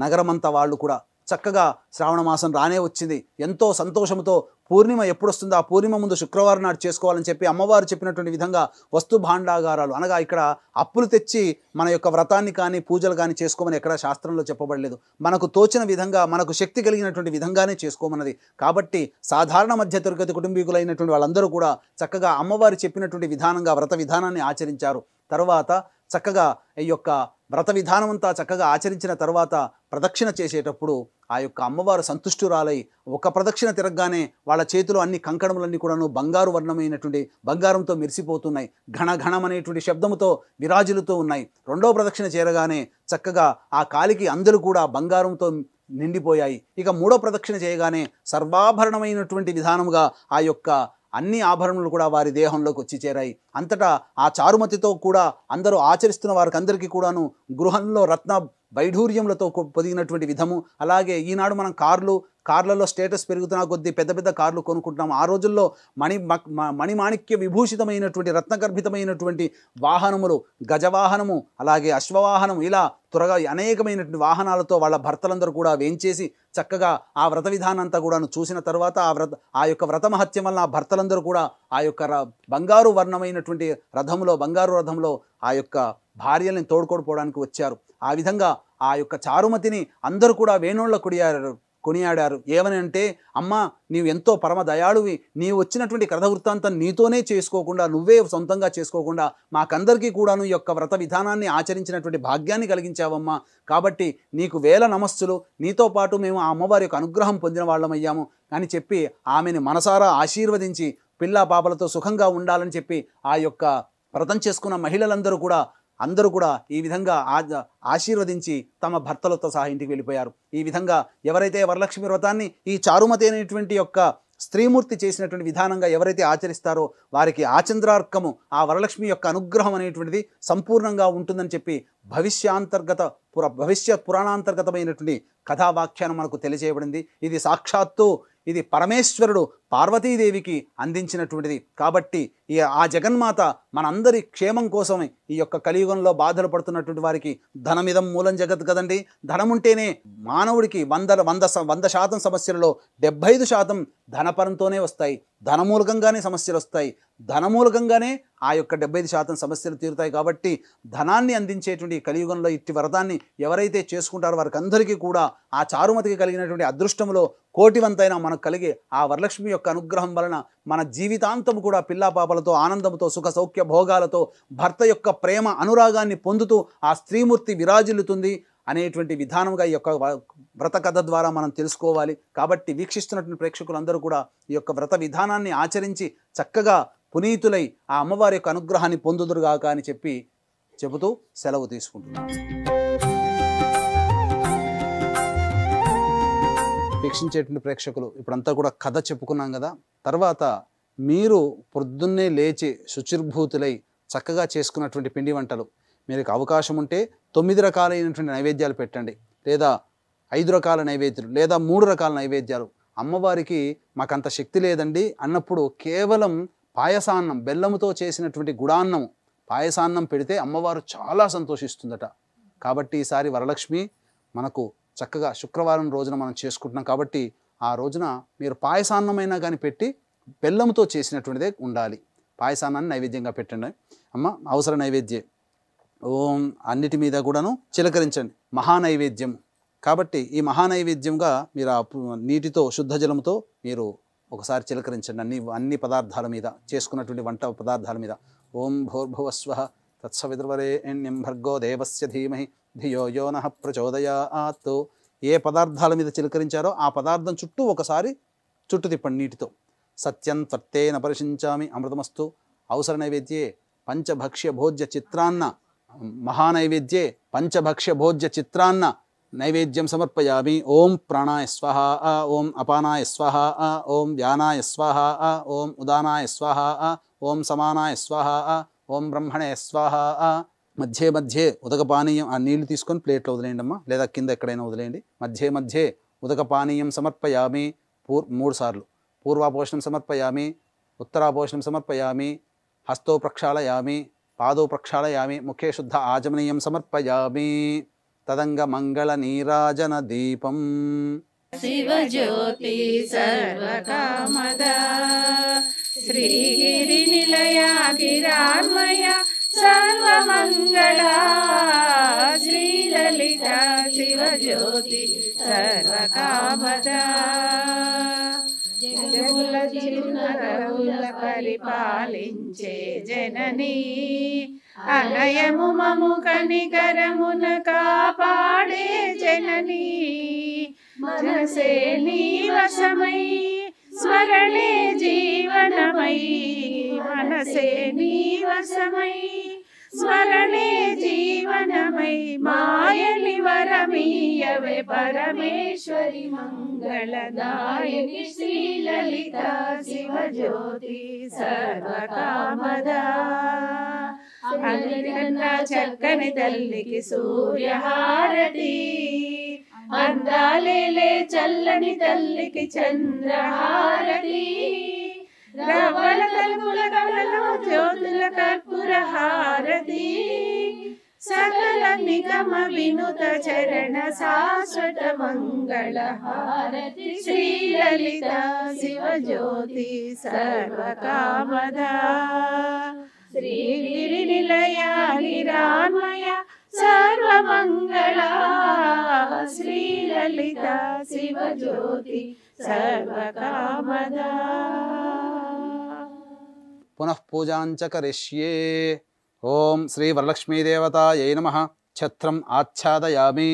నగరమంతా వాళ్ళు కూడా చక్కగా శ్రావణ మాసం రానే వచ్చింది. ఎంతో సంతోషంతో పూర్ణిమ ఎప్పుడు వస్తుందో ఆ పూర్ణిమ ముందు శుక్రవారం నాడు చేసుకోవాలని చెప్పి అమ్మవారు చెప్పినటువంటి విధంగా వస్తు భాండాగారాలు, అనగా ఇక్కడ అప్పులు తెచ్చి మన యొక్క వ్రతాన్ని కానీ పూజలు కానీ చేసుకోమని ఎక్కడ శాస్త్రంలో చెప్పబడలేదు. మనకు తోచిన విధంగా, మనకు శక్తి కలిగినటువంటి విధంగానే చేసుకోమన్నది. కాబట్టి సాధారణ మధ్యతరగతి కుటుంబీకులైనటువంటి వాళ్ళందరూ కూడా చక్కగా అమ్మవారు చెప్పినటువంటి విధానంగా వ్రత విధానాన్ని ఆచరించారు. తర్వాత చక్కగా ఈ యొక్క వ్రత విధానం అంతా చక్కగా ఆచరించిన తర్వాత ప్రదక్షిణ చేసేటప్పుడు ఆ యొక్క అమ్మవారు సంతుష్టురాలై ఒక ప్రదక్షిణ తిరగగానే వాళ్ళ చేతిలో అన్ని కంకణములన్నీ కూడాను బంగారు వర్ణమైనటువంటి బంగారంతో మెరిసిపోతున్నాయి. ఘనఘణం అనేటువంటి శబ్దముతో విరాజులుతూ ఉన్నాయి. రెండో ప్రదక్షిణ చేరగానే చక్కగా ఆ కాలికి అందరూ కూడా బంగారంతో నిండిపోయాయి. ఇక మూడో ప్రదక్షిణ చేయగానే సర్వాభరణమైనటువంటి విధానముగా ఆ యొక్క అన్ని ఆభరణములు కూడా వారి దేహంలోకి వచ్చి చేరాయి. అంతటా ఆ చారుమతితో కూడా అందరూ ఆచరిస్తున్న వారికి అందరికీ కూడాను గృహంలో రత్న వైఢూర్యములతో పొదిగినటువంటి విధము. అలాగే ఈనాడు మనం కార్లలో స్టేటస్ పెరుగుతున్న కొద్దీ పెద్ద పెద్ద కార్లు కొనుక్కుంటున్నాం. ఆ రోజుల్లో మణిమాణిక్య విభూషితమైనటువంటి రత్నగర్భితమైనటువంటి వాహనములు, గజవాహనము, అలాగే అశ్వవాహనం, ఇలా త్వరగా అనేకమైనటువంటి వాహనాలతో వాళ్ళ భర్తలందరూ కూడా వేంచేసి చక్కగా ఆ వ్రత విధానంతా కూడాను చూసిన తర్వాత ఆ యొక్క వ్రత మహత్యం వల్ల ఆ భర్తలందరూ కూడా ఆ యొక్క బంగారు వర్ణమైనటువంటి బంగారు రథంలో ఆ యొక్క భార్యల్ని తోడుకోడిపోవడానికి వచ్చారు. ఆ విధంగా ఆ యొక్క చారుమతిని అందరూ కూడా వేణోళ్ళ కొనియాడారు. ఏమని అంటే, అమ్మ నీవు ఎంతో పరమ దయాళువి, నీవు వచ్చినటువంటి కథ వృత్తాంతం నీతోనే చేసుకోకుండా, నువ్వే సొంతంగా చేసుకోకుండా మాకందరికీ కూడాను ఈ యొక్క వ్రత విధానాన్ని ఆచరించినటువంటి భాగ్యాన్ని కలిగించావమ్మా. కాబట్టి నీకు వేల నమస్సులు, నీతో పాటు మేము ఆ అమ్మవారి యొక్క అనుగ్రహం పొందిన వాళ్ళమయ్యాము అని చెప్పి ఆమెను మనసారా ఆశీర్వదించి పిల్లా పాపలతో సుఖంగా ఉండాలని చెప్పి ఆ యొక్క వ్రతం చేసుకున్న మహిళలందరూ కూడా ఈ విధంగా ఆశీర్వదించి తమ భర్తలతో సహా ఇంటికి వెళ్ళిపోయారు. ఈ విధంగా ఎవరైతే వరలక్ష్మి వ్రతాన్ని ఈ చారుమతి అనేటువంటి యొక్క స్త్రీమూర్తి చేసినటువంటి విధానంగా ఎవరైతే ఆచరిస్తారో వారికి ఆచంద్రార్కము, ఆ వరలక్ష్మి యొక్క అనుగ్రహం అనేటువంటిది సంపూర్ణంగా ఉంటుందని చెప్పి భవిష్య పురాణాంతర్గతమైనటువంటి కథావాఖ్యానం మనకు తెలియజేయబడింది. ఇది సాక్షాత్తు ఇది పరమేశ్వరుడు పార్వతీదేవికి అందించినటువంటిది. కాబట్టి ఆ జగన్మాత మనందరి క్షేమం కోసమే ఈ యొక్క కలియుగంలో బాధలు పడుతున్నటువంటి వారికి ధనమిదం మూలం జగత్ కదండి. ధనం ఉంటేనే మానవుడికి 100% సమస్యలలో 75% ధనపరంతోనే వస్తాయి. ధనమూలకంగానే సమస్యలు వస్తాయి. ధనమూలకంగానే ఆ యొక్క 75% సమస్యలు తీరుతాయి. కాబట్టి ధనాన్ని అందించేటువంటి కలియుగంలో ఇట్టి వ్రతాన్ని ఎవరైతే చేసుకుంటారో వారికి అందరికీ కూడా ఆ చారుమతికి కలిగినటువంటి అదృష్టములో కోటివంతైన మనకు కలిగే ఆ వరలక్ష్మి యొక్క అనుగ్రహం వలన మన జీవితాంతం కూడా పిల్లాపాపలతో ఆనందంతో సుఖ సౌఖ్య భోగాలతో భర్త యొక్క ప్రేమ అనురాగాన్ని పొందుతూ ఆ స్త్రీమూర్తి విరాజిల్లుతుంది అనేటువంటి విధానంగా ఈ యొక్క వ్రత కథ ద్వారా మనం తెలుసుకోవాలి. కాబట్టి వీక్షిస్తున్నటువంటి ప్రేక్షకులందరూ కూడా ఈ యొక్క వ్రత విధానాన్ని ఆచరించి చక్కగా పునీతులై ఆ అమ్మవారి యొక్క అనుగ్రహాన్ని పొందుదురుగాక అని చెబుతూ సెలవు తీసుకుంటున్నాను. వీక్షించేటువంటి ప్రేక్షకులు ఇప్పుడంతా కూడా కథ చెప్పుకున్నాం కదా. తర్వాత మీరు పొద్దున్నే లేచి శుచిర్భూతులై చక్కగా చేసుకున్నటువంటి పిండి వంటలు, మీకు అవకాశం ఉంటే 9 రకాలైనటువంటి నైవేద్యాలు పెట్టండి, లేదా 5 రకాల నైవేద్యాలు, లేదా 3 రకాల నైవేద్యాలు. అమ్మవారికి మాకంత శక్తి లేదండి అన్నప్పుడు కేవలం పాయసాన్నం, బెల్లముతో చేసినటువంటి గుడాన్నం, పాయసాన్నం పెడితే అమ్మవారు చాలా సంతోషిస్తుందట. కాబట్టి ఈసారి వరలక్ష్మి మనకు చక్కగా శుక్రవారం రోజున మనం చేసుకుంటున్నాం. కాబట్టి ఆ రోజున మీరు పాయసాన్నమైనా కానీ పెట్టి బెల్లంతో చేసినటువంటిదే ఉండాలి. పాయసాన్నాన్ని నైవేద్యంగా పెట్టండి. అమ్మ అవసర నైవేద్యం ఓం అన్నిటి మీద కూడాను చిలకరించండి. మహానైవేద్యం కాబట్టి ఈ మహానైవేద్యంగా మీరు నీటితో శుద్ధ జలంతో మీరు ఒకసారి చిలకరించండి అన్ని పదార్థాల మీద, చేసుకున్నటువంటి వంట పదార్థాల మీద. ఓం భూర్భువస్వః తత్సవితుర్వరేణ్యం భర్గో దేవస్య ధీమహి ధియో యో నః ప్రచోదయాత్. ఏ పదార్థాల మీద చిలకరించారో ఆ పదార్థం చుట్టూ ఒకసారి చుట్టు తిప్పండి నీటితో. సత్యం త్వత్తేన పరిశించామి అమృతమస్తు. అవసర నైవేద్యే పంచభక్ష్య భోజ్య చిత్రాన్న, మహానైవేద్యే పంచభక్ష్య భోజ్య చిత్రాన్న నైవేద్యం సమర్పయామి. ఓం ప్రాణాయ స్వహ, ఓం అపానాయ స్వహ, ఓం వ్యానాయ స్వహ, ఓం ఉదానాయ స్వహ, ఓం సమానాయ స్వహ, ఓం బ్రహ్మణే స్వహ. మధ్య మధ్యే ఉదక పానీయం, ఆ నీళ్లు తీసుకొని ప్లేట్లో వదిలేయండి అమ్మా, లేదా కింద ఎక్కడైనా వదిలేయండి. మధ్య ఉదక పానీయం సమర్పయామి 3 సార్లు. పూర్వాపోషణం సమర్పయామి, ఉత్తరాపోషణం సమర్పయామి, హస్తో ప్రక్షాళయామి, పాదో ప్రక్షాళయామి, ముఖే శుద్ధ ఆచమనీయం సమర్పయామి. తదంగ మంగళ నీరాజన దీపం. శివజ్యోతి సర్వకామద శ్రీగిరి నిలయ గిరాన్మయ సర్వమంగళ శ్రీలలిత శివజ్యోతి సర్వకామద. జగముల చిరునగముల పరిపాలించే జననీ, అనయము మము కనికరమున కాపాడే జననీ. మనసే నీ వశమై స్మరణే జీవనమై, మనసే నీ వశమై స్మరణే జీవనమై. మాయని వరమీయ నీయవే పరమేశ్వరి మంగళదాయిని శ్రీలలిత శివజ్యోతి సర్వకామదా అందరికన్నా చక్కని తల్లికి సూర్యహారతి అందాలేలే చల్లని తల్లికి చంద్రహారతి రవళ తలుపుల కళలో జ్యోతుల కర్పూర హారతి సకల నిగమ వినుత చరణ శాశ్వత మంగళ హారతి శ్రీలలిత శివజ్యోతి సర్వకామదా శ్రీగిరి నిలయ హిరాన్మయ సర్వమంగళ శ్రీలలిత శివజ్యోతి సర్వకామదా పునః పూజాంచ కరిష్యే. ఓం శ్రీ వరలక్ష్మీదేవతాయై నమః. ఛత్రం ఆచ్ఛాదయామి.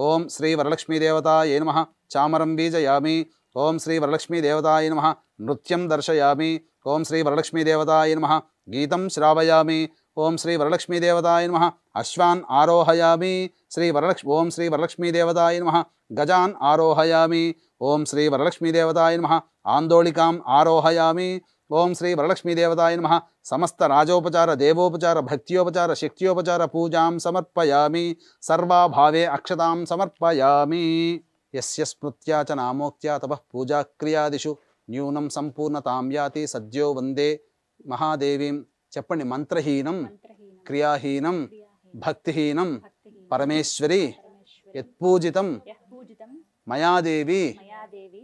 ఓం శ్రీ వరలక్ష్మీదేవతాయై నమః. చామరం బీజయామి. ఓం శ్రీ వరలక్ష్మీదేవతాయై నమః. నృత్యం దర్శయామి. ఓం శ్రీ వరలక్ష్మీదేవతాయై నమః. గీతం శ్రావయామి. ఓం శ్రీ వరలక్ష్మీదేవతాయై నమః. అశ్వాన్ ఆరోహయామి. ఓం శ్రీ వరలక్ష్మీదేవతాయై నమః. గజాన్ ఆరోహయామి. ఓం శ్రీ వరలక్ష్మీదేవతాయై నమః. ఆందోళికాం ఆరోహయామి. ఓం శ్రీ వరలక్ష్మీదేవతాయ నమః. సమస్త రాజోపచార దేవోపచార భక్త్యోపచార శక్త్యోపచార పూజాం సమర్పయామి. సర్వాభావే అక్షతాం సమర్పయామి. యస్య స్మృత్యా చ నామోక్త్యా తపః పూజాక్రియాదిషు న్యూనం సంపూర్ణతాం యాతి సద్యో వందే మహాదేవీం. చెప్పండి. మంత్రహీనం క్రియాహీనం భక్తిహీనం పరమేశ్వరి యత్పూజితం మయాదేవి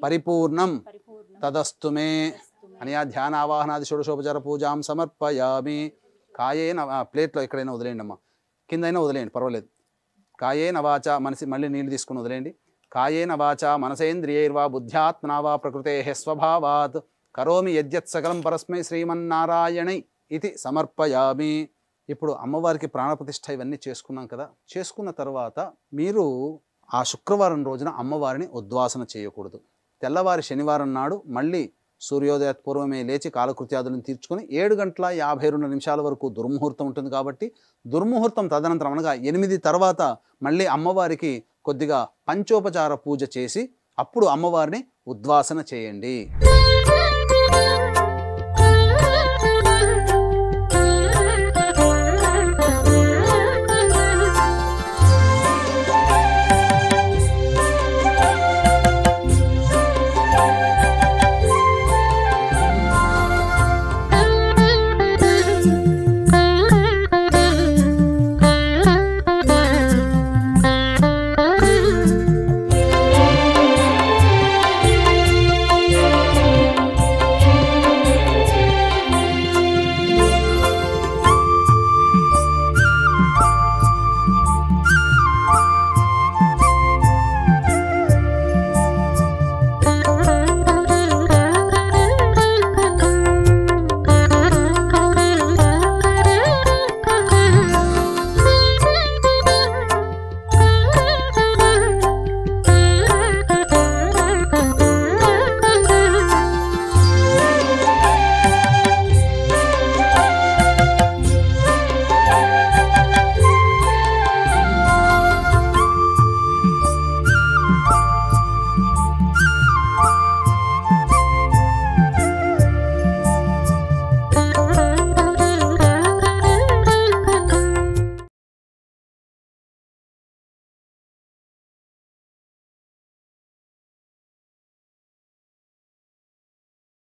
పరిపూర్ణం తదస్తు మే. అనయా ధ్యాన ఆవాహనాది షోడశోపచార పూజాం సమర్పయామి. కాయేన ప్లేట్లో ఎక్కడైనా వదిలేయండి అమ్మ, కిందైనా వదిలేయండి పర్వాలేదు. కాయేన వాచ మనసి మళ్ళీ నీళ్ళు తీసుకుని వదిలేయండి. కాయేన వాచ మనసేంద్రియైర్వా బుద్ధ్యాత్మనా వా ప్రకృతే స్వభావాత్ కరోమి యద్యత్ సకలం పరస్మై శ్రీమన్నారాయణై ఇది సమర్పయామి. ఇప్పుడు అమ్మవారికి ప్రాణప్రతిష్ఠ ఇవన్నీ చేసుకున్నాం కదా. చేసుకున్న తర్వాత మీరు ఆ శుక్రవారం రోజున అమ్మవారిని ఉద్వాసన చేయకూడదు. తెల్లవారి శనివారం నాడు మళ్ళీ సూర్యోదయ పూర్వమే లేచి కాలకృత్యాదులను తీర్చుకొని 7:52 వరకు దుర్ముహూర్తం ఉంటుంది కాబట్టి దుర్ముహూర్తం తదనంతరం అనగా 8 తర్వాత మళ్ళీ అమ్మవారికి కొద్దిగా పంచోపచార పూజ చేసి అప్పుడు అమ్మవారిని ఉద్వాసన చేయండి.